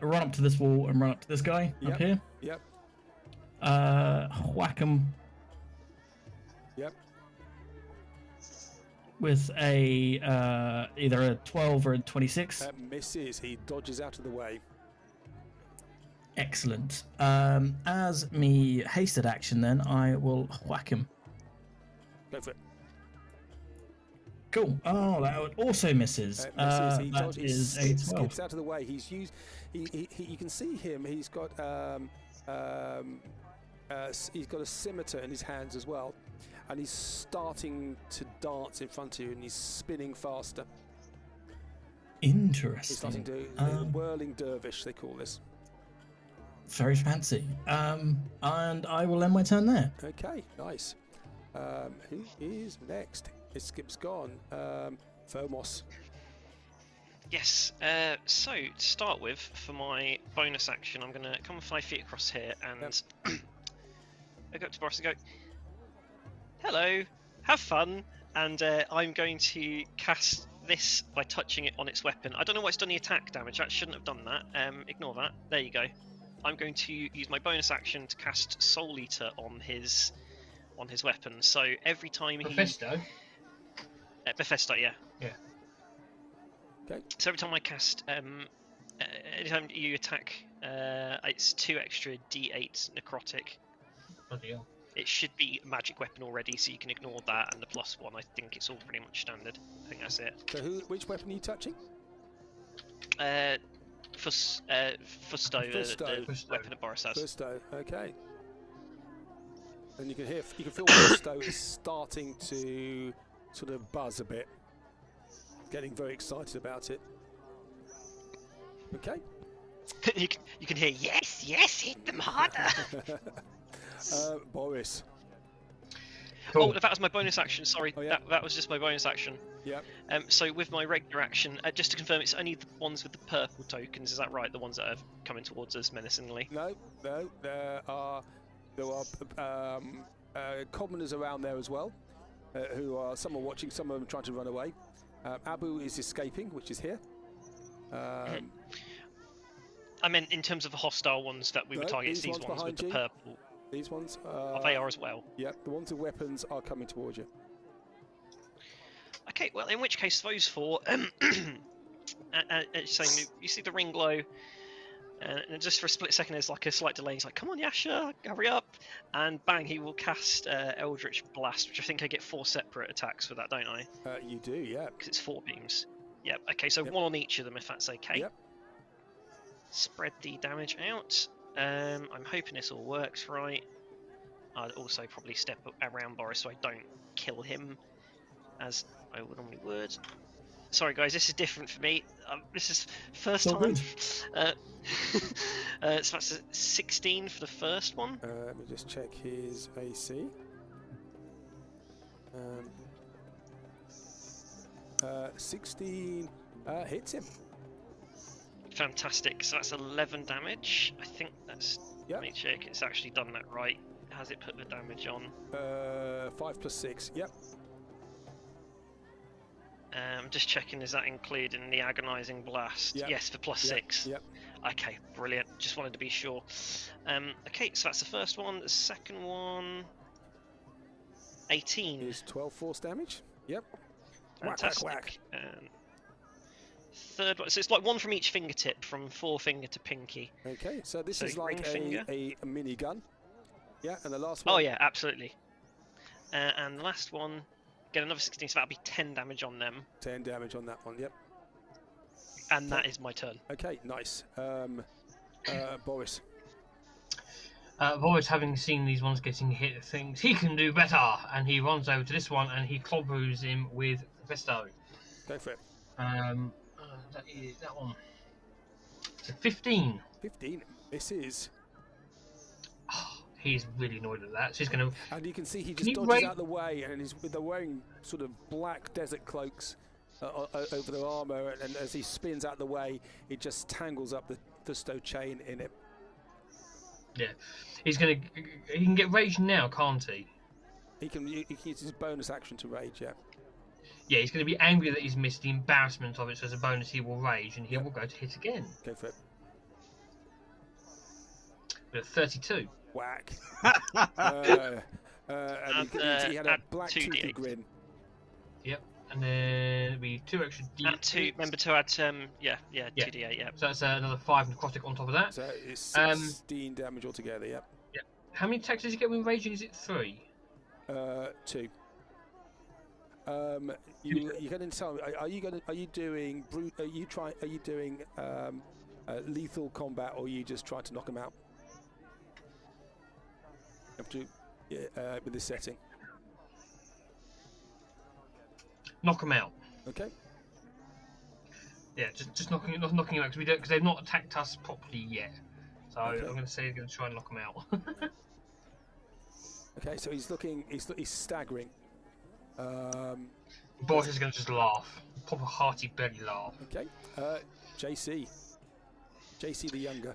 Speaker 4: Run up to this wall and run up to this guy up here.
Speaker 1: Yep.
Speaker 4: Whack him.
Speaker 1: Yep.
Speaker 4: With a either a 12 or a 26.
Speaker 1: That misses. He dodges out of the way.
Speaker 4: Excellent. As me hasted action, then I will whack him.
Speaker 1: Go for it.
Speaker 4: Cool. Oh, that also misses.
Speaker 1: Misses. He
Speaker 4: That
Speaker 1: dodges.
Speaker 4: is a
Speaker 1: He
Speaker 4: 12.
Speaker 1: skips out of the way. He's used. You can see him. He's got he's got a scimitar in his hands as well, and he's starting to dance in front of you, and he's spinning faster.
Speaker 4: Interesting.
Speaker 1: He's starting to whirling dervish. They call this.
Speaker 4: Very fancy. And I will end my turn there.
Speaker 1: Okay, nice. Who is next? Skip's gone. Phomos.
Speaker 2: Yes, so to start with, for my bonus action, I'm going to come 5 feet across here and I go up to Boris and go, hello, have fun, and I'm going to cast this by touching it on its weapon. I don't know why it's done the attack damage, that shouldn't have done that, ignore that, there you go. I'm going to use my bonus action to cast Soul Eater on his weapon, so every time
Speaker 3: Mephisto?
Speaker 2: Mephisto, yeah.
Speaker 3: Yeah.
Speaker 1: Okay.
Speaker 2: So every time I cast, anytime you attack, it's 2 extra D8 necrotic.
Speaker 3: Bloody hell.
Speaker 2: It should be a magic weapon already, so you can ignore that and the +1. I think it's all pretty much standard. I think that's it.
Speaker 1: So which weapon are you touching?
Speaker 2: Fusto, the weapon that Boris has.
Speaker 1: Fusto. Okay. And you can feel Fusto is starting to sort of buzz a bit. Getting very excited about it. Okay.
Speaker 2: you can hear yes, hit them harder.
Speaker 1: Boris.
Speaker 3: Cool.
Speaker 2: Oh, that was my bonus action. Sorry,
Speaker 1: Oh, yeah.
Speaker 2: that was just my bonus action.
Speaker 1: Yep.
Speaker 2: So with my regular action, just to confirm, it's only the ones with the purple tokens. Is that right? The ones that are coming towards us menacingly.
Speaker 1: No. There are commoners around there as well, some are watching, some of them trying to run away. Abu is escaping, which is here.
Speaker 2: I meant in terms of the hostile ones that we would target. It's these ones with the purple.
Speaker 1: These ones.
Speaker 2: They are as well.
Speaker 1: Yep. The ones with weapons are coming towards you.
Speaker 2: Okay, well, in which case, those 4, saying, you see the ring glow, and just for a split second, there's like a slight delay. He's like, come on, Yasha, hurry up. And bang, he will cast Eldritch Blast, which I think I get 4 separate attacks for that, don't I?
Speaker 1: You do, yeah.
Speaker 2: Because it's 4 beams. Yep, okay, so 1 on each of them, if that's okay.
Speaker 1: Yep.
Speaker 2: Spread the damage out. I'm hoping this all works right. I'd also probably step around Boris so I don't kill him, as I would normally would. Sorry guys, this is different for me. This is first
Speaker 4: all
Speaker 2: time.
Speaker 4: good.
Speaker 2: So that's a 16 for the first one.
Speaker 1: Let me just check his AC. 16 hits him.
Speaker 2: Fantastic. So that's 11 damage. I think that's.
Speaker 1: Yep.
Speaker 2: Let me check. It's actually done that right. Has it put the damage on?
Speaker 1: 5 plus 6. Yep.
Speaker 2: Just checking. Is that included in the agonizing blast?
Speaker 1: Yep.
Speaker 2: Yes, for plus
Speaker 1: Yep.
Speaker 2: 6.
Speaker 1: Yep.
Speaker 2: Okay, brilliant. Just wanted to be sure. Okay, so that's the first one. The second one. 18.
Speaker 1: Is 12 force damage. Yep.
Speaker 2: Fantastic.
Speaker 1: Whack, whack,
Speaker 2: And third one. So it's like one from each fingertip, from forefinger to pinky.
Speaker 1: Okay, so this
Speaker 2: So
Speaker 1: is like
Speaker 2: ring finger.
Speaker 1: a mini gun. Yeah, and the last one.
Speaker 2: Oh yeah, absolutely. And the last one, get another 16, so that'll be 10 damage on them.
Speaker 1: 10 damage on that one. Yep.
Speaker 2: And that is my turn.
Speaker 1: Okay, nice. Boris.
Speaker 3: Boris, having seen these ones getting hit, thinks he can do better, and he runs over to this one and he clobberoos him with Festo.
Speaker 1: Go for it.
Speaker 3: That is that one. So 15.
Speaker 1: 15. This is.
Speaker 3: Oh, he's really annoyed at that. So he's going to.
Speaker 1: And you can see he
Speaker 3: Can
Speaker 1: just
Speaker 3: you
Speaker 1: dodges
Speaker 3: rate-
Speaker 1: out of the way, and they're wearing sort of black desert cloaks over their armour, and as he spins out of the way, it just tangles up the Fisto chain in it.
Speaker 3: Yeah, he's going to. He can get rage now, can't he?
Speaker 1: He can use his bonus action to rage, yeah.
Speaker 3: Yeah, he's going to be angry that he's missed the embarrassment of it, so as a bonus he will rage, and he will go to hit again.
Speaker 1: Go for it.
Speaker 3: With a 32.
Speaker 1: Whack. And he had a black
Speaker 2: 2d8.
Speaker 1: toothy grin.
Speaker 3: Yep, and then it'll be 2 extra D8.
Speaker 2: And 2, remember to add, yeah,
Speaker 3: Yeah.
Speaker 2: 2d8, yeah.
Speaker 3: So that's another 5 necrotic on top of that.
Speaker 1: So it's 16 damage altogether, yep.
Speaker 3: How many attacks does he get when raging? Is it 3?
Speaker 1: 2. You can tell me. Are you doing lethal combat, or are you just trying to knock him out? Have to with this setting.
Speaker 3: Knock him out.
Speaker 1: Okay.
Speaker 3: Yeah, just knocking him out because they've not attacked us properly yet. So
Speaker 1: Okay.
Speaker 3: I'm going to say he's going to try and knock him out.
Speaker 1: Okay. So he's looking. He's staggering.
Speaker 3: Boris is going to just laugh, pop a hearty belly laugh.
Speaker 1: Okay. JC the younger.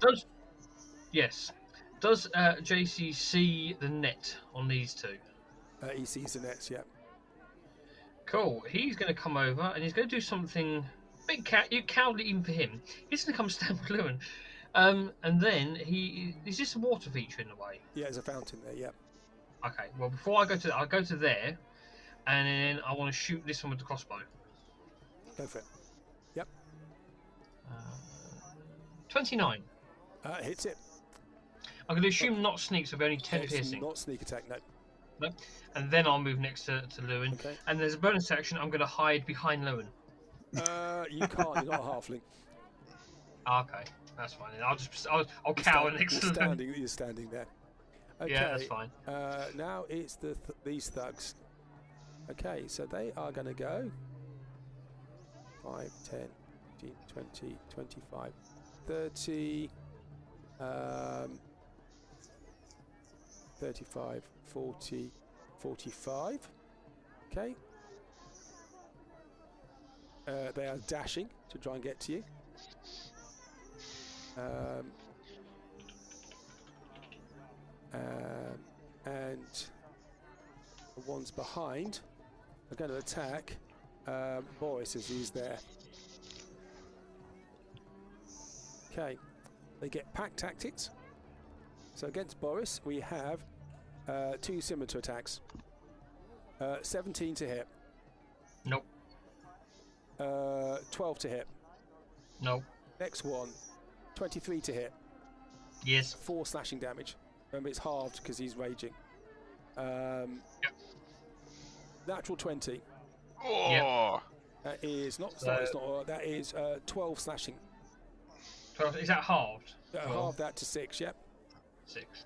Speaker 3: Does JC see the net on these two?
Speaker 1: He sees the nets. Yeah.
Speaker 3: Cool. He's going to come over and he's going to do something big cowardly even for him. He's going to come stand with Lewin. And then is this a water feature in the way?
Speaker 1: Yeah. There's a fountain there. Yeah.
Speaker 3: Okay. Well, before I'll go to there, and then I want to shoot this one with the crossbow.
Speaker 1: Go for it. Yep.
Speaker 3: 29.
Speaker 1: Hits it.
Speaker 3: I'm going to assume not sneak, so it'll be only 10
Speaker 1: It's
Speaker 3: piercing.
Speaker 1: not sneak attack. No.
Speaker 3: No. And then I'll move next to Lewin.
Speaker 1: Okay.
Speaker 3: And there's a bonus action. I'm going to hide behind Lewin.
Speaker 1: You can't. You're not a halfling.
Speaker 3: Okay, that's fine. I'll cower next to Lewin.
Speaker 1: You're standing there. Okay.
Speaker 3: Yeah, that's fine.
Speaker 1: Now it's these thugs. Okay, so they are going to go 5, 10, 15, 20, 25, 30, 35, 40, 45. Okay. They are dashing to try and get to you. And the ones behind are going to attack Boris as he's there. Okay, they get pack tactics. So against Boris, we have 2 scimitar attacks. 17 to hit.
Speaker 3: Nope.
Speaker 1: 12 to hit.
Speaker 3: Nope.
Speaker 1: Next one, 23 to hit.
Speaker 3: Yes.
Speaker 1: 4 slashing damage. Remember, it's halved because he's raging.
Speaker 3: Yep.
Speaker 1: Natural 20.
Speaker 5: Oh!
Speaker 1: That is not. Sorry, it's not. That is 12 slashing.
Speaker 3: 12. Is that halved?
Speaker 1: Halve that to 6. Yep.
Speaker 3: 6.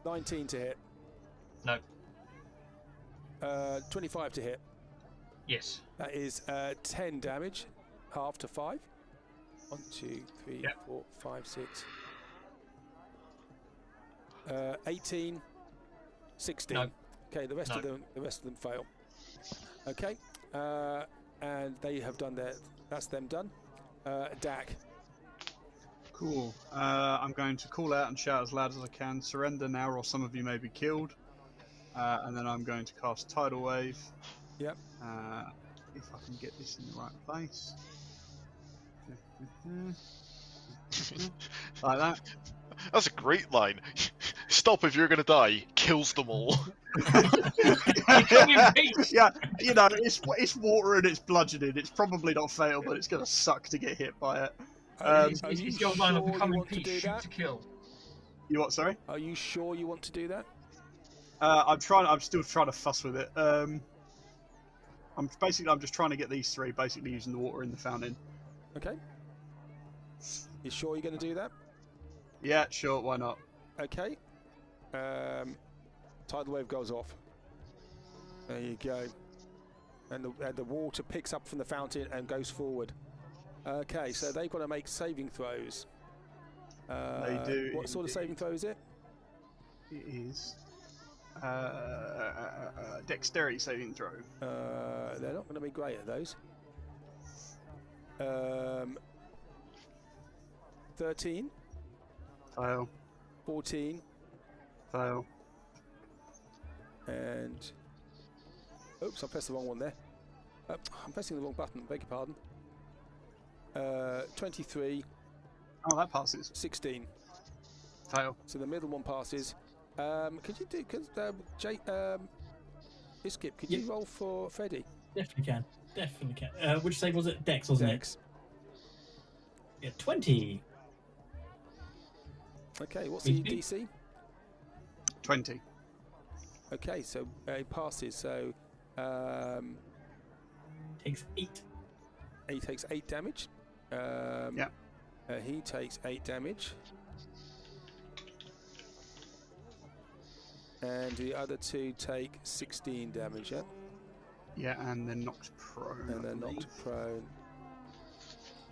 Speaker 1: 19 to hit.
Speaker 3: No.
Speaker 1: 25 to hit.
Speaker 3: Yes.
Speaker 1: That is 10 damage, half to 5. 1, 2, 3, 4, 5, 6. 18, 16.
Speaker 3: No.
Speaker 1: Okay, the rest of them fail. Okay, and they have done their. That's them done. Dak.
Speaker 6: Cool. I'm going to call out and shout as loud as I can, surrender now or some of you may be killed. And then I'm going to cast Tidal Wave.
Speaker 1: Yep.
Speaker 6: If I can get this in the right place. Like that.
Speaker 5: That's a great line. Stop if you're going to die. Kills them all.
Speaker 6: Yeah, you know, it's water and it's bludgeoning. It's probably not fatal, but it's going to suck to get hit by it.
Speaker 3: It's your line of becoming peace, shoot to kill.
Speaker 6: You what? Sorry.
Speaker 1: Are you sure you want to do that?
Speaker 6: I'm still trying to fuss with it. I'm just trying to get these 3, basically using the water in the fountain.
Speaker 1: Okay. You sure you're going to do that?
Speaker 6: Yeah, sure. Why not?
Speaker 1: Okay. Tidal wave goes off. There you go. And the water picks up from the fountain and goes forward. Okay, so they've got to make saving throws.
Speaker 6: They do.
Speaker 1: What sort of saving throw is it?
Speaker 6: It is dexterity saving throw.
Speaker 1: They're not going to be great at those. 13.
Speaker 6: Fail.
Speaker 1: 14.
Speaker 6: Fail.
Speaker 1: And oops, I pressed the wrong one there. I'm pressing the wrong button. Beg your pardon. 23.
Speaker 6: Oh, that passes.
Speaker 1: 16.
Speaker 6: Fail.
Speaker 1: So the middle one passes. Could you do? Iskip, could you roll for Freddy?
Speaker 4: Definitely can. Definitely can. Which save was it? Dex, wasn't
Speaker 1: Dex.
Speaker 4: it? Yeah, 20.
Speaker 1: Okay, what's the DC?
Speaker 6: 20.
Speaker 1: Okay, so it passes. So
Speaker 4: Takes 8.
Speaker 1: he takes 8 damage. He takes 8 damage. And the other 2 take 16 damage, yeah?
Speaker 6: Yeah, and then knocked prone.
Speaker 1: And they're knocked prone.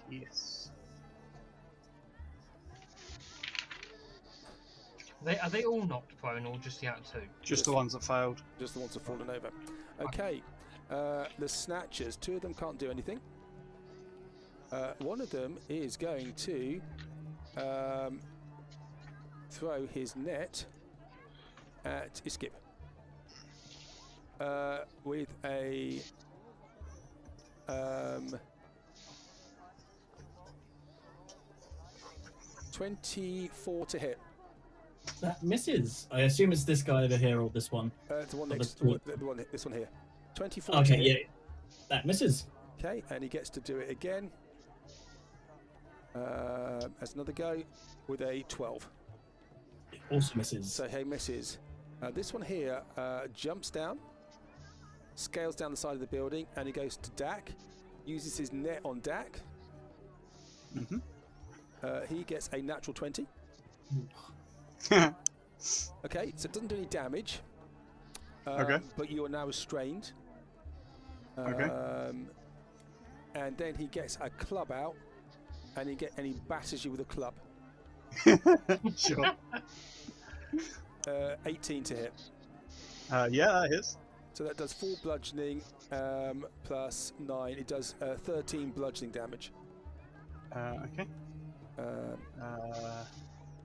Speaker 6: Yes.
Speaker 3: Are they all knocked prone or just the other 2?
Speaker 6: Just the ones that failed.
Speaker 1: Just the ones that have fallen over. Okay, the snatchers, 2 of them can't do anything. One of them is going to throw his net at Iskip with a 24 to hit.
Speaker 4: That misses. I assume it's this guy over here or this one.
Speaker 1: The one
Speaker 4: Or
Speaker 1: next, this one here. 24 to
Speaker 4: Okay,
Speaker 1: hit.
Speaker 4: yeah. That misses.
Speaker 1: Okay, and he gets to do it again. As another go with a 12.
Speaker 4: It also misses.
Speaker 1: So he misses. This one here jumps down, scales down the side of the building, and he goes to Dak, uses his net on Dak.
Speaker 6: Mm-hmm.
Speaker 1: He gets a natural 20. Okay, so it doesn't do any damage.
Speaker 6: Okay.
Speaker 1: But you are now restrained.
Speaker 6: Okay.
Speaker 1: And then he gets a club out, and he batters you with a club.
Speaker 6: Sure.
Speaker 1: 18 to hit.
Speaker 6: Yeah, that hits.
Speaker 1: So that does 4 bludgeoning plus 9. It does 13 bludgeoning damage.
Speaker 6: Okay.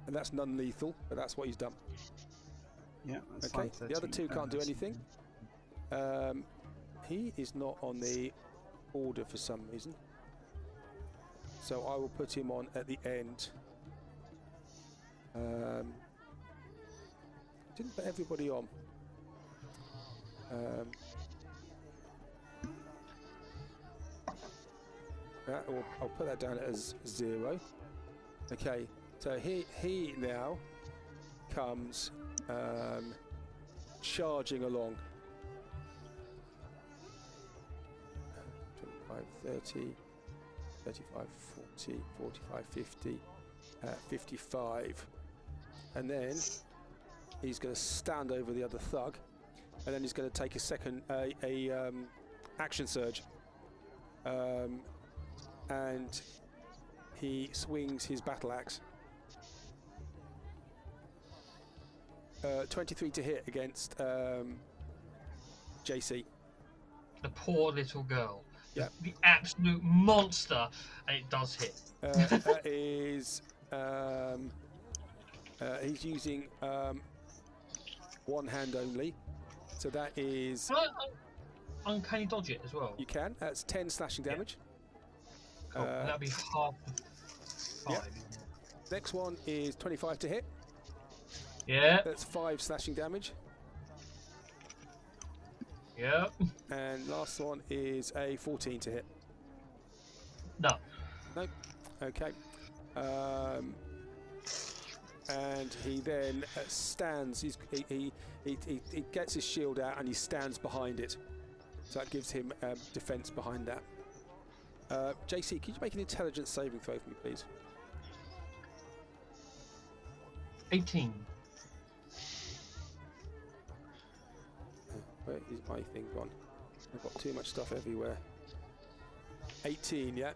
Speaker 1: And that's non-lethal, but that's what he's done.
Speaker 6: Yeah, that's
Speaker 1: Okay,
Speaker 6: fine.
Speaker 1: the other 2 can't do anything. He is not on the order for some reason. So I will put him on at the end. Didn't put everybody on. I'll put that down as 0. Okay, so he now comes charging along. 25, 30, 35, 40, 45, 50, 55. and then he's going to stand over the other thug, and then he's going to take a second action surge, and he swings his battle axe. 23 to hit against JC.
Speaker 3: The poor little girl.
Speaker 1: Yeah.
Speaker 3: The absolute monster, and it does hit.
Speaker 1: That is. He's using one hand only, so that is.
Speaker 3: Can I uncanny dodge it as well?
Speaker 1: You can. That's 10 slashing damage.
Speaker 3: Cool. And that'd be half. 5.
Speaker 1: Yeah. Next one is 25 to hit.
Speaker 3: Yeah.
Speaker 1: That's 5 slashing damage.
Speaker 3: Yeah.
Speaker 1: And last one is a 14 to hit.
Speaker 3: No.
Speaker 1: Nope. Okay. And he then stands. He gets his shield out and he stands behind it. So that gives him defense behind that. JC, could you make an intelligence saving throw for me, please?
Speaker 3: 18.
Speaker 1: Where is my thing gone? I've got too much stuff everywhere. 18, yeah?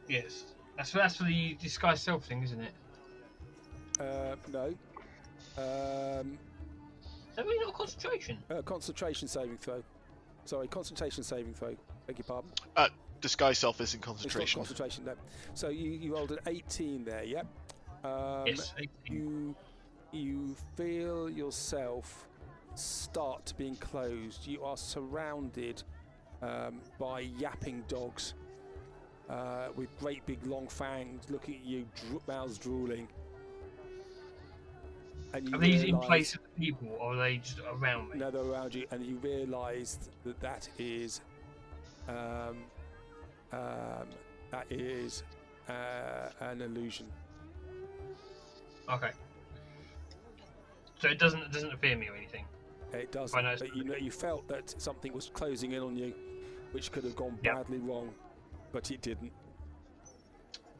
Speaker 3: Yes. That's for the disguise self thing, isn't it?
Speaker 1: No.
Speaker 3: Have we not concentration?
Speaker 1: Concentration saving throw. Sorry, concentration saving throw. Beg your pardon.
Speaker 5: Disguise self is in
Speaker 1: It's not
Speaker 5: concentration.
Speaker 1: concentration, no. So you rolled an 18 there, yeah?
Speaker 3: Yes, 18.
Speaker 1: You feel yourself start to be enclosed. You are surrounded by yapping dogs with great big long fangs looking at you, mouths drooling. And
Speaker 3: Are these in place of the people, or are they just around me?
Speaker 1: No, they're around you, and you realise that is an illusion.
Speaker 3: Okay. So it doesn't fear me or anything.
Speaker 1: It doesn't. But you felt that something was closing in on you, which could have gone badly wrong, but it didn't.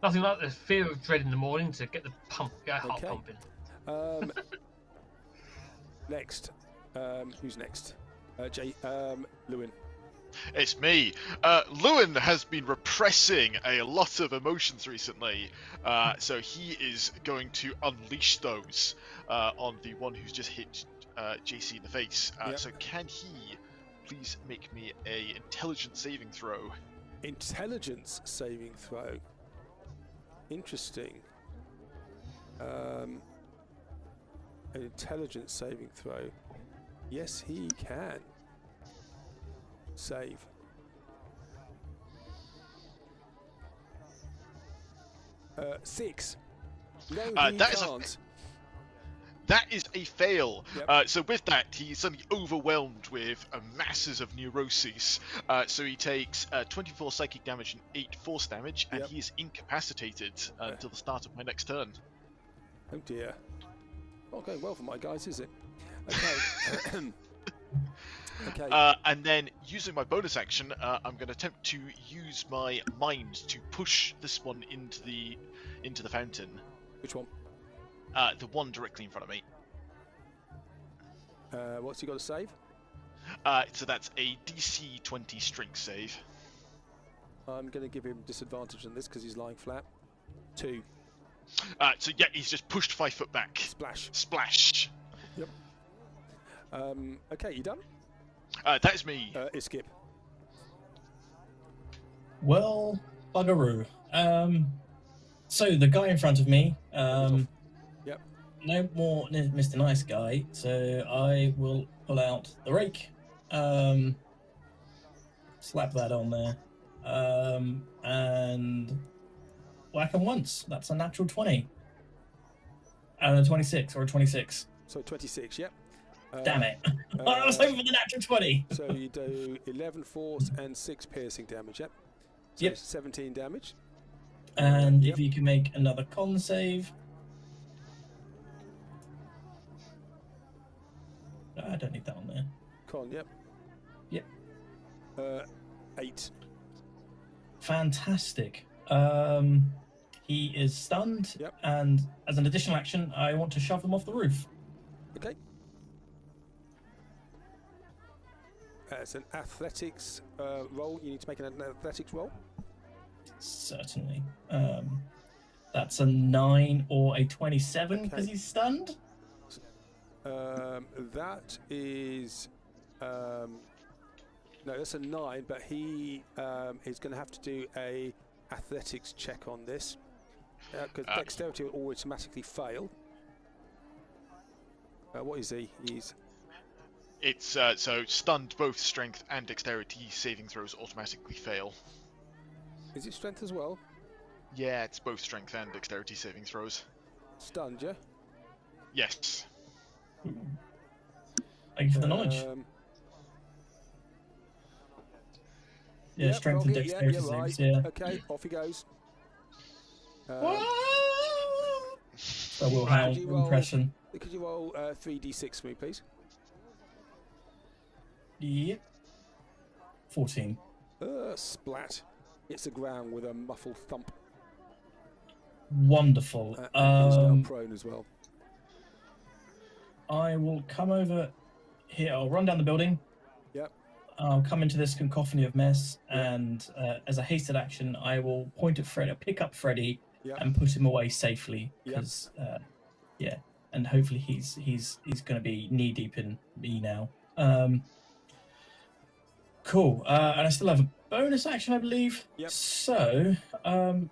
Speaker 3: Nothing like the fear of dread in the morning to get the heart pumping.
Speaker 1: Next, who's next? Lewin.
Speaker 5: It's me. Lewin has been repressing a lot of emotions recently, so he is going to unleash those on the one who's just hit JC in the face. So can he please make me a intelligence saving throw?
Speaker 1: Intelligence saving throw. Interesting. An intelligence saving throw. Yes, he can. Save. Six. No, he can't.
Speaker 5: That is a fail.
Speaker 1: Yep.
Speaker 5: So with that, he's suddenly overwhelmed with masses of neuroses. So he takes 24 psychic damage and 8 force damage, and he is incapacitated until the start of my next turn.
Speaker 1: Oh dear. Not going well for my guys, is it? Okay. Okay.
Speaker 5: And then, using my bonus action, I'm going to attempt to use my mind to push this one into the fountain.
Speaker 1: Which one?
Speaker 5: The one directly in front of me.
Speaker 1: What's he got to save?
Speaker 5: So that's a DC 20 strength save.
Speaker 1: I'm going to give him disadvantage on this because he's lying flat. 2.
Speaker 5: So yeah, he's just pushed 5 foot back.
Speaker 1: Splash.
Speaker 5: Splash.
Speaker 1: Yep. Okay, you done?
Speaker 5: That is me.
Speaker 1: Iskip.
Speaker 4: Well, buggeroo. So the guy in front of me,
Speaker 1: Yep.
Speaker 4: no more Mr. Nice Guy, so I will pull out the rake, slap that on there, and whack him once. That's a natural 20. And a 26, or a 26.
Speaker 1: So 26, yep.
Speaker 4: Damn it. I was hoping for the natural 20.
Speaker 1: So you do 11 force and 6 piercing damage, yep. So
Speaker 4: Yep.
Speaker 1: 17 damage.
Speaker 4: And if you can make another con save. I don't need that on there.
Speaker 1: Con, yep.
Speaker 4: Yep.
Speaker 1: 8.
Speaker 4: Fantastic. he is stunned,
Speaker 1: Yep.
Speaker 4: and as an additional action, I want to shove him off the roof.
Speaker 1: Okay. It's an athletics roll. You need to make an athletics roll.
Speaker 4: Certainly. That's a 9 or a 27 because
Speaker 1: Okay.
Speaker 4: he's stunned.
Speaker 1: That is no, that's a 9, but he is going to have to do a athletics check on this because dexterity will automatically fail. What is he?
Speaker 5: It's so stunned. Both strength and dexterity saving throws automatically fail.
Speaker 1: Is it strength as well?
Speaker 5: Yeah, it's both strength and dexterity saving throws.
Speaker 1: Stunned, yeah.
Speaker 5: Yes.
Speaker 4: Thank you for the knowledge. Yeah, strength and dexterity saves, yeah.
Speaker 1: Okay, off he goes.
Speaker 4: I will howl impression.
Speaker 1: Could you roll 3d6 for me, please?
Speaker 4: Yep. 14.
Speaker 1: Splat. Hits the ground with a muffled thump.
Speaker 4: Wonderful.
Speaker 1: He's now prone as well.
Speaker 4: I will come over here. I'll run down the building.
Speaker 1: Yep.
Speaker 4: I'll come into this cacophony of mess, and as a hasted action, I will point at Fred, pick up Freddy, and put him away safely. Because, and hopefully he's going to be knee deep in me now. Cool. And I still have a bonus action, I believe.
Speaker 1: Yep.
Speaker 4: So,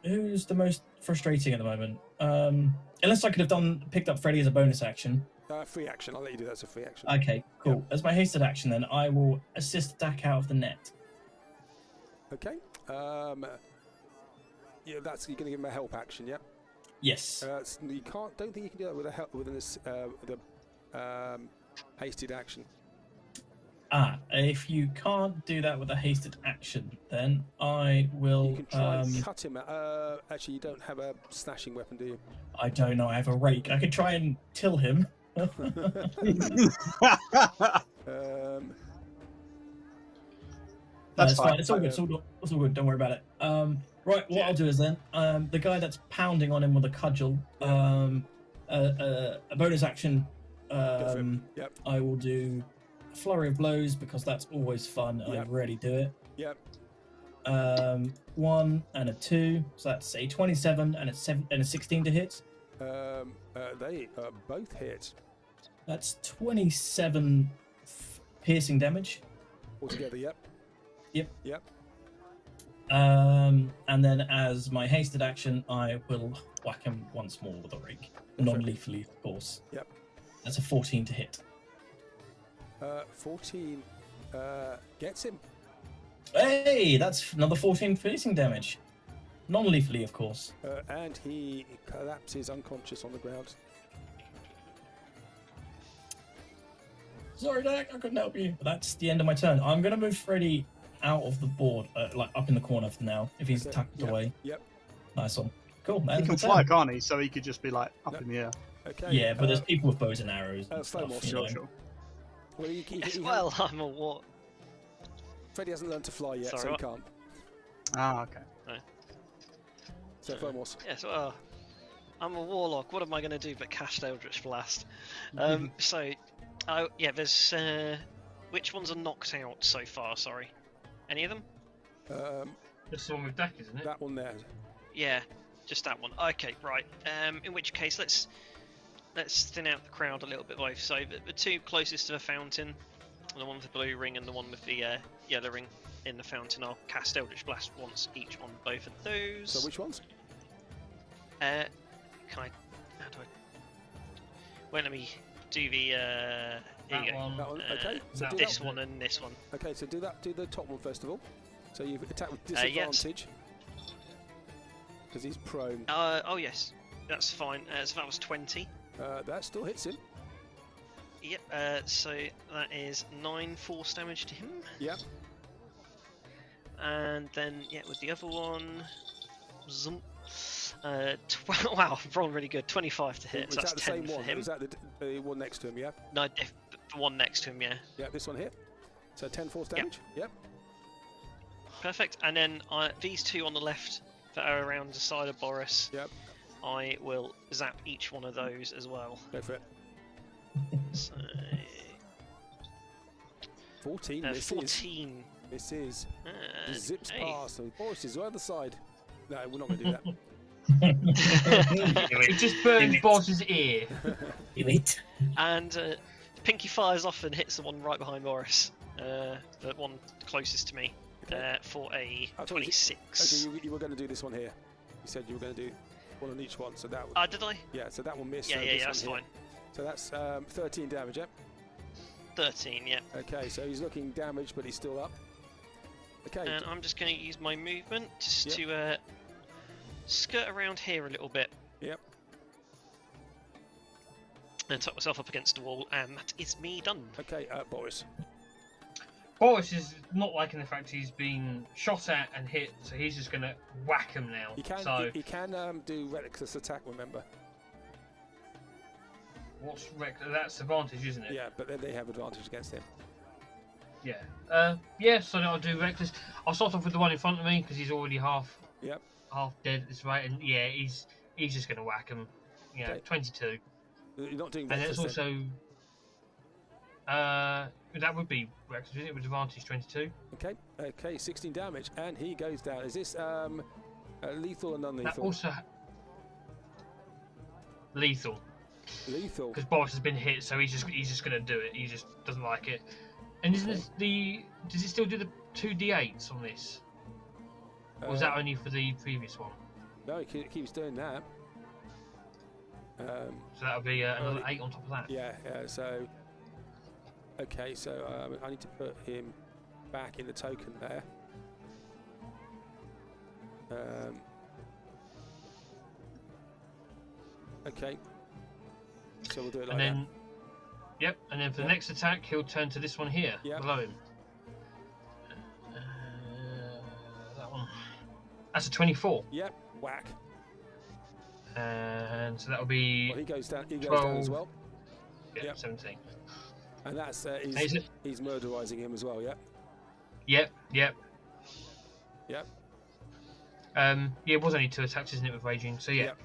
Speaker 4: who's the most frustrating at the moment? Unless I could have picked up Freddy as a bonus action.
Speaker 1: Free action. I'll let you do that as a free action.
Speaker 4: Okay, cool.
Speaker 1: Yep.
Speaker 4: As my hasted action, then I will assist Dak out of the net.
Speaker 1: Okay. Yeah, that's you're going to give him a help action. Yeah.
Speaker 4: Yes.
Speaker 1: You can't. Don't think you can do that with a help with a hasted action.
Speaker 4: If you can't do that with a hasted action, then I will.
Speaker 1: You can try and cut him. Actually, you don't have a slashing weapon, do you?
Speaker 4: I don't know. I have a rake. I could try and till him.
Speaker 6: That's
Speaker 4: fine. It's all good. It's all good. Don't worry about it. Right. What I'll do is then the guy that's pounding on him with a cudgel. A bonus action.
Speaker 1: Yep.
Speaker 4: I will do a flurry of blows because that's always fun. I rarely do it.
Speaker 1: Yep.
Speaker 4: 1 and a 2, so that's a 27 and a 16 to hit.
Speaker 1: They both hit.
Speaker 4: That's 27 piercing damage.
Speaker 1: Altogether, yep.
Speaker 4: Yep. And then as my hasted action, I will whack him once more with a rake. Non-lethally, of course.
Speaker 1: Yep.
Speaker 4: That's a 14 to hit.
Speaker 1: 14 gets him.
Speaker 4: Hey, that's another 14 piercing damage. Non-lethally, of course.
Speaker 1: And he collapses unconscious on the ground.
Speaker 4: Sorry, Dak, I couldn't help you. But that's the end of my turn. I'm going to move Freddy out of the board, like up in the corner for now, if he's tucked away.
Speaker 1: Yep.
Speaker 4: Nice one. Cool.
Speaker 6: He can fly, can't he? So he could just be like up in the air.
Speaker 1: Okay.
Speaker 4: Yeah, but there's people with bows and arrows and
Speaker 1: slow
Speaker 4: stuff.
Speaker 1: motion.
Speaker 6: Sure.
Speaker 1: Well,
Speaker 2: I'm a what?
Speaker 1: Freddy hasn't learned to fly yet,
Speaker 2: Sorry,
Speaker 1: so he
Speaker 2: what?
Speaker 1: can't.
Speaker 6: Ah, okay.
Speaker 1: So Fomos.
Speaker 2: Yes, well, I'm a warlock. What am I going to do but cast Eldritch Blast? There's which ones are knocked out so far? Sorry, any of them?
Speaker 3: This one with Dak, isn't it?
Speaker 1: That one there.
Speaker 2: Yeah, just that one. Okay, right. In which case, let's thin out the crowd a little bit both. So the two closest to the fountain, the one with the blue ring and the one with the yellow ring in the fountain, I'll cast Eldritch Blast once each on both of those.
Speaker 1: So which ones?
Speaker 2: Can I? How do I? Wait, let me do the. Here you go.
Speaker 3: One,
Speaker 1: That one. Okay. So do
Speaker 2: This
Speaker 1: that
Speaker 2: one and this one.
Speaker 1: Okay. So do that. Do the top one first of all. So you attack with disadvantage because he's prone.
Speaker 2: Oh yes, that's fine. So that was 20.
Speaker 1: That still hits him.
Speaker 2: Yep. So that is 9 force damage to him.
Speaker 1: Yep.
Speaker 2: And then with the other one, zoom. 12. Wow, I'm rolling really good. 25 to hit.
Speaker 1: Was
Speaker 2: So that's
Speaker 1: that the
Speaker 2: 10
Speaker 1: same
Speaker 2: for
Speaker 1: one?
Speaker 2: him.
Speaker 1: Was that the one next to him? Yeah.
Speaker 2: No, the one next to him. Yeah.
Speaker 1: Yeah. This one hit. So 10 force damage. Yep.
Speaker 2: Perfect. And then these two on the left that are around the side of Boris,
Speaker 1: Yep.
Speaker 2: I will zap each one of those as well.
Speaker 1: Go for it.
Speaker 2: So,
Speaker 1: 14 misses.
Speaker 2: 14.
Speaker 1: Misses. Zips
Speaker 2: Okay.
Speaker 1: past. So Boris is on the other side. No, we're not going to do that.
Speaker 3: It just burns Boss's ear.
Speaker 4: Do it.
Speaker 2: And Pinky fires off and hits the one right behind Boris. The one closest to me.
Speaker 1: Okay.
Speaker 2: For a
Speaker 1: I thought you-
Speaker 2: 26.
Speaker 1: Okay, you were going to do this one here. You said you were going to do one on each one, so that would,
Speaker 2: Did I?
Speaker 1: yeah, so that will miss.
Speaker 2: Yeah,
Speaker 1: this
Speaker 2: that's
Speaker 1: one
Speaker 2: fine.
Speaker 1: here. So that's 13 damage, yeah?
Speaker 2: 13, yeah.
Speaker 1: Okay, so he's looking damaged, but he's still up. Okay,
Speaker 2: And I'm just going to use my movement just to skirt around here a little bit.
Speaker 1: Yep.
Speaker 2: And tuck myself up against the wall, and that is me done.
Speaker 1: Okay, Boris.
Speaker 3: Boris is not liking the fact he's been shot at and hit, so he's just going to whack him now.
Speaker 1: He can,
Speaker 3: So,
Speaker 1: he can do reckless attack, remember?
Speaker 3: that's advantage, isn't it?
Speaker 1: Yeah, but then they have advantage against him.
Speaker 3: Yeah. So I'll do reckless. I'll start off with the one in front of me because he's already half dead at this rate, and yeah, he's just going to whack him. Yeah,
Speaker 1: Okay.
Speaker 3: 22.
Speaker 1: You're not doing
Speaker 3: And
Speaker 1: reckless.
Speaker 3: it's also that would be reckless, isn't it? With advantage 22.
Speaker 1: Okay, 16 damage, and he goes down. Is this lethal or
Speaker 3: That
Speaker 1: non-lethal?
Speaker 3: also lethal
Speaker 1: Lethal.
Speaker 3: because Boris has been hit, so he's just going to do it. He just doesn't like it. And isn't this does it still do the 2d8s on this? Or was that only for the previous one?
Speaker 1: No, he keeps doing that.
Speaker 3: So that would be another 8 on top of that.
Speaker 1: Yeah, so... Okay, so I need to put him back in the token there. Okay. So we'll do it like
Speaker 3: And then, yep, and then for the next attack, he'll turn to this one here,
Speaker 1: Yep.
Speaker 3: below him. That one. That's a 24.
Speaker 1: that. Yep, whack.
Speaker 3: And so that'll be
Speaker 1: Well, he goes down. He goes
Speaker 3: 12.
Speaker 1: down as well. Yep.
Speaker 3: 17.
Speaker 1: And that's
Speaker 3: Is it?
Speaker 1: he's murderizing him as well. Yep.
Speaker 3: Yep.
Speaker 1: Yep.
Speaker 3: Yeah, it was only 2 attacks, isn't it, with raging? So yeah,
Speaker 1: Yep.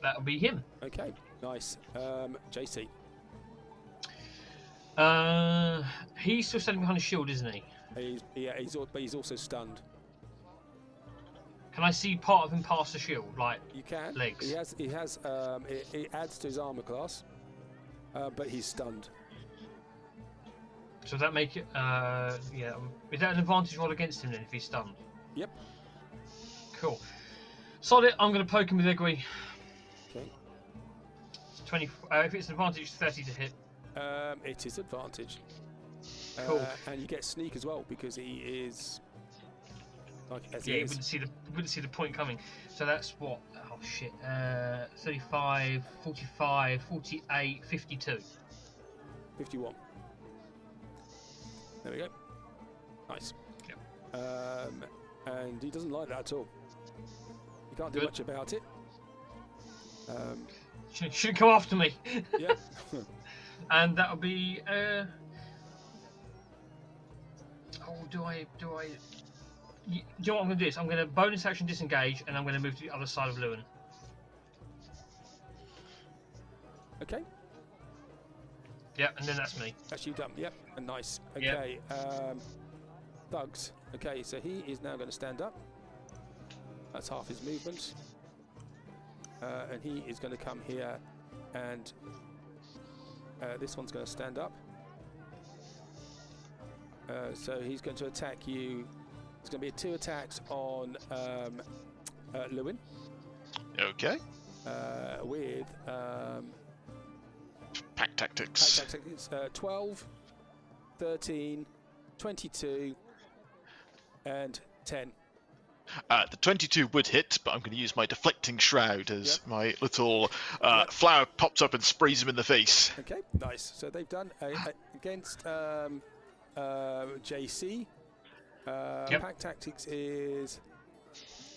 Speaker 3: that'll be him.
Speaker 1: Okay. Nice. JC.
Speaker 3: He's still standing behind a shield, isn't he?
Speaker 1: But he's also stunned.
Speaker 3: Can I see part of him past the shield, like
Speaker 1: You can.
Speaker 3: legs?
Speaker 1: He has. It adds to his armor class, but he's stunned.
Speaker 3: So does that make it? Yeah. Is that an advantage roll against him then if he's stunned?
Speaker 1: Yep.
Speaker 3: Cool. Solid. I'm going to poke him with Egwee.
Speaker 1: Okay.
Speaker 3: 20. If it's an advantage, 30 to hit.
Speaker 1: It is advantage.
Speaker 3: Cool.
Speaker 1: And you get sneak as well because he is. Like as
Speaker 3: Yeah,
Speaker 1: he
Speaker 3: you
Speaker 1: is.
Speaker 3: wouldn't see the point coming. So that's what? Oh shit. 35, 45, 48, 52.
Speaker 1: 51. There we go. Nice.
Speaker 3: Yep.
Speaker 1: And he doesn't like that at all. You can't do
Speaker 3: Good.
Speaker 1: much about it.
Speaker 3: Should come after me.
Speaker 1: Yeah.
Speaker 3: And that'll be. Do I? You know what I'm going to do? Is I'm going to bonus action disengage, and I'm going to move to the other side of Lewin.
Speaker 1: Okay.
Speaker 3: Yeah, and then that's me.
Speaker 1: That's you done. Yep. And nice.
Speaker 3: Yep.
Speaker 1: Okay. Thugs. Okay, so he is now going to stand up. That's half his movement. And he is going to come here, and this one's going to stand up. So he's going to attack you. It's going to be 2 attacks on Lewin.
Speaker 5: Okay.
Speaker 1: With
Speaker 5: Pack tactics.
Speaker 1: 12, 13, 22, and 10.
Speaker 5: The 22 would hit, but I'm going to use my deflecting shroud as my little flower pops up and sprays him in the face.
Speaker 1: Okay, nice. So they've done against JC. Pack tactics is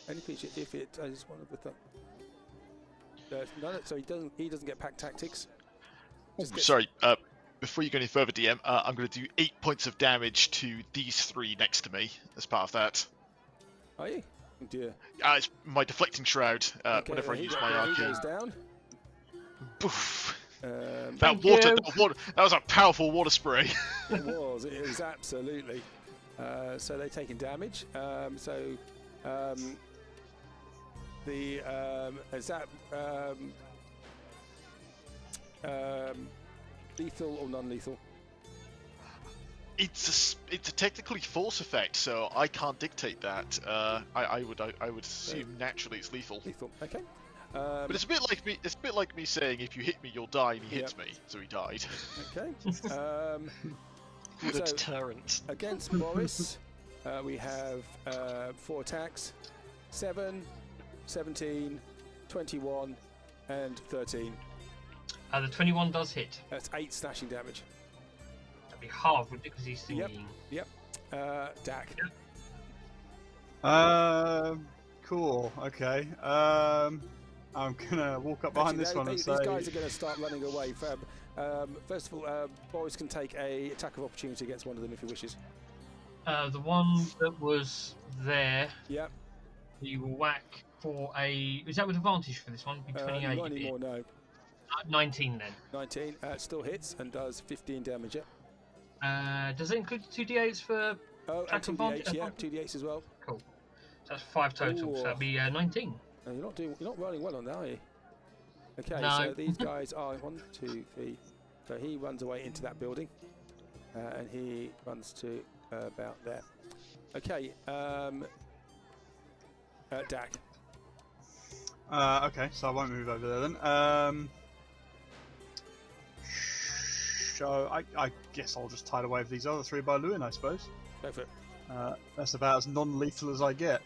Speaker 1: any creature if it is one of the so he doesn't get pack tactics.
Speaker 5: Sorry, before you go any further, DM, I'm going to do 8 points of damage to these 3 next to me as part of that.
Speaker 1: Are you? Oh dear.
Speaker 5: It's my deflecting shroud. Whenever I use my
Speaker 1: He
Speaker 5: arcane.
Speaker 1: goes down.
Speaker 5: Boof.
Speaker 1: That
Speaker 5: That was a powerful water spray.
Speaker 1: It was absolutely. So they're taking damage. Is that lethal or non-lethal?
Speaker 5: It's a technically force effect, so I can't dictate that. I would assume naturally it's lethal.
Speaker 1: Lethal. Okay.
Speaker 5: But it's a bit like me saying if you hit me you'll die, and he hits me, so he died.
Speaker 1: Okay.
Speaker 2: Good
Speaker 1: So,
Speaker 2: deterrent.
Speaker 1: against Boris, we have 4 attacks: 7, 17, 21, and 13.
Speaker 3: The 21 does hit.
Speaker 1: That's 8 slashing damage.
Speaker 3: That'd be hard because he's singing.
Speaker 1: Yep. Dak.
Speaker 6: Cool. Okay. I'm gonna walk up behind this one and say.
Speaker 1: These guys are going to start running away. First of all, Boris can take a attack of opportunity against one of them if he wishes.
Speaker 3: The one that was there.
Speaker 1: Yep.
Speaker 3: You will whack for a. Is that with advantage for this one? Be 28.
Speaker 1: Not anymore, no.
Speaker 3: 19 then.
Speaker 1: 19 still hits and does 15 damage.
Speaker 3: Does it include 2d8s for
Speaker 1: Oh,
Speaker 3: attack
Speaker 1: and 2d8s,
Speaker 3: advantage?
Speaker 1: yeah, 2d8s as well.
Speaker 3: Cool. So that's 5 total.
Speaker 1: Ooh.
Speaker 3: So that'd be 19.
Speaker 1: No, you're not rolling well on that, are you? Okay,
Speaker 3: No.
Speaker 1: so these guys are 1, 2, 3. So he runs away into that building, and he runs to about there. Okay, Dak.
Speaker 6: Okay, so I won't move over there then. So I guess I'll just tide away with these other 3 by Lewin, I suppose.
Speaker 1: Go for it.
Speaker 6: That's about as non-lethal as I get.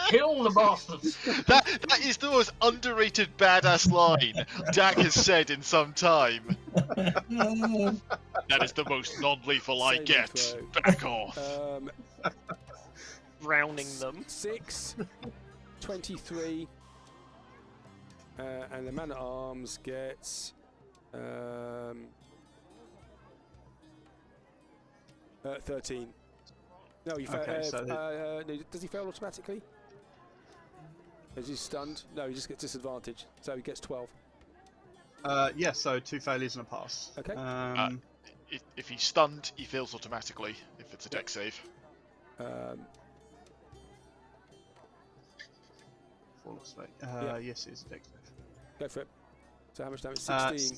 Speaker 3: Kill the bastards!
Speaker 5: That is the most underrated badass line Dak has said in some time. That is the most non-lethal I
Speaker 1: Saving
Speaker 5: get.
Speaker 1: throw.
Speaker 5: Back off.
Speaker 2: Drowning them.
Speaker 1: 6, 23, and the man-at-arms gets 13. No, he
Speaker 6: Okay, so
Speaker 1: no, does he fail automatically? Is he stunned? No, he just gets disadvantage, so he gets 12.
Speaker 6: Yeah, so 2 failures and a pass.
Speaker 1: Okay.
Speaker 5: If he's stunned, he fails automatically if it's a dex save.
Speaker 6: Flawless, right.
Speaker 1: Yeah.
Speaker 6: Yes, it is a dex save.
Speaker 1: Go for it. So how much damage? 16.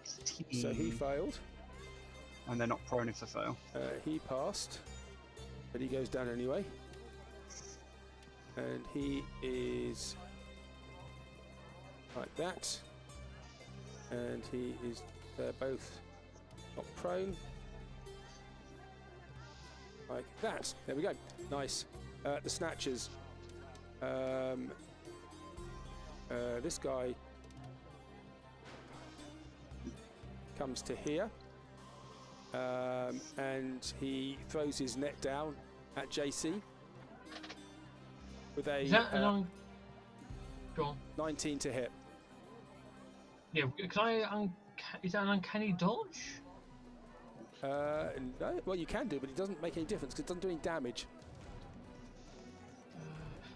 Speaker 6: 16.
Speaker 1: So he failed.
Speaker 6: And they're not prone if they fail.
Speaker 1: He passed, but he goes down anyway. And he is like that. And he is both not prone. Like that. There we go. Nice. The snatchers. This guy comes to here. And he throws his net down at JC with a
Speaker 3: Is that Go on.
Speaker 1: 19 to hit.
Speaker 3: Yeah, can I. Is that an uncanny dodge?
Speaker 1: No, well you can do, but it doesn't make any difference because it doesn't do any damage.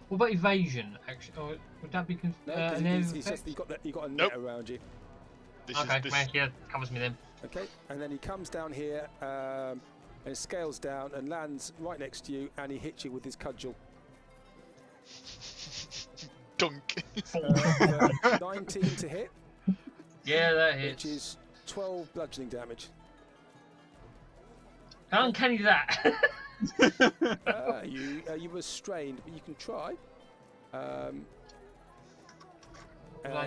Speaker 3: What about evasion? Actually, or would that be?
Speaker 1: No,
Speaker 3: an
Speaker 1: it's
Speaker 3: effect?
Speaker 1: just you got a net
Speaker 5: Nope.
Speaker 1: around you.
Speaker 3: Okay, well, yeah, covers me then.
Speaker 1: Okay, and then he comes down here and scales down and lands right next to you, and he hits you with his cudgel.
Speaker 5: Dunk.
Speaker 1: 19 to hit,
Speaker 3: Yeah, that hits.
Speaker 1: which is 12 bludgeoning damage.
Speaker 3: How uncanny is that?
Speaker 1: You were strained, but you can try.
Speaker 3: I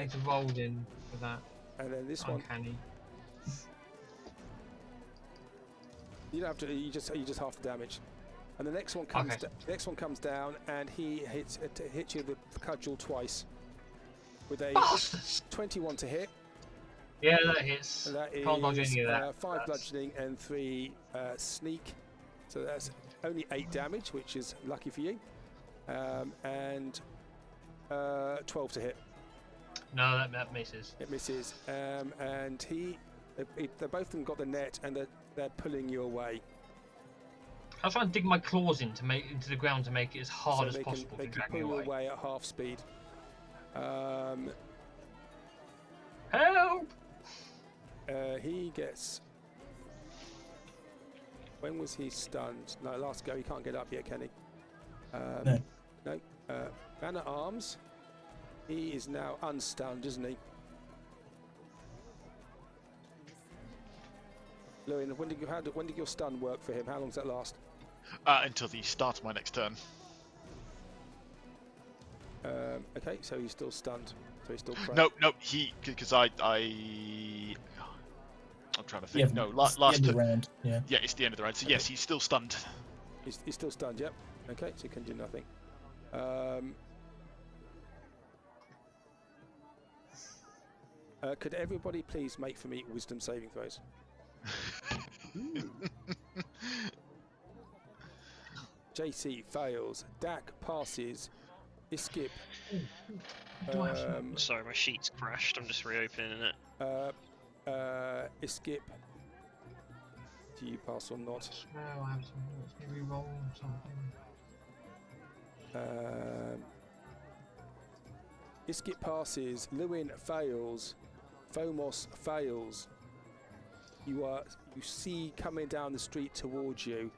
Speaker 3: need to roll in for that.
Speaker 1: And then this one,
Speaker 3: Uncanny.
Speaker 1: you don't have to. You just half the damage. And the next one comes.
Speaker 3: Okay.
Speaker 1: The next one comes down, and he hits you with the cudgel twice, with a
Speaker 3: Bastards!
Speaker 1: 21 to hit.
Speaker 3: Yeah, that hits.
Speaker 1: And that
Speaker 3: Can't dodge
Speaker 1: is
Speaker 3: any of that.
Speaker 1: 5 bludgeoning and 3 sneak. So that's only 8 damage, which is lucky for you. And 12 to hit.
Speaker 3: No, that misses.
Speaker 1: It misses. They both of them got the net, and they're pulling you away.
Speaker 3: I'll try and dig my claws into the ground to make it as hard as possible
Speaker 1: They
Speaker 3: to
Speaker 1: can
Speaker 3: drag
Speaker 1: pull
Speaker 3: me
Speaker 1: you
Speaker 3: away.
Speaker 1: away at half speed.
Speaker 3: Help!
Speaker 1: He gets. When was he stunned? No, last go. He can't get up yet, can he?
Speaker 4: No.
Speaker 1: No. Man at arms. He is now unstunned, isn't he? Lewin, when did your stun work for him? How long does that last?
Speaker 5: Until the start of my next turn.
Speaker 1: Okay, so he's still stunned. So he's still prone.
Speaker 5: No, because I'm trying to think.
Speaker 4: Yeah,
Speaker 5: No,
Speaker 4: it's the
Speaker 5: last
Speaker 4: end of the
Speaker 5: turn.
Speaker 4: round. Yeah.
Speaker 5: Yeah, it's the end of the round. So yes, he's still stunned.
Speaker 1: He's still stunned. Yep. Okay, so he can do nothing. Could everybody please make for me wisdom saving throws? JC fails. Dak passes. Iskip.
Speaker 2: Sorry, my sheet's crashed. I'm just reopening it.
Speaker 1: Iskip. Do you pass or not?
Speaker 3: Well, I have some. Let me re-roll something.
Speaker 1: Iskip passes. Lewin fails. Fomos fails. You see coming down the street towards you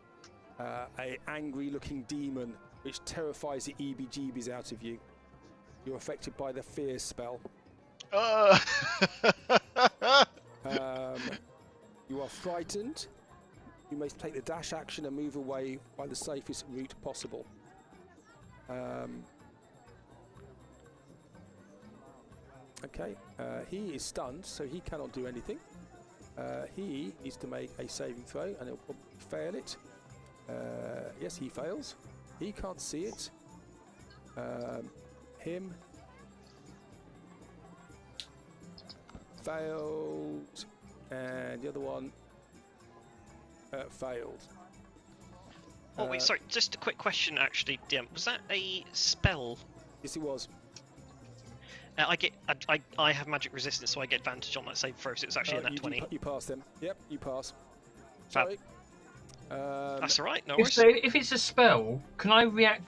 Speaker 1: a angry-looking demon which terrifies the EBGBs out of you. You're affected by the fear spell. You are frightened. You may take the dash action and move away by the safest route possible. Okay, he is stunned, so he cannot do anything. He needs to make a saving throw, and he'll probably fail it. Yes, he fails. He can't see it. Him failed, and the other one failed.
Speaker 2: Oh wait, sorry. Just a quick question, actually, DM. Was that a spell?
Speaker 1: Yes, it was.
Speaker 2: I have magic resistance, so I get advantage on that save throw. So it's actually a nat 20.
Speaker 1: You pass them. Yep, you pass.
Speaker 2: Fab.
Speaker 1: Sorry.
Speaker 2: That's all right. No
Speaker 3: If,
Speaker 2: worries.
Speaker 3: if it's a spell, can I react?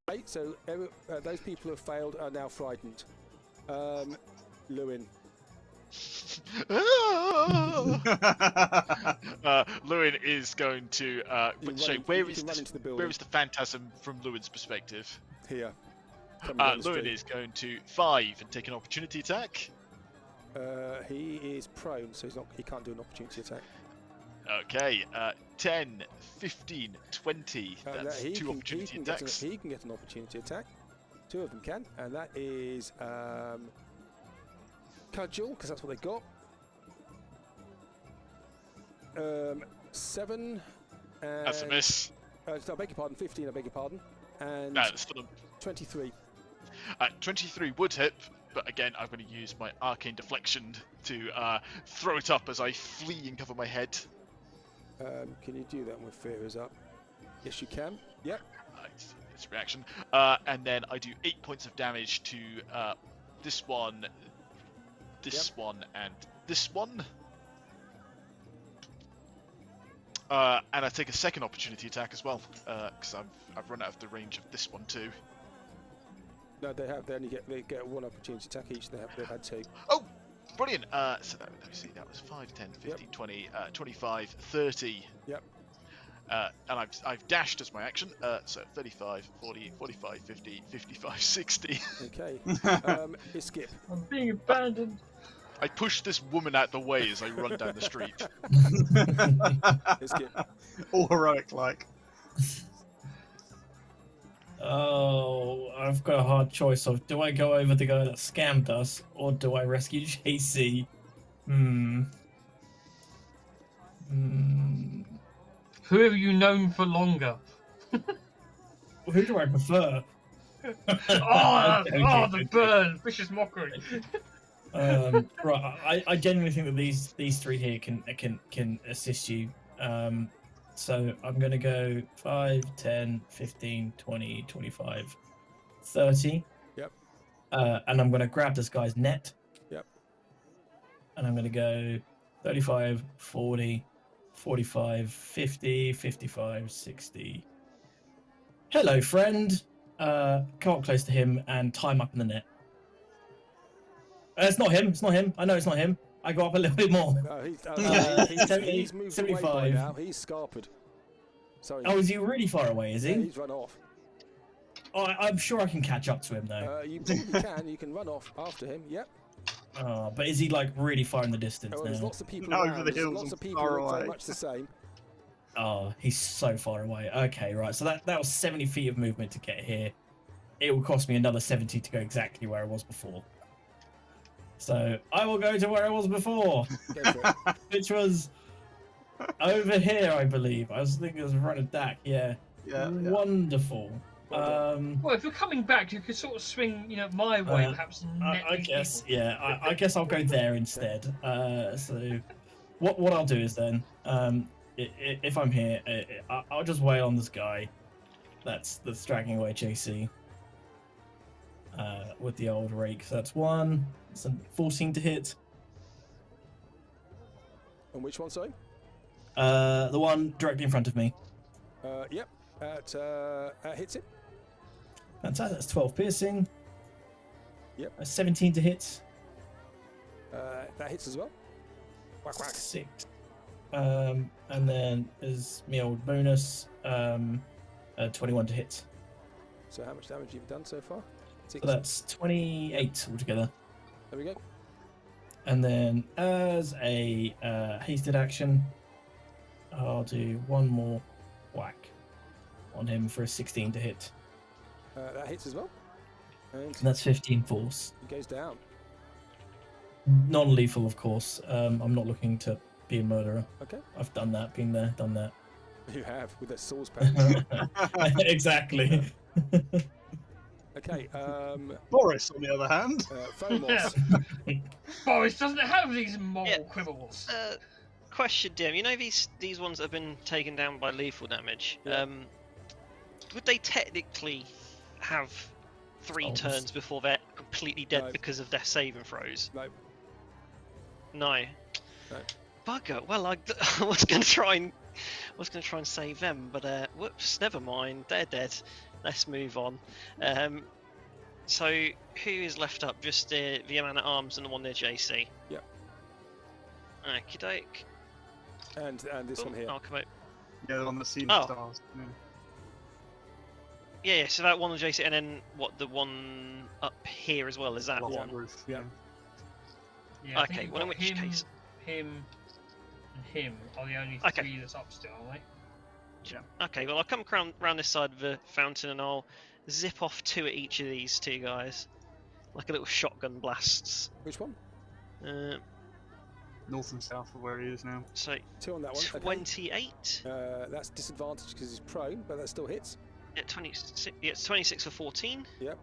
Speaker 1: Right, so those people who have failed are now frightened. Lewin.
Speaker 5: Lewin is going to. Where is the phantasm from Lewin's perspective?
Speaker 1: Here.
Speaker 5: Lewin is going to 5 and take an opportunity attack.
Speaker 1: He is prone, so he can't do an opportunity attack.
Speaker 5: Okay, 10, 15, 20. That's 2 opportunity attacks.
Speaker 1: He can get an opportunity attack. 2 of them can, and that is cudgel, because that's what they got. 7. And,
Speaker 5: That's a miss.
Speaker 1: I beg your pardon. 15. I beg your pardon. And
Speaker 5: No, that's still
Speaker 1: 23.
Speaker 5: 23 would hit, but again, I'm going to use my arcane deflection to throw it up as I flee and cover my head.
Speaker 1: Can you do that when fear is up? Yes, you can. Yep.
Speaker 5: It's reaction. And then I do 8 points of damage to this one, this one, and this one. And I take a second opportunity attack as well, because I've run out of the range of this one too.
Speaker 1: No, they get 1 opportunity attack each. They've had 2.
Speaker 5: Oh, brilliant! So let me see, that was 5, 10, 15, 20, 25, 30.
Speaker 1: Yep.
Speaker 5: And I've dashed as my action, so 35, 40, 45, 50, 55, 60.
Speaker 1: Okay. Skip.
Speaker 3: I'm being abandoned.
Speaker 5: I push this woman out the way as I run down the street.
Speaker 1: Skip.
Speaker 6: All heroic like.
Speaker 4: Oh, I've got a hard choice of do I go over the guy that scammed us or do I rescue JC?
Speaker 3: Who have you known for longer?
Speaker 4: Who do I prefer?
Speaker 3: The burn! Vicious mockery!
Speaker 4: Right, I genuinely think that these 3 here can assist you. So I'm going to go 5, 10, 15, 20, 25, 30.
Speaker 1: Yep.
Speaker 4: And I'm going to grab this guy's net.
Speaker 1: Yep.
Speaker 4: And I'm going to go 35, 40, 45, 50, 55, 60. Hello, friend. Come up close to him and tie him up in the net. It's not him. It's not him. I know it's not him. I go up a little bit more.
Speaker 1: No, he's moved
Speaker 4: 75.
Speaker 1: away by now. He's scarpered. Sorry.
Speaker 4: Oh, is he really far away, is he?
Speaker 1: Yeah, he's run off.
Speaker 4: Oh, I'm sure I can catch up to him, though.
Speaker 1: You probably can. You can run off after him. Yep.
Speaker 4: Oh, but is he, like, really far in the distance
Speaker 1: Oh,
Speaker 4: now?
Speaker 1: there's lots of people
Speaker 6: Over
Speaker 1: around.
Speaker 6: the
Speaker 1: There's
Speaker 6: hills
Speaker 1: lots
Speaker 6: and
Speaker 1: of people
Speaker 6: far
Speaker 1: who look very
Speaker 6: away.
Speaker 1: much the same.
Speaker 4: Oh, he's so far away. Okay, right. So that was 70 feet of movement to get here. It will cost me another 70 to go exactly where I was before. So I will go to where I was before,
Speaker 1: Go for it.
Speaker 4: which was over here, I believe. I was thinking it was in front of Dak. Yeah.
Speaker 6: Yeah.
Speaker 4: Wonderful.
Speaker 3: Well, if you're coming back, you could sort of swing, my way, perhaps. And net
Speaker 4: I
Speaker 3: these
Speaker 4: guess,
Speaker 3: people.
Speaker 4: yeah. I guess I'll go there instead. So what I'll do is then, if I'm here, I'll just wail on this guy that's dragging away JC with the old rake. So that's 1. It's a 14 to hit.
Speaker 1: And which one, sorry?
Speaker 4: The one directly in front of me.
Speaker 1: Yep. Hits it.
Speaker 4: That's 12 piercing.
Speaker 1: Yep.
Speaker 4: 17 to hit.
Speaker 1: That hits as well. Whack, whack.
Speaker 4: 6. And then is my old bonus. 21 to hit.
Speaker 1: So how much damage have you done so far? 6.
Speaker 4: So that's 28 altogether.
Speaker 1: There we go.
Speaker 4: And then as a hasted action, I'll do one more whack on him for a 16 to hit.
Speaker 1: That hits as well. And
Speaker 4: And that's 15 force.
Speaker 1: he goes down.
Speaker 4: Non-lethal, of course. I'm not looking to be a murderer.
Speaker 1: Okay.
Speaker 4: I've done that, been there, done that.
Speaker 1: You have, with a sauce pan.
Speaker 4: Exactly.
Speaker 1: Okay.
Speaker 6: Boris, on the other hand.
Speaker 1: Fomos.
Speaker 3: Boris doesn't have these moral
Speaker 2: Yeah.
Speaker 3: quibbles.
Speaker 2: Question, Dim. You know these ones that have been taken down by lethal damage.
Speaker 1: Yeah.
Speaker 2: Would they technically have 3
Speaker 4: Oh,
Speaker 2: turns before they're completely dead
Speaker 1: No.
Speaker 2: because of their saving throws?
Speaker 1: No.
Speaker 2: No.
Speaker 1: No.
Speaker 2: Bugger. Well, I was going to try and save them, but whoops, never mind. They're dead. Let's move on. So who is left up? Just the man at arms and the one near JC.
Speaker 1: Yep.
Speaker 2: Okie doke.
Speaker 1: And this one here.
Speaker 2: I'll come out.
Speaker 6: Yeah, the one that's seen
Speaker 2: Oh.
Speaker 6: the stars.
Speaker 2: Yeah, so that one on JC, and then what, the one up here as well, is that
Speaker 6: Yeah,
Speaker 2: one?
Speaker 6: roof.
Speaker 1: Yeah.
Speaker 3: Yeah, I
Speaker 2: Okay,
Speaker 3: think you've
Speaker 2: well, in
Speaker 3: got
Speaker 2: which
Speaker 3: him,
Speaker 2: case-
Speaker 3: him, and him are the only
Speaker 2: Okay.
Speaker 3: 3 that's up still, aren't they?
Speaker 2: Okay, well, I'll come round this side of the fountain and I'll zip off 2 at each of these 2 guys. Like a little shotgun blasts.
Speaker 1: Which one?
Speaker 6: North and south of where he is now.
Speaker 2: So,
Speaker 1: 2 on that one. Okay.
Speaker 2: 28.
Speaker 1: That's disadvantage because he's prone, but that still hits.
Speaker 2: Yeah, 26. Yeah, it's 26 for 14.
Speaker 1: Yep.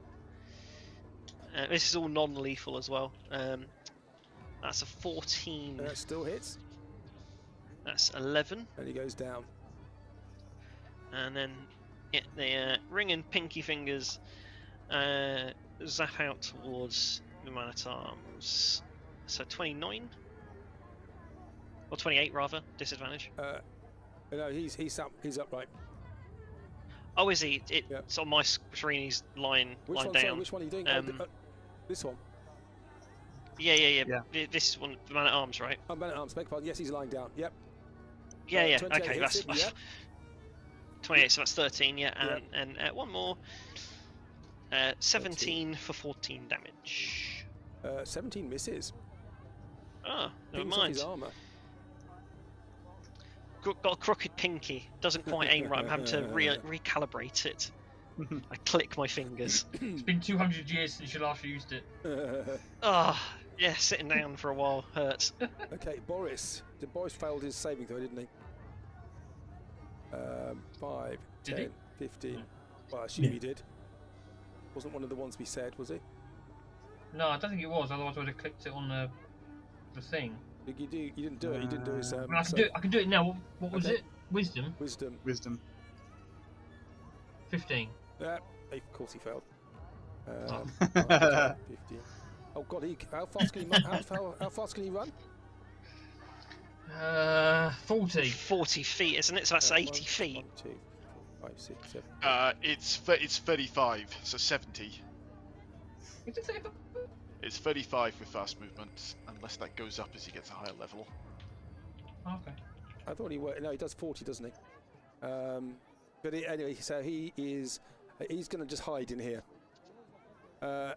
Speaker 2: This is all non-lethal as well. That's a 14.
Speaker 1: That still hits.
Speaker 2: That's 11.
Speaker 1: And he goes down.
Speaker 2: And then the ring and pinky fingers zap out towards the man at arms. So 29 or 28 rather. Disadvantage.
Speaker 1: No, he's upright.
Speaker 2: Oh, is he?
Speaker 1: Yep.
Speaker 2: It's on my screen. He's lying
Speaker 1: Which one?
Speaker 2: down.
Speaker 1: Sorry, which one are you doing? This one.
Speaker 2: Yeah. This one, the man at arms, right?
Speaker 1: Oh, man at arms. Beg pardon. Yes, he's lying down. Yep.
Speaker 2: Yeah.
Speaker 1: 28
Speaker 2: Okay,
Speaker 1: hits
Speaker 2: that's
Speaker 1: him, yep.
Speaker 2: 28. So that's 13. Yeah,
Speaker 1: Yep.
Speaker 2: and one more. 17 for 14 damage.
Speaker 1: 17 misses.
Speaker 2: Ah, never
Speaker 1: Pings off
Speaker 2: mind.
Speaker 1: his armor.
Speaker 2: Got a crooked pinky. Doesn't quite aim right. I'm having to recalibrate it. I click my fingers.
Speaker 3: It's been 200 years since you last used it.
Speaker 2: Ah, yeah, sitting down for a while hurts.
Speaker 1: Okay, Boris. Boris failed his saving throw, didn't he? 5,
Speaker 3: Did
Speaker 1: 10,
Speaker 3: he?
Speaker 1: 15. Well, I assume he did. Wasn't one of the ones we said, was he?
Speaker 3: No, I don't think it was. Otherwise, I would have clicked it on the thing.
Speaker 1: You didn't do it. You didn't do his.
Speaker 3: I mean, I can do it now. What was
Speaker 1: Okay.
Speaker 3: it? Wisdom.
Speaker 1: Wisdom.
Speaker 6: Wisdom.
Speaker 3: 15.
Speaker 1: Yeah, of course he failed. 10, 15. Oh God, how fast can he run? How fast can he run?
Speaker 3: 40.
Speaker 2: 40 feet, isn't it? So that's 80
Speaker 1: 1,
Speaker 2: feet.
Speaker 1: 1, 2, 5, 6, 7.
Speaker 5: It's 35, so 70.
Speaker 3: Is it 35?
Speaker 5: It's 35 with fast movement, unless that goes up as he gets a higher level.
Speaker 3: Okay.
Speaker 1: I thought he worked. No, he does 40, doesn't he? But anyway, so he's going to just hide in here.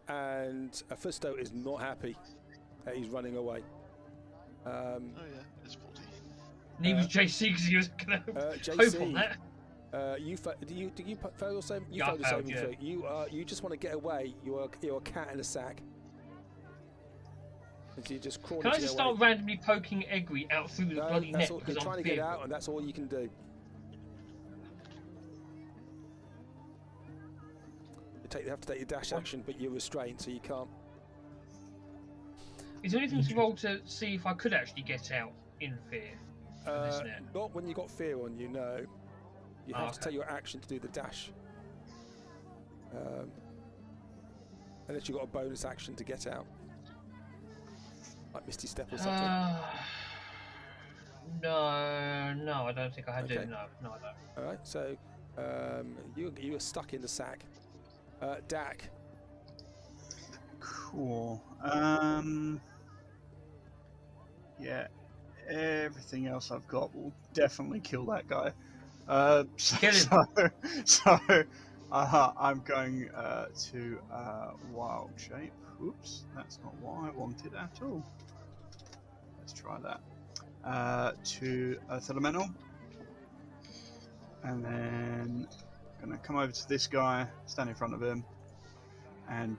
Speaker 1: And Fusto is not happy that he's running away.
Speaker 5: Oh yeah, it's 40.
Speaker 3: Neither was JC because he was going to
Speaker 1: JC,
Speaker 3: hope on that.
Speaker 1: you did you fail your same? You
Speaker 3: Yeah,
Speaker 1: failed
Speaker 3: I
Speaker 1: your
Speaker 3: failed,
Speaker 1: saving
Speaker 3: yeah.
Speaker 1: throw. You just want to get away. You're a cat in a sack. And so you just crawl
Speaker 3: Can I
Speaker 1: into
Speaker 3: just
Speaker 1: your way.
Speaker 3: start randomly poking Egri out through the
Speaker 1: No,
Speaker 3: bloody
Speaker 1: that's
Speaker 3: net
Speaker 1: all,
Speaker 3: because
Speaker 1: you're
Speaker 3: I'm
Speaker 1: trying to get
Speaker 3: fearful?
Speaker 1: out, and that's all you can do. You have to take your dash action, but you're restrained, so you can't.
Speaker 3: Is there anything to roll to see if I could actually get out in fear from this net?
Speaker 1: Not when you got fear on you. No, you have to
Speaker 3: Okay.
Speaker 1: take your action to do the dash. Unless you've got a bonus action to get out, like Misty Step or something.
Speaker 3: No, I don't think I do.
Speaker 1: Okay.
Speaker 3: No, I don't.
Speaker 1: All right, so you are stuck in the sack. Dak.
Speaker 6: Cool. Yeah, everything else I've got will definitely kill that guy.
Speaker 3: Kill him.
Speaker 6: So I'm going to wild shape. Oops, that's not what I wanted at all. Let's try that. To Earth Elemental. And then I'm going to come over to this guy, stand in front of him, and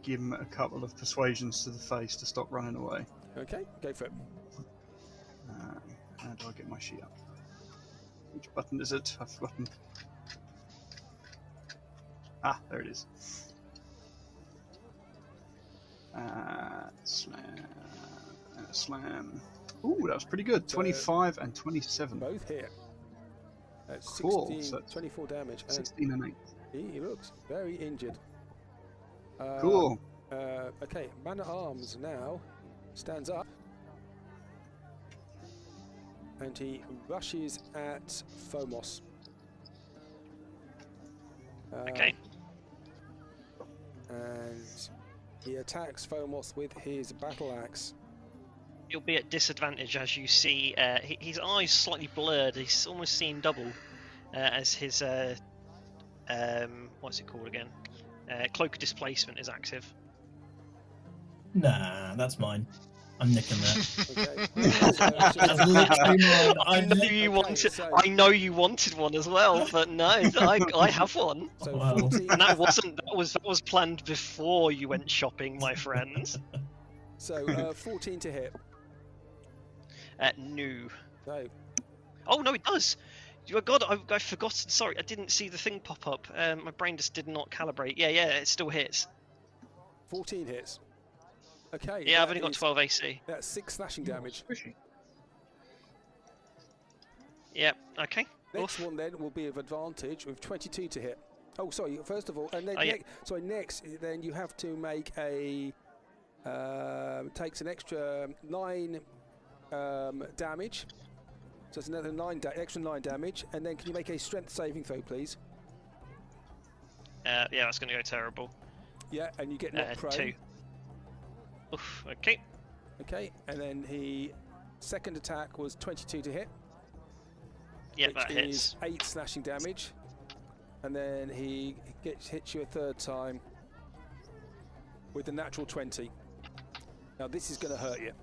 Speaker 6: give him a couple of persuasions to the face to stop running away.
Speaker 1: Okay, go for it.
Speaker 6: How do I get my sheet up? Which button is it? I've forgotten. Ah, there it is. Slam. Ooh, that was pretty good. 25 and 27.
Speaker 1: Both hit. That's
Speaker 6: Cool.
Speaker 1: 16,
Speaker 6: So
Speaker 1: 24 damage. And
Speaker 6: 16 and 8.
Speaker 1: he looks very injured.
Speaker 6: Cool.
Speaker 1: Okay, Man at Arms now stands up. And he rushes at Phomos.
Speaker 2: Okay.
Speaker 1: And he attacks Phomos with his battle axe.
Speaker 2: You'll be at disadvantage as you see his eyes slightly blurred. He's almost seeing double as his what's it called again? Cloak of Displacement is active.
Speaker 4: Nah, that's mine. I'm nicking that.
Speaker 1: Okay.
Speaker 4: That's literally mine.
Speaker 2: I know you wanted one as well, but no, I have one,
Speaker 1: So
Speaker 4: Wow.
Speaker 1: 14,
Speaker 2: and that was planned before you went shopping, my friends.
Speaker 1: so 14 to hit.
Speaker 2: No.
Speaker 1: No.
Speaker 2: Oh no, it does. Oh God, I've forgotten. Sorry, I didn't see the thing pop up. My brain just did not calibrate. Yeah, it still hits.
Speaker 1: 14 hits. Okay.
Speaker 2: Yeah, I've
Speaker 1: that
Speaker 2: only got
Speaker 1: is-
Speaker 2: 12 AC.
Speaker 1: That's 6 slashing damage.
Speaker 3: Squishy.
Speaker 2: Yeah. Okay.
Speaker 1: Next
Speaker 2: Oof.
Speaker 1: one then will be of advantage with 22 to hit. Oh, sorry. First of all, and then
Speaker 2: Oh, yeah.
Speaker 1: next, then you have to make a takes an extra 9 damage. So it's another extra 9 damage, and then can you make a strength saving throw, please?
Speaker 2: Yeah, that's going to go terrible.
Speaker 1: Yeah, and you get knocked prone.
Speaker 2: 2. Oof. Okay.
Speaker 1: Okay, and then second attack was 22 to hit.
Speaker 2: Yeah,
Speaker 1: which
Speaker 2: that
Speaker 1: is
Speaker 2: hits.
Speaker 1: 8 slashing damage, and then he hits you a third time with a natural 20. Now this is going to hurt you.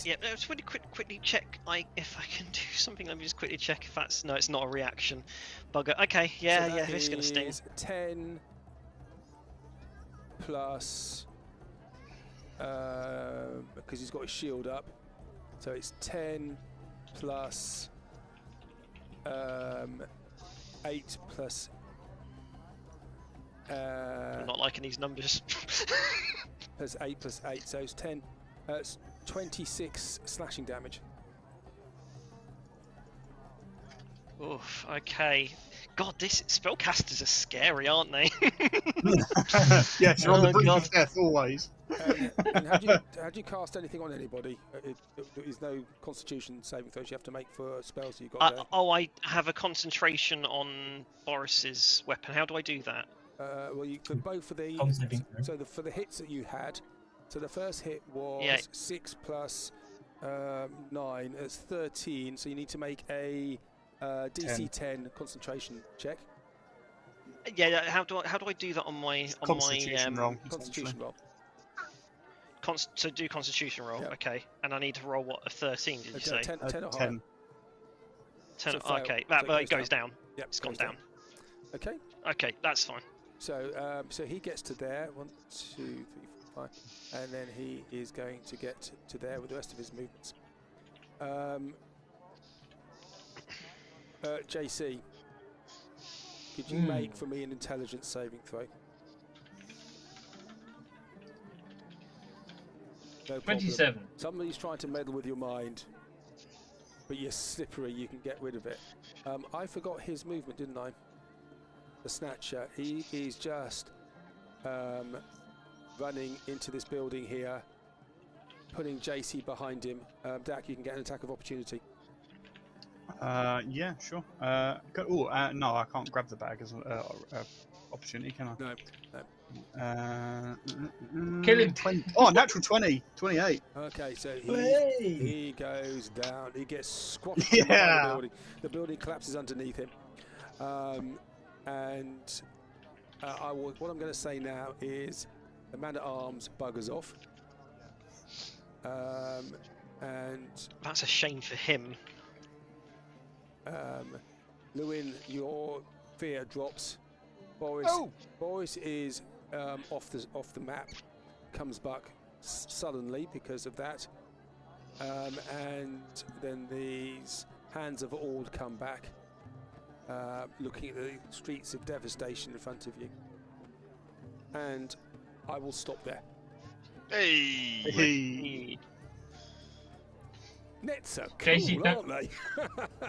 Speaker 2: Yeah, let's really quickly check if I can do something. Let me just quickly check if that's... No, it's not a reaction. Bugger. Okay, yeah,
Speaker 1: So that
Speaker 2: it's going to sting.
Speaker 1: is 10 plus because he's got his shield up, so it's 10 plus 8 plus.
Speaker 2: I'm not liking these numbers.
Speaker 1: Plus 8, so it's 10. It's 26 slashing damage.
Speaker 2: Oof, okay. God, these spellcasters are scary, aren't they?
Speaker 6: Yes, you're on the
Speaker 2: Oh,
Speaker 6: brink
Speaker 2: God.
Speaker 6: of death always.
Speaker 1: And had you cast anything on anybody? There is no Constitution saving throws you have to make for spells you've got there.
Speaker 2: I have a concentration on Boris's weapon. How do I do that?
Speaker 1: Well, for both of the
Speaker 4: Con saving throw.
Speaker 1: for the hits that you had, so the first hit was
Speaker 2: Yeah.
Speaker 1: 6 plus 9. It's 13. So you need to make a DC 10 concentration check.
Speaker 2: Yeah, how do I do that on my
Speaker 6: Constitution roll.
Speaker 1: Constitution roll.
Speaker 2: So do Constitution roll,
Speaker 1: Yeah.
Speaker 2: okay. And I need to roll what, a 13? Did you say
Speaker 1: 10 or higher.
Speaker 6: 10.
Speaker 2: 10.
Speaker 1: So fail.
Speaker 2: Okay,
Speaker 1: So
Speaker 2: it goes down.
Speaker 1: Yep,
Speaker 2: It's gone
Speaker 1: goes
Speaker 2: down.
Speaker 1: Okay.
Speaker 2: Okay, that's fine.
Speaker 1: So so he gets to there. 1, 2, 3, 4, 5, and then he is going to get to there with the rest of his movements. JC, could you make for me an intelligence saving throw? No problem.
Speaker 3: 27.
Speaker 1: Somebody's trying to meddle with your mind, but you're slippery. You can get rid of it. I forgot his movement, didn't I? The Snatcher. He is just running into this building here, putting JC behind him. Dak, you can get an attack of opportunity.
Speaker 6: Yeah, sure. No, I can't grab the bag as an opportunity, can I?
Speaker 1: No.
Speaker 3: Kill him.
Speaker 6: 20. Oh, natural 20. 28.
Speaker 1: Okay, so
Speaker 4: Hey!
Speaker 1: he goes down. He gets squashed
Speaker 6: Yeah.
Speaker 1: behind the building. The building collapses underneath him. What I'm going to say now is the man-at-arms buggers off. And
Speaker 2: That's a shame for him.
Speaker 1: Lewin, your fear drops. Boris is off the map, comes back suddenly because of that, and then these hands of Ord come back, looking at the streets of devastation in front of you. And I will stop there.
Speaker 5: Hey!
Speaker 1: Nets are
Speaker 3: Casey,
Speaker 1: cool, aren't they?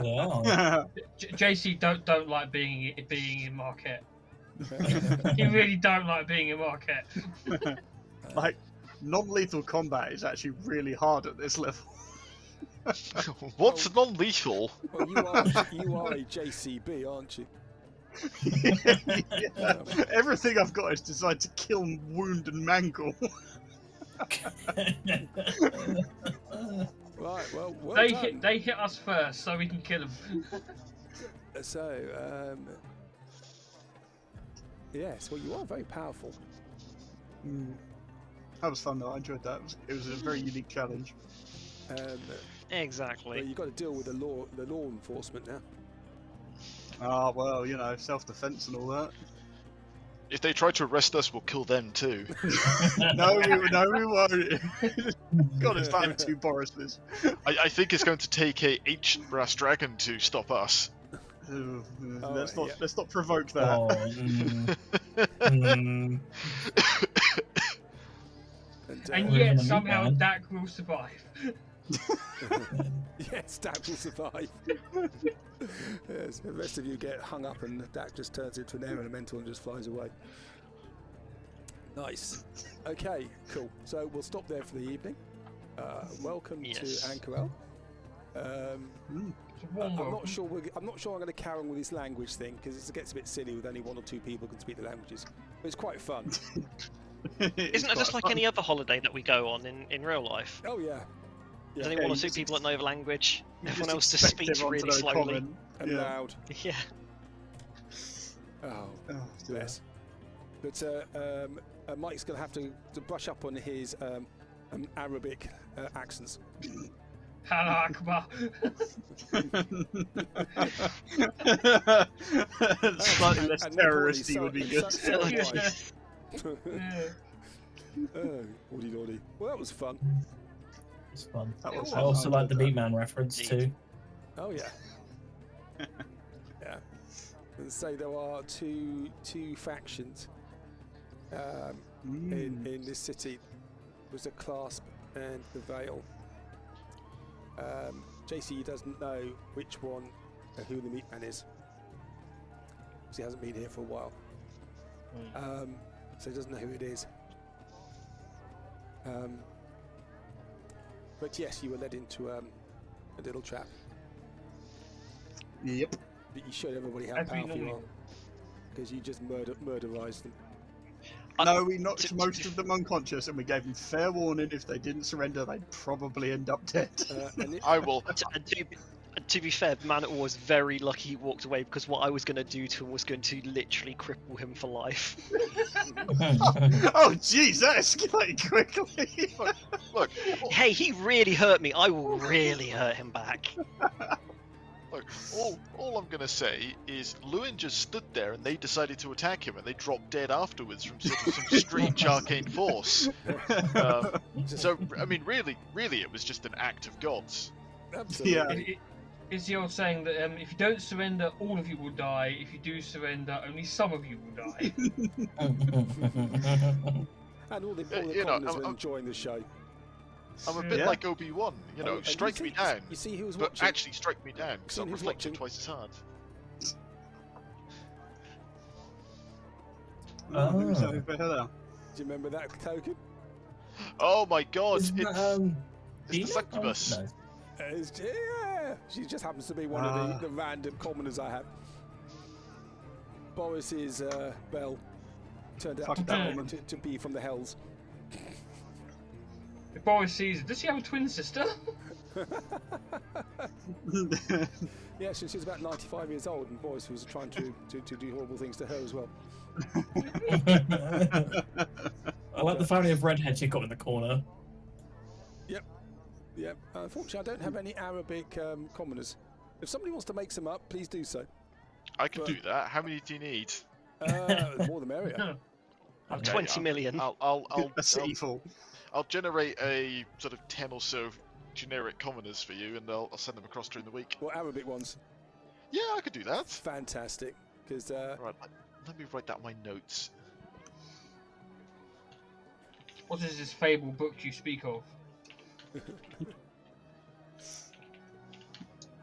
Speaker 4: Wow.
Speaker 3: JC don't like being in Marquette. He really don't like being in Marquette.
Speaker 6: Like, non-lethal combat is actually really hard at this level.
Speaker 5: What's non-lethal?
Speaker 1: Well, you are a JCB, aren't you?
Speaker 6: Yeah. Everything I've got is designed to kill, wound, and mangle.
Speaker 1: Right, well
Speaker 3: They hit us first, so we can kill them.
Speaker 1: So, yes, well, you are very powerful.
Speaker 6: That was fun though, I enjoyed that. It was a very unique challenge.
Speaker 2: Exactly.
Speaker 1: But you've got to deal with the law enforcement now.
Speaker 6: Ah, well, you know, self-defense and all that.
Speaker 5: If they try to arrest us, we'll kill them too.
Speaker 6: No, we won't. God, it's time 2 Borises.
Speaker 5: I think it's going to take a ancient brass dragon to stop us.
Speaker 6: Let's not provoke that.
Speaker 3: And
Speaker 4: We're
Speaker 3: yet
Speaker 4: in the
Speaker 3: somehow
Speaker 4: meat, man.
Speaker 3: Dak will survive.
Speaker 1: Yes, Dak will survive. Yes, the rest of you get hung up and Dak just turns into an air elemental and just flies away. Nice. Okay, cool. So we'll stop there for the evening. Welcome to Ank'Harel. I'm not sure I'm going to carry on with this language thing because it gets a bit silly with only 1 or 2 people who can speak the languages. But it's quite fun.
Speaker 2: Isn't it just like any other holiday that we go on in real life?
Speaker 1: Oh yeah.
Speaker 2: There's only 1 or 2 people that know the language. Everyone else just
Speaker 6: expect
Speaker 2: speaks
Speaker 6: everyone to
Speaker 2: really
Speaker 6: know
Speaker 2: slowly.
Speaker 6: common.
Speaker 1: And
Speaker 6: Yeah.
Speaker 1: loud.
Speaker 2: Yeah.
Speaker 1: Oh,
Speaker 6: dear.
Speaker 1: bless. But Mike's going to have to brush up on his Arabic accents.
Speaker 3: Hello, Akbar.
Speaker 6: Slightly less
Speaker 1: And
Speaker 6: terroristy would be good.
Speaker 1: Woody. Well, that was fun.
Speaker 4: It's fun.
Speaker 6: That was
Speaker 4: I also like the
Speaker 6: enjoyed
Speaker 4: Beatman reference
Speaker 2: Indeed.
Speaker 4: too.
Speaker 1: Oh yeah. Yeah. And so there are two factions in this city. There's the Clasp and the Veil. JC doesn't know which one, who the Meatman is. because he hasn't been here for a while. So he doesn't know who it is. But yes, you were led into a little trap.
Speaker 6: Yep.
Speaker 1: But you showed everybody how
Speaker 3: As we
Speaker 1: powerful you are,
Speaker 3: normally
Speaker 1: because you just murderized them.
Speaker 6: No, we knocked most of them unconscious, and we gave them fair warning. If they didn't surrender, they'd probably end up dead.
Speaker 5: I will.
Speaker 2: To be fair, Man was very lucky he walked away, because what I was going to do to him was going to literally cripple him for life.
Speaker 6: Oh, jeez, that escalated quickly.
Speaker 5: Look,
Speaker 2: Hey, he really hurt me. I will really hurt him back.
Speaker 5: look. All I'm gonna say is Lewin just stood there, and they decided to attack him, and they dropped dead afterwards from sort of some strange arcane force. So, I mean, really, it was just an act of gods.
Speaker 1: Absolutely.
Speaker 6: Yeah.
Speaker 3: It's the old saying that if you don't surrender, all of you will die. If you do surrender, only some of you will die.
Speaker 1: And all the
Speaker 5: You know,
Speaker 1: commoners were enjoying the show.
Speaker 5: I'm a bit
Speaker 6: Yeah.
Speaker 5: like Obi-Wan, you know,
Speaker 1: And
Speaker 5: strike me down,
Speaker 1: You see who's
Speaker 5: but
Speaker 1: watching?
Speaker 5: actually strike me down, because
Speaker 1: See
Speaker 5: I'll
Speaker 1: who's
Speaker 5: reflect it
Speaker 1: watching?
Speaker 5: twice as hard.
Speaker 6: Oh, maybe something for her there.
Speaker 1: Do you remember that token?
Speaker 5: Oh my god,
Speaker 4: Isn't
Speaker 5: it's
Speaker 4: that,
Speaker 5: the
Speaker 4: Dina?
Speaker 5: succubus.
Speaker 4: Oh, no.
Speaker 1: Yeah, she just happens to be one of the random commoners I have. Boris's bell turned out
Speaker 6: Fuck
Speaker 1: to
Speaker 6: that
Speaker 1: to be from the hells.
Speaker 3: If Boris sees, does she have a twin sister?
Speaker 1: Yeah, she was about 95 years old, and Boris was trying to do horrible things to her as well.
Speaker 4: I like the family of redheads you got in the corner.
Speaker 1: Yep. Unfortunately, I don't have any Arabic commoners. If somebody wants to make some up, please do so.
Speaker 5: I can do that. How many do you need?
Speaker 1: The more the merrier.
Speaker 5: Okay,
Speaker 2: 20 million.
Speaker 6: A city full.
Speaker 5: I'll generate a sort of 10 or so generic commoners for you, and I'll send them across during the week.
Speaker 1: Well, Arabic ones.
Speaker 5: Yeah, I could do that.
Speaker 1: Fantastic. Because
Speaker 5: Right, let me write that in my notes.
Speaker 3: What is this fable book you speak of?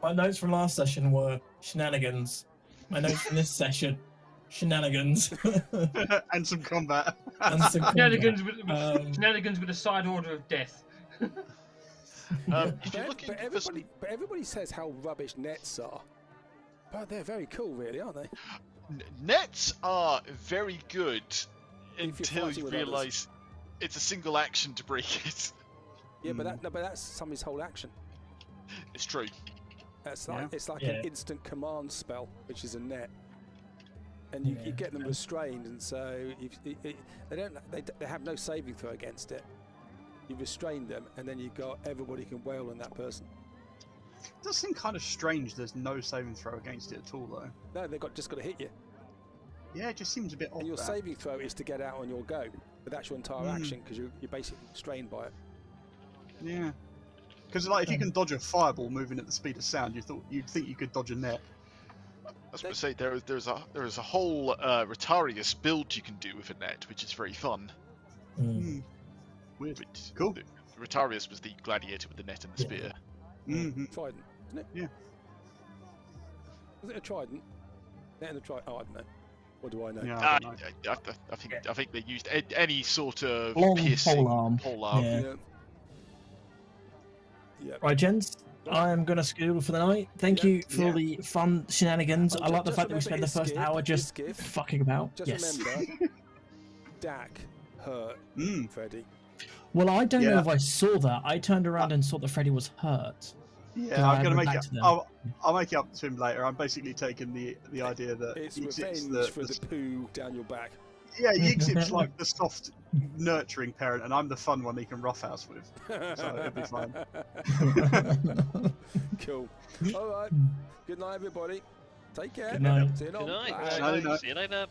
Speaker 4: My notes from last session were shenanigans. My notes from this session, shenanigans.
Speaker 6: And some combat.
Speaker 4: And some
Speaker 3: Shenanigans
Speaker 4: combat.
Speaker 3: with, shenanigans with a side order of death.
Speaker 5: If you're looking for some...
Speaker 1: but everybody says how rubbish nets are. But they're very cool, really, aren't they?
Speaker 5: Nets are very good
Speaker 1: you're
Speaker 5: until
Speaker 1: fighting
Speaker 5: you
Speaker 1: with
Speaker 5: realise it's a single action to break it.
Speaker 1: Yeah, but that's somebody's whole action.
Speaker 5: It's true.
Speaker 1: It's like
Speaker 4: Yeah.
Speaker 1: an instant command spell, which is a net, and you get them restrained, and so they have no saving throw against it. You restrain them, and then everybody can wail on that person.
Speaker 6: It does seem kind of strange there's no saving throw against it at all, though.
Speaker 1: No, they've just got to hit you.
Speaker 6: Yeah, it just seems a bit odd.
Speaker 1: And your
Speaker 6: that.
Speaker 1: saving throw is to get out on your go, but that's your entire action because you're basically restrained by it.
Speaker 6: Yeah. Because like if you can dodge a fireball moving at the speed of sound, you'd think you could dodge a net.
Speaker 5: I was going to say there's a whole Retarius build you can do with a net, which is very fun.
Speaker 6: Weird.
Speaker 5: But
Speaker 6: Cool.
Speaker 5: Retarius was the gladiator with the net and the spear.
Speaker 6: Mm-hmm.
Speaker 1: Trident, isn't it?
Speaker 6: Yeah.
Speaker 1: Was it a trident? Net and a trident. Oh, I don't know. What do I know?
Speaker 6: Yeah.
Speaker 5: I,
Speaker 6: I don't know.
Speaker 5: I think they used any sort of
Speaker 4: Long
Speaker 5: piercing
Speaker 4: polearm.
Speaker 5: polearm.
Speaker 4: Yeah.
Speaker 1: Yeah.
Speaker 4: Right, gents. I am going to scoot for the night. Thank you for the fun shenanigans. I like the
Speaker 1: just
Speaker 4: fact that we spent the
Speaker 1: remember
Speaker 4: first
Speaker 1: it's
Speaker 4: hour
Speaker 1: Skip,
Speaker 4: just
Speaker 1: Skip.
Speaker 4: fucking about.
Speaker 1: Just
Speaker 4: Yes.
Speaker 1: remember, Dak hurt Freddy.
Speaker 4: Well, I don't know
Speaker 6: Yeah.
Speaker 4: if I saw that. I turned around and saw that Freddy was hurt.
Speaker 6: Yeah,
Speaker 4: I
Speaker 6: I'm gonna
Speaker 4: went
Speaker 6: make
Speaker 4: back
Speaker 6: it.
Speaker 4: to them.
Speaker 6: I'll make it up to him later. I'm basically taking the idea that
Speaker 1: It's
Speaker 6: Yixip's
Speaker 1: revenge for the poo down your back.
Speaker 6: yeah, Yixip's like the soft, nurturing parent, and I'm the fun one he can roughhouse with. So it'll be fine.
Speaker 1: Cool. All right. Good night, everybody. Take care.
Speaker 4: Good night.
Speaker 1: See you
Speaker 2: Good
Speaker 1: later.
Speaker 2: night.
Speaker 1: Bye.
Speaker 6: Night, night.
Speaker 2: See you later.